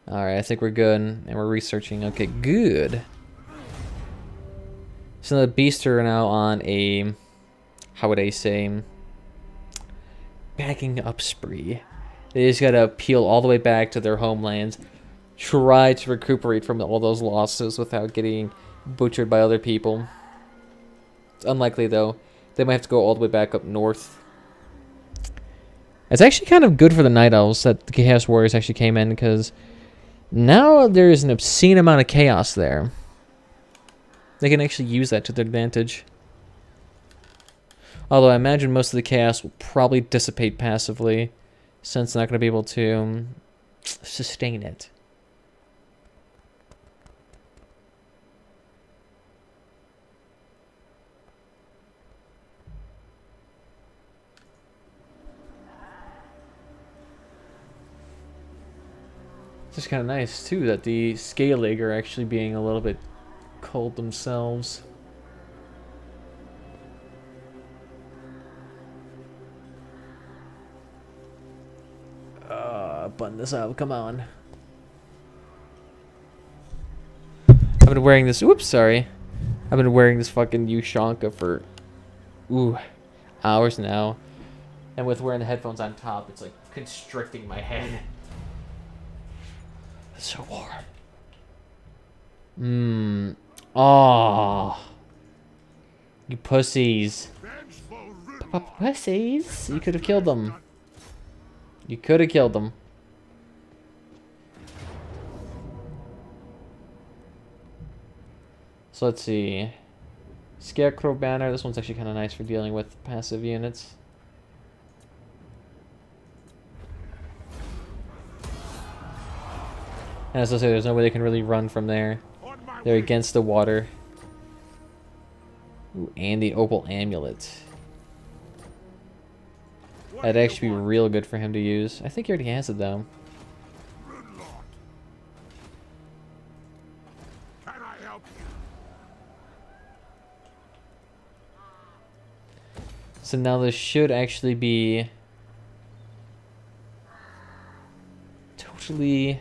Alright, I think we're good. And we're researching. Okay, good. So the beasts are now on a... how would I say, backing up spree. They just gotta peel all the way back to their homelands, try to recuperate from all those losses without getting butchered by other people. It's unlikely though. They might have to go all the way back up north. It's actually kind of good for the Night Elves that the Chaos Warriors actually came in, because now there's an obscene amount of chaos there. They can actually use that to their advantage. Although I imagine most of the chaos will probably dissipate passively, since they're not going to be able to sustain it. It's just kind of nice, too, that the Scalig are actually being a little bit cold themselves. Button this up, come on. I've been wearing this, oops, sorry. I've been wearing this fucking Ushanka for, hours now. And with wearing the headphones on top, it's like constricting my head. It's so warm. Oh, you pussies. Pussies. You could have killed them. You could have killed them. So let's see. Scarecrow Banner. This one's actually kind of nice for dealing with passive units. And as I say, there's no way they can really run from there. They're against the water. Ooh, and the Opal Amulet. That'd actually be real good for him to use. I think he already has it though. Can I help you? So now this should actually be totally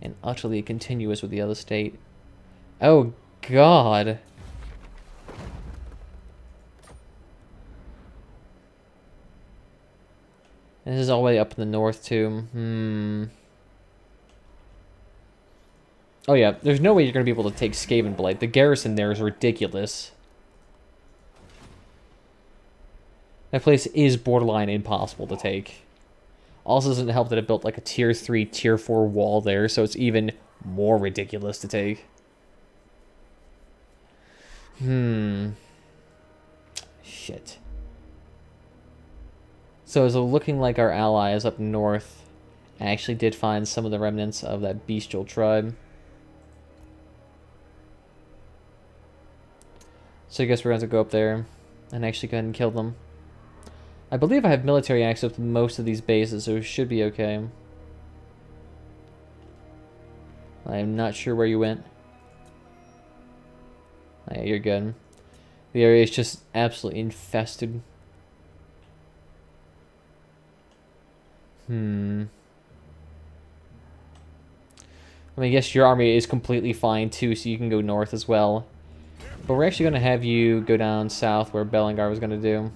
and utterly continuous with the other state. Oh, God. And this is all the way up in the north, too. Oh, yeah. There's no way you're going to be able to take Skaven Blight. The garrison there is ridiculous. That place is borderline impossible to take. Also doesn't help that it built like a tier 3, tier 4 wall there, so it's even more ridiculous to take. Shit. So is it looking like our allies up north actually did find some of the remnants of that bestial tribe? So I guess we're going to have to go up there and actually go ahead and kill them. I believe I have military access to most of these bases, so it should be okay. I am not sure where you went. Oh, yeah, you're good. The area is just absolutely infested. I mean, I guess your army is completely fine too, so you can go north as well. But we're actually going to have you go down south where Belengar was going to do.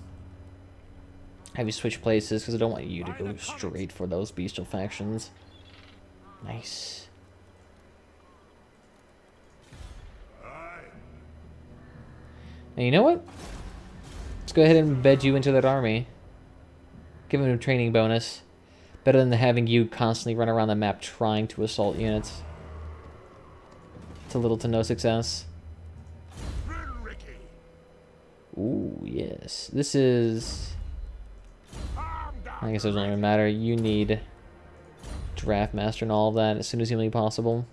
Have you switch places, because I don't want you to go straight for those bestial factions. Nice. And you know what? Let's go ahead and embed you into that army. Give him a training bonus. Better than having you constantly run around the map trying to assault units. To little to no success. Ooh, yes. This is... I guess it doesn't even matter. You need Draft Master and all of that as soon as humanly possible.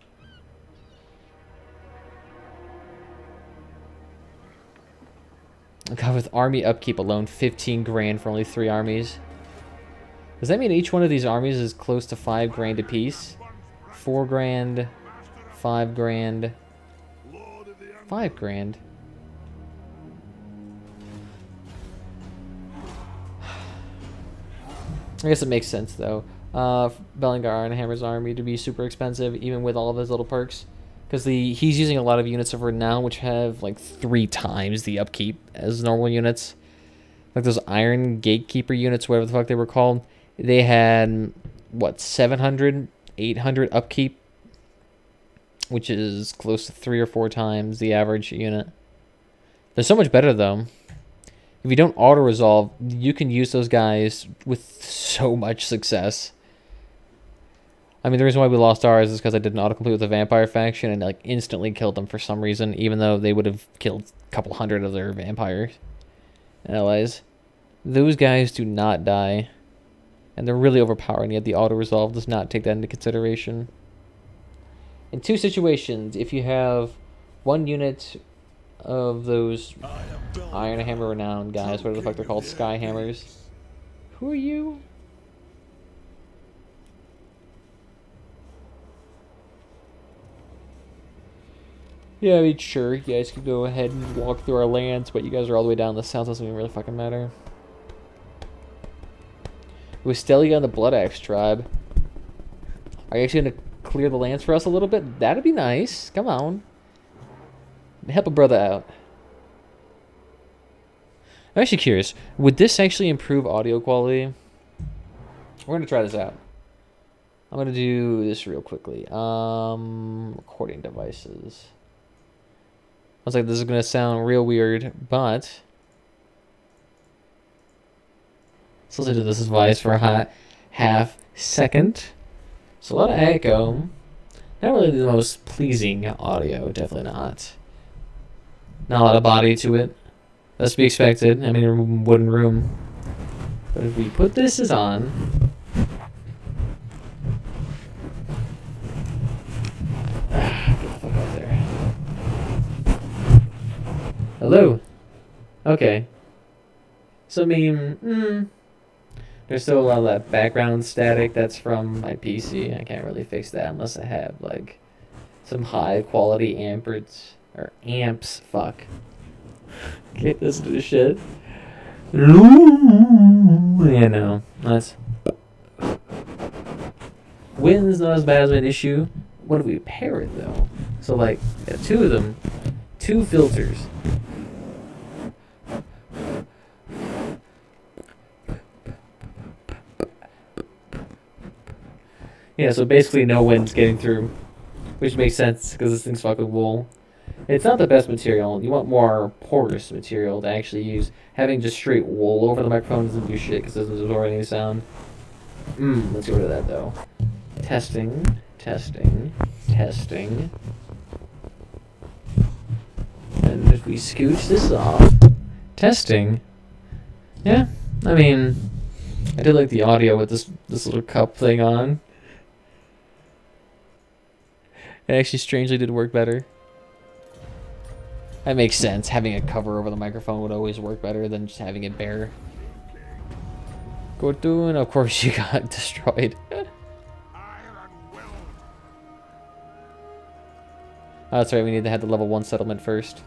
God, with army upkeep alone, 15 grand for only 3 armies. Does that mean each one of these armies is close to 5 grand apiece? 4 grand, 5 grand, 5 grand. I guess it makes sense, though. Belengar Ironhammer's army to be super expensive, even with all of his little perks. Because he's using a lot of units of renown, which have, like, 3 times the upkeep as normal units. Like those Iron Gatekeeper units, whatever the fuck they were called. They had, what, 700, 800 upkeep? Which is close to 3 or 4 times the average unit. They're so much better, though. If you don't auto-resolve, you can use those guys with so much success. I mean, the reason why we lost ours is because I did an auto-complete with the vampire faction and like instantly killed them for some reason, even though they would have killed a couple hundred of their vampire allies. Those guys do not die. And they're really overpowering, yet the auto-resolve does not take that into consideration. In 2 situations, if you have 1 unit of those Iron Hammer Renowned guys, whatever the fuck they're called, Sky Hammers. Who are you? Yeah, I mean, sure, you guys could go ahead and walk through our lands, but you guys are all the way down the south, doesn't even really fucking matter. With Stelia and the Blood Axe tribe. Are you actually going to clear the lands for us a little bit? That'd be nice. Come on. Help a brother out. I'm actually curious. Would this actually improve audio quality? We're going to try this out. I'm going to do this real quickly. Recording devices. I was like, this is going to sound real weird, but... Let's listen to this device for a hot half second. It's a lot of echo. Not really the most pleasing audio, definitely not. Not a lot of body to it. That's to be expected. I mean, a wooden room. But if we put this as on... Get the fuck out there. Hello? Okay. So, I mean, there's still a lot of that background static that's from my PC. I can't really fix that unless I have, like, Some high quality amperage or amps. Fuck. Can't listen to this shit. Yeah, no. That's wind's not as bad as an issue. What do we pair it though? So like, yeah, two of them, two filters. Yeah, so basically no wind's getting through, which makes sense because this thing's fucking wool. It's not the best material. You want more porous material to actually use. Having just straight wool over the microphone doesn't do shit because it doesn't absorb any sound. Let's get rid of that though. Testing, testing, testing. And if we scooch this off, testing. Yeah, I mean, I did like the audio with this little cup thing on. It actually strangely did work better. That makes sense. Having a cover over the microphone would always work better than just having it bare. Go and of course you got destroyed. Oh, that's right, we need to have the level 1 settlement first.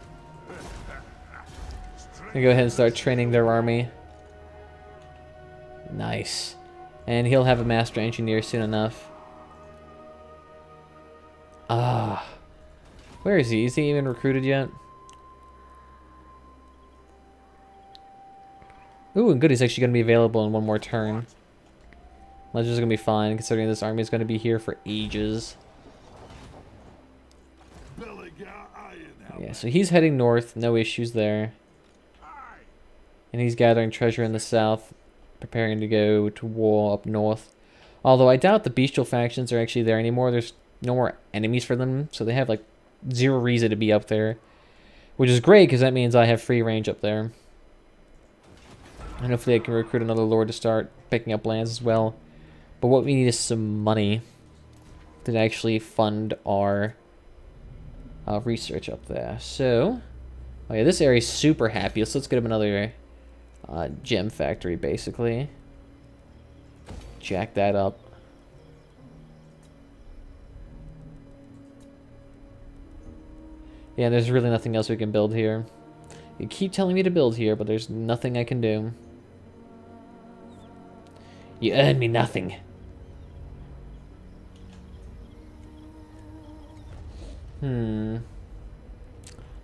And go ahead and start training their army. Nice. And he'll have a master engineer soon enough. Where is he? Is he even recruited yet? Ooh, and good, he's actually going to be available in one more turn. That's just going to be fine, considering this army is going to be here for ages. Yeah, so he's heading north, no issues there. And he's gathering treasure in the south, preparing to go to war up north. Although I doubt the bestial factions are actually there anymore. There's no more enemies for them, so they have like zero reason to be up there. Which is great, because that means I have free range up there. And hopefully I can recruit another lord to start picking up lands as well. But what we need is some money to actually fund our research up there. So, oh yeah, this area is super happy. So let's get him another gem factory, basically. Jack that up. Yeah, there's really nothing else we can build here. You keep telling me to build here, but there's nothing I can do. You earn me nothing. I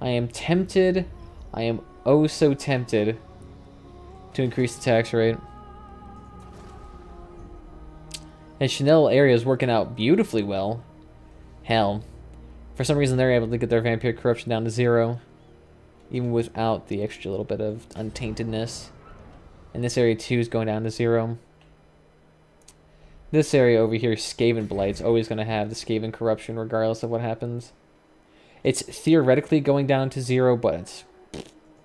am tempted. I am oh so tempted to increase the tax rate. And Chanel area is working out beautifully well. Hell. For some reason, they're able to get their vampire corruption down to 0. Even without the extra little bit of untaintedness. And this area too is going down to 0. This area over here, Skaven Blight's always going to have the Skaven corruption regardless of what happens. It's theoretically going down to 0, but it's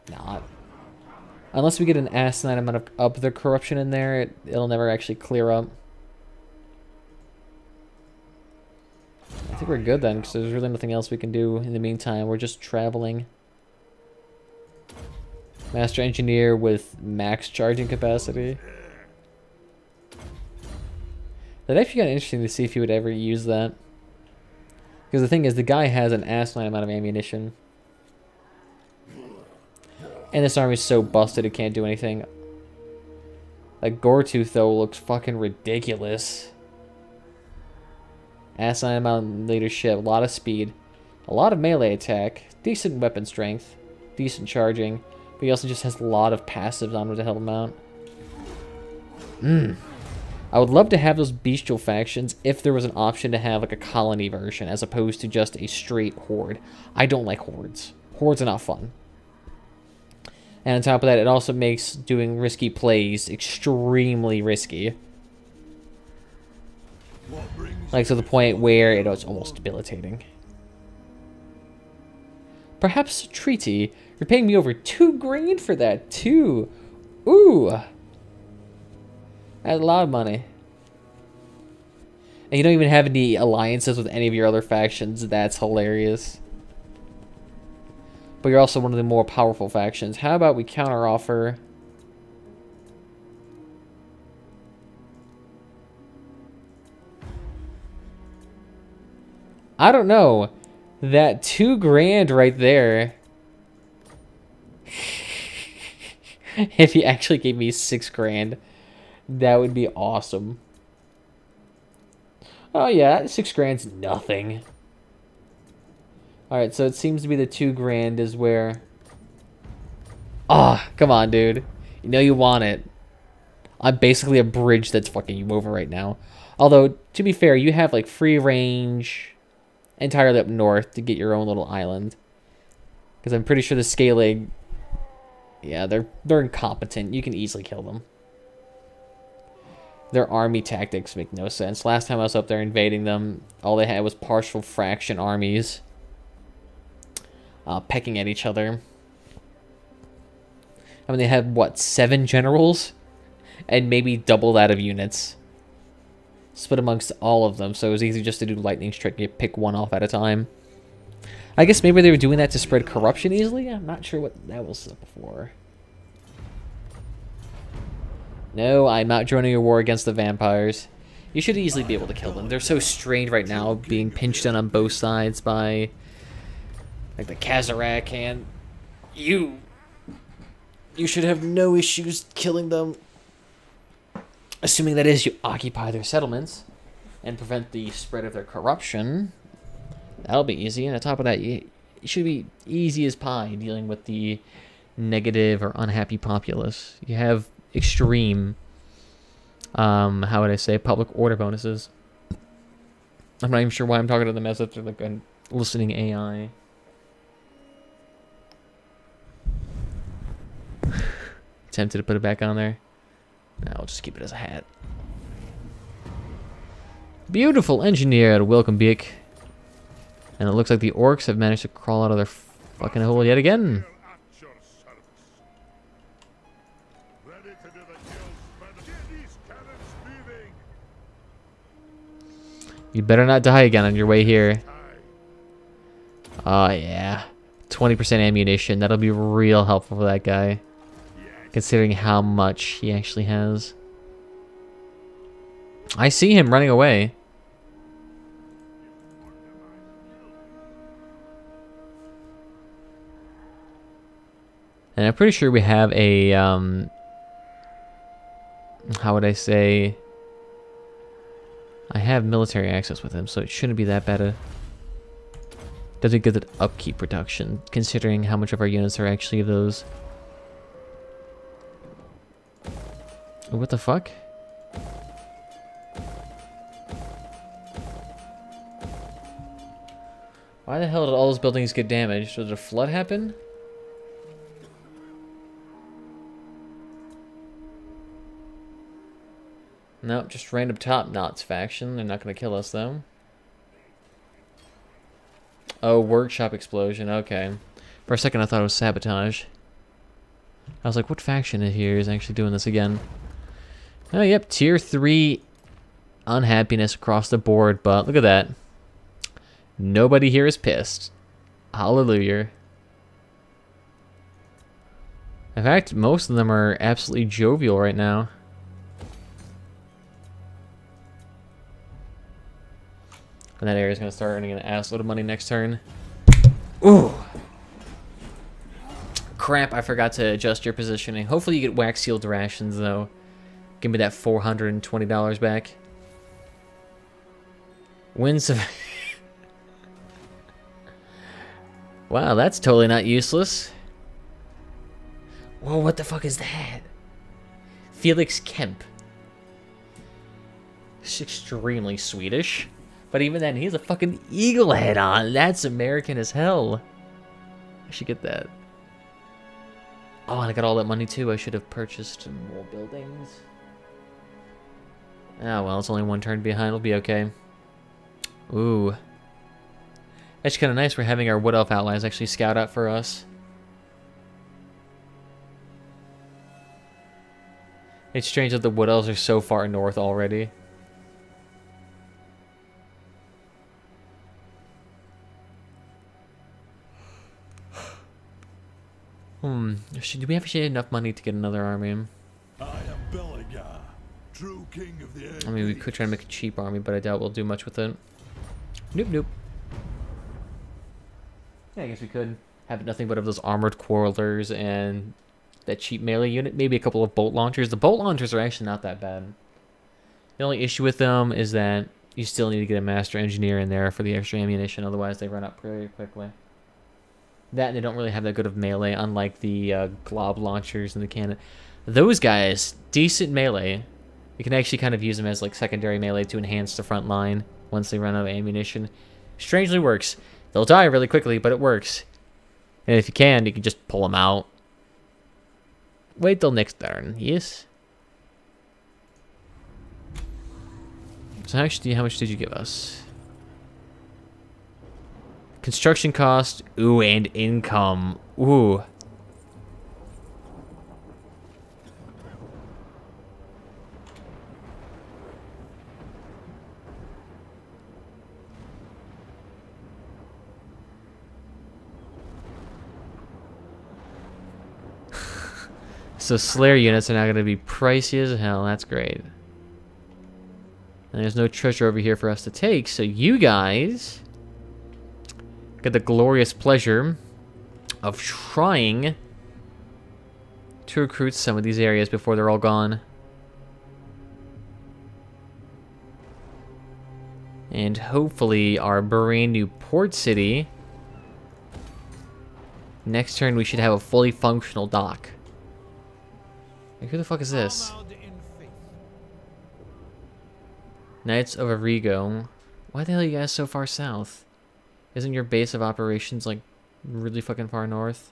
not. Unless we get an asinine amount of other corruption in there, it'll never actually clear up. I think we're good then, because there's really nothing else we can do in the meantime. We're just traveling. Master Engineer with max charging capacity. That actually got interesting to see if he would ever use that. Because the thing is, the guy has an asinine amount of ammunition. And this army is so busted it can't do anything. Like, Goretooth, though, looks fucking ridiculous. Asinine amount of leadership, a lot of speed, a lot of melee attack, decent weapon strength, decent charging, but he also just has a lot of passives on him to help him out. I would love to have those bestial factions if there was an option to have like a colony version as opposed to just a straight horde. I don't like hordes. Hordes are not fun. And on top of that, it also makes doing risky plays extremely risky. Like to the point where it's almost debilitating. Perhaps a treaty. You're paying me over 2 grand for that too. Ooh. That's a lot of money. And you don't even have any alliances with any of your other factions. That's hilarious. But you're also one of the more powerful factions. How about we counteroffer? I don't know. That 2 grand right there. If he actually gave me 6 grand, that would be awesome. Oh yeah, 6 grand's nothing. Alright, so it seems to be the 2 grand is where... Ah, oh, come on, dude. You know you want it. I'm basically a bridge that's fucking you over right now. Although, to be fair, you have like free range entirely up north to get your own little island. Because I'm pretty sure the scaling... Yeah, they're incompetent. You can easily kill them. Their army tactics make no sense. Last time I was up there invading them, all they had was partial fraction armies. Pecking at each other. I mean, they had, what, 7 generals? And maybe double that of units. Split amongst all of them, so it was easy just to do lightning strike. You pick one off at a time. I guess maybe they were doing that to spread corruption easily? I'm not sure what that was for. No, I'm not joining a war against the vampires. You should easily be able to kill them. They're so strained right now, being pinched on both sides by... like the Kazarak, and... You should have no issues killing them. Assuming that is you occupy their settlements and prevent the spread of their corruption. That'll be easy. And on top of that, it should be easy as pie dealing with the negative or unhappy populace. You have extreme, how would I say, public order bonuses. I'm not even sure why I'm talking to them as if they're like a listening AI. Tempted to put it back on there. No, I'll just keep it as a hat. Beautiful engineered welcome back. And it looks like the orcs have managed to crawl out of their fucking hole yet again. You better not die again on your way here. Oh yeah. 20% ammunition. That'll be real helpful for that guy. Considering how much he actually has. I see him running away. And I'm pretty sure we have a, how would I say? I have military access with him, so it shouldn't be that bad. Doesn't get the upkeep reduction, considering how much of our units are actually those. What the fuck? Why the hell did all those buildings get damaged? Did a flood happen? Nope, just random top-knots faction. They're not going to kill us, though. Oh, workshop explosion. Okay. For a second, I thought it was sabotage. I was like, what faction in here is actually doing this again? Oh, yep, tier 3 unhappiness across the board, but look at that. Nobody here is pissed. Hallelujah. In fact, most of them are absolutely jovial right now. And that area is going to start earning an assload of money next turn. Ooh! Crap, I forgot to adjust your positioning. Hopefully you get wax sealed rations, though. Give me that $420 back. Vindsvept. Wow, that's totally not useless. Whoa, what the fuck is that? Felix Kemp. It's extremely Swedish. But even then, he has a fucking eagle head on. That's American as hell. I should get that. Oh, and I got all that money too. I should have purchased more buildings. Oh, well, it's only one turn behind. It'll be okay. Ooh. That's kind of nice. We're having our Wood Elf allies actually scout out for us. It's strange that the Wood Elves are so far north already. Do we actually have enough money to get another army? I am Belagar, true king of the air. I mean, we could try to make a cheap army, but I doubt we'll do much with it. Nope, nope. Yeah, I guess we could have nothing but of those armored quarrelers and that cheap melee unit. Maybe a couple of bolt launchers. The bolt launchers are actually not that bad. The only issue with them is that you still need to get a master engineer in there for the extra ammunition. Otherwise, they run out pretty quickly. That and they don't really have that good of melee, unlike the glob launchers and the cannon. Those guys, decent melee. You can actually kind of use them as like secondary melee to enhance the front line once they run out of ammunition. Strangely works. They'll die really quickly, but it works. And if you can just pull them out. Wait till next turn, yes? So how much did you give us? Construction cost, ooh, and income, ooh. So Slayer units are now going to be pricey as hell. That's great. And there's no treasure over here for us to take. So you guys get the glorious pleasure of trying to recruit some of these areas before they're all gone. And hopefully our brand new port city. Next turn we should have a fully functional dock. Like, who the fuck is this? Knights of Arrigo. Why the hell are you guys so far south? Isn't your base of operations, like, really fucking far north?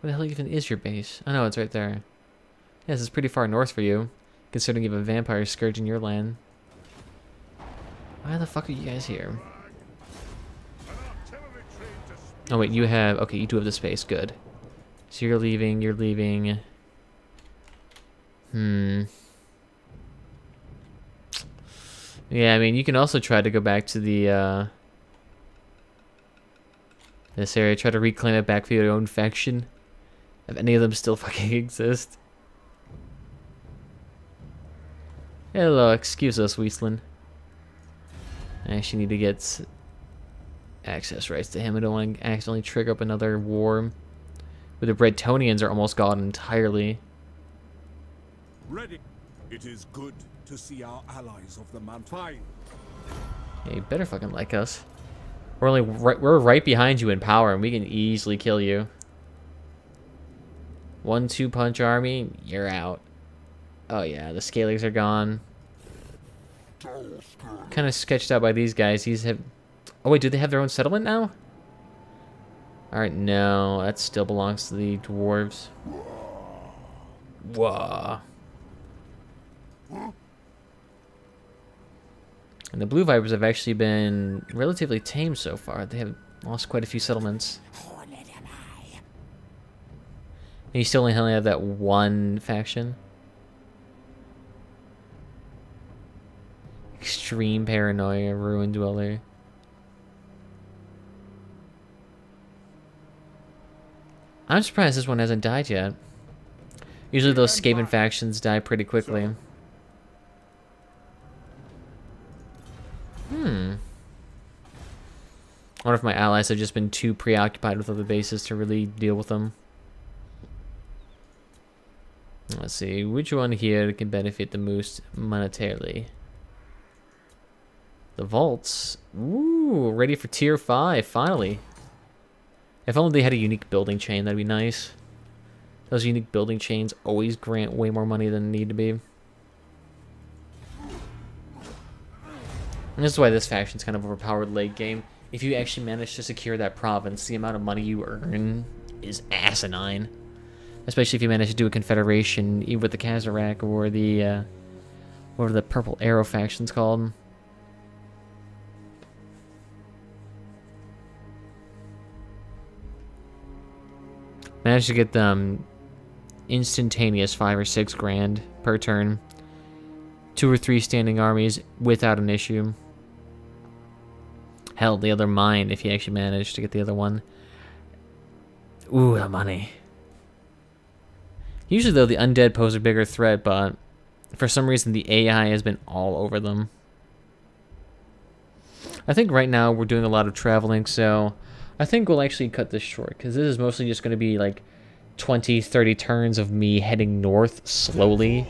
Where the hell even is your base? Oh no, it's right there. Yes, it's pretty far north for you, considering you have a vampire scourge in your land. Why the fuck are you guys here? Oh wait, you have... Okay, you do have the space. Good. So you're leaving, Yeah, I mean, you can also try to go back to the, this area, try to reclaim it back for your own faction. If any of them still fucking exist. Hello, excuse us, Weasland. I actually need to get access rights to him. I don't want to accidentally trigger up another war. But the Bretonians are almost gone entirely. Ready. It is good to see our allies of the mountain. Yeah, you better fucking like us. We're right behind you in power, and we can easily kill you. 1-2 punch army, you're out. Oh yeah, the scalers are gone. Kind of sketched out by these guys. Oh wait, do they have their own settlement now? Alright, no, that still belongs to the dwarves. Whoa. And the Blue Vipers have actually been relatively tame so far. They have lost quite a few settlements. And you still only have that one faction. Extreme paranoia, ruin dweller. I'm surprised this one hasn't died yet. Usually those Skaven factions die pretty quickly. I wonder if my allies have just been too preoccupied with other bases to really deal with them. Let's see, which one here can benefit the most monetarily? The vaults. Ooh, ready for tier 5, finally. If only they had a unique building chain, that'd be nice. Those unique building chains always grant way more money than they need to be. And this is why this faction's kind of overpowered late game. If you actually manage to secure that province, the amount of money you earn is asinine. Especially if you manage to do a confederation, either with the Kazarak or the, whatever the Purple Arrow faction's called. Managed to get them instantaneous 5 or 6 grand per turn. 2 or 3 standing armies without an issue. Hell, the other mine, if you actually managed to get the other one. Ooh, the money. Usually, though, the undead pose a bigger threat, but for some reason, the AI has been all over them. I think right now we're doing a lot of traveling, so I think we'll actually cut this short, because this is mostly just going to be like 20, 30 turns of me heading north slowly.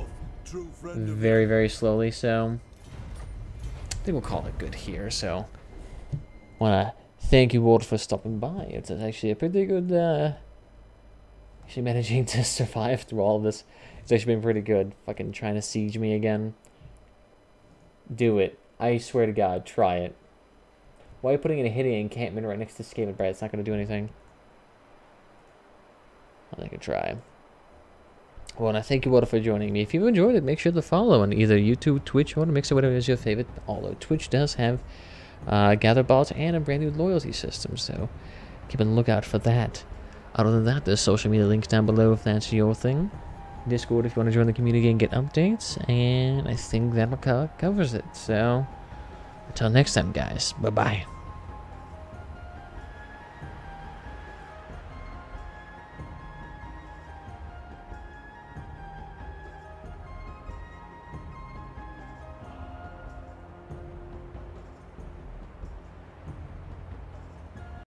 Very, very slowly, so I think we'll call it good here. So I want to thank you all for stopping by. It's actually a pretty good, actually managing to survive through all of this. It's actually been pretty good. Fucking trying to siege me again. Do it. I swear to God, try it. Why are you putting in a hidden encampment right next to Skaven Bright? It's not going to do anything. I can try. Well, and I thank you all for joining me. If you enjoyed it, make sure to follow on either YouTube, Twitch, or Mixer, whatever is your favorite. Although Twitch does have gather bots and a brand new loyalty system, so keep a lookout for that. Other than that, there's social media links down below if that's your thing. Discord if you want to join the community and get updates, and I think that covers it. So until next time, guys, bye bye.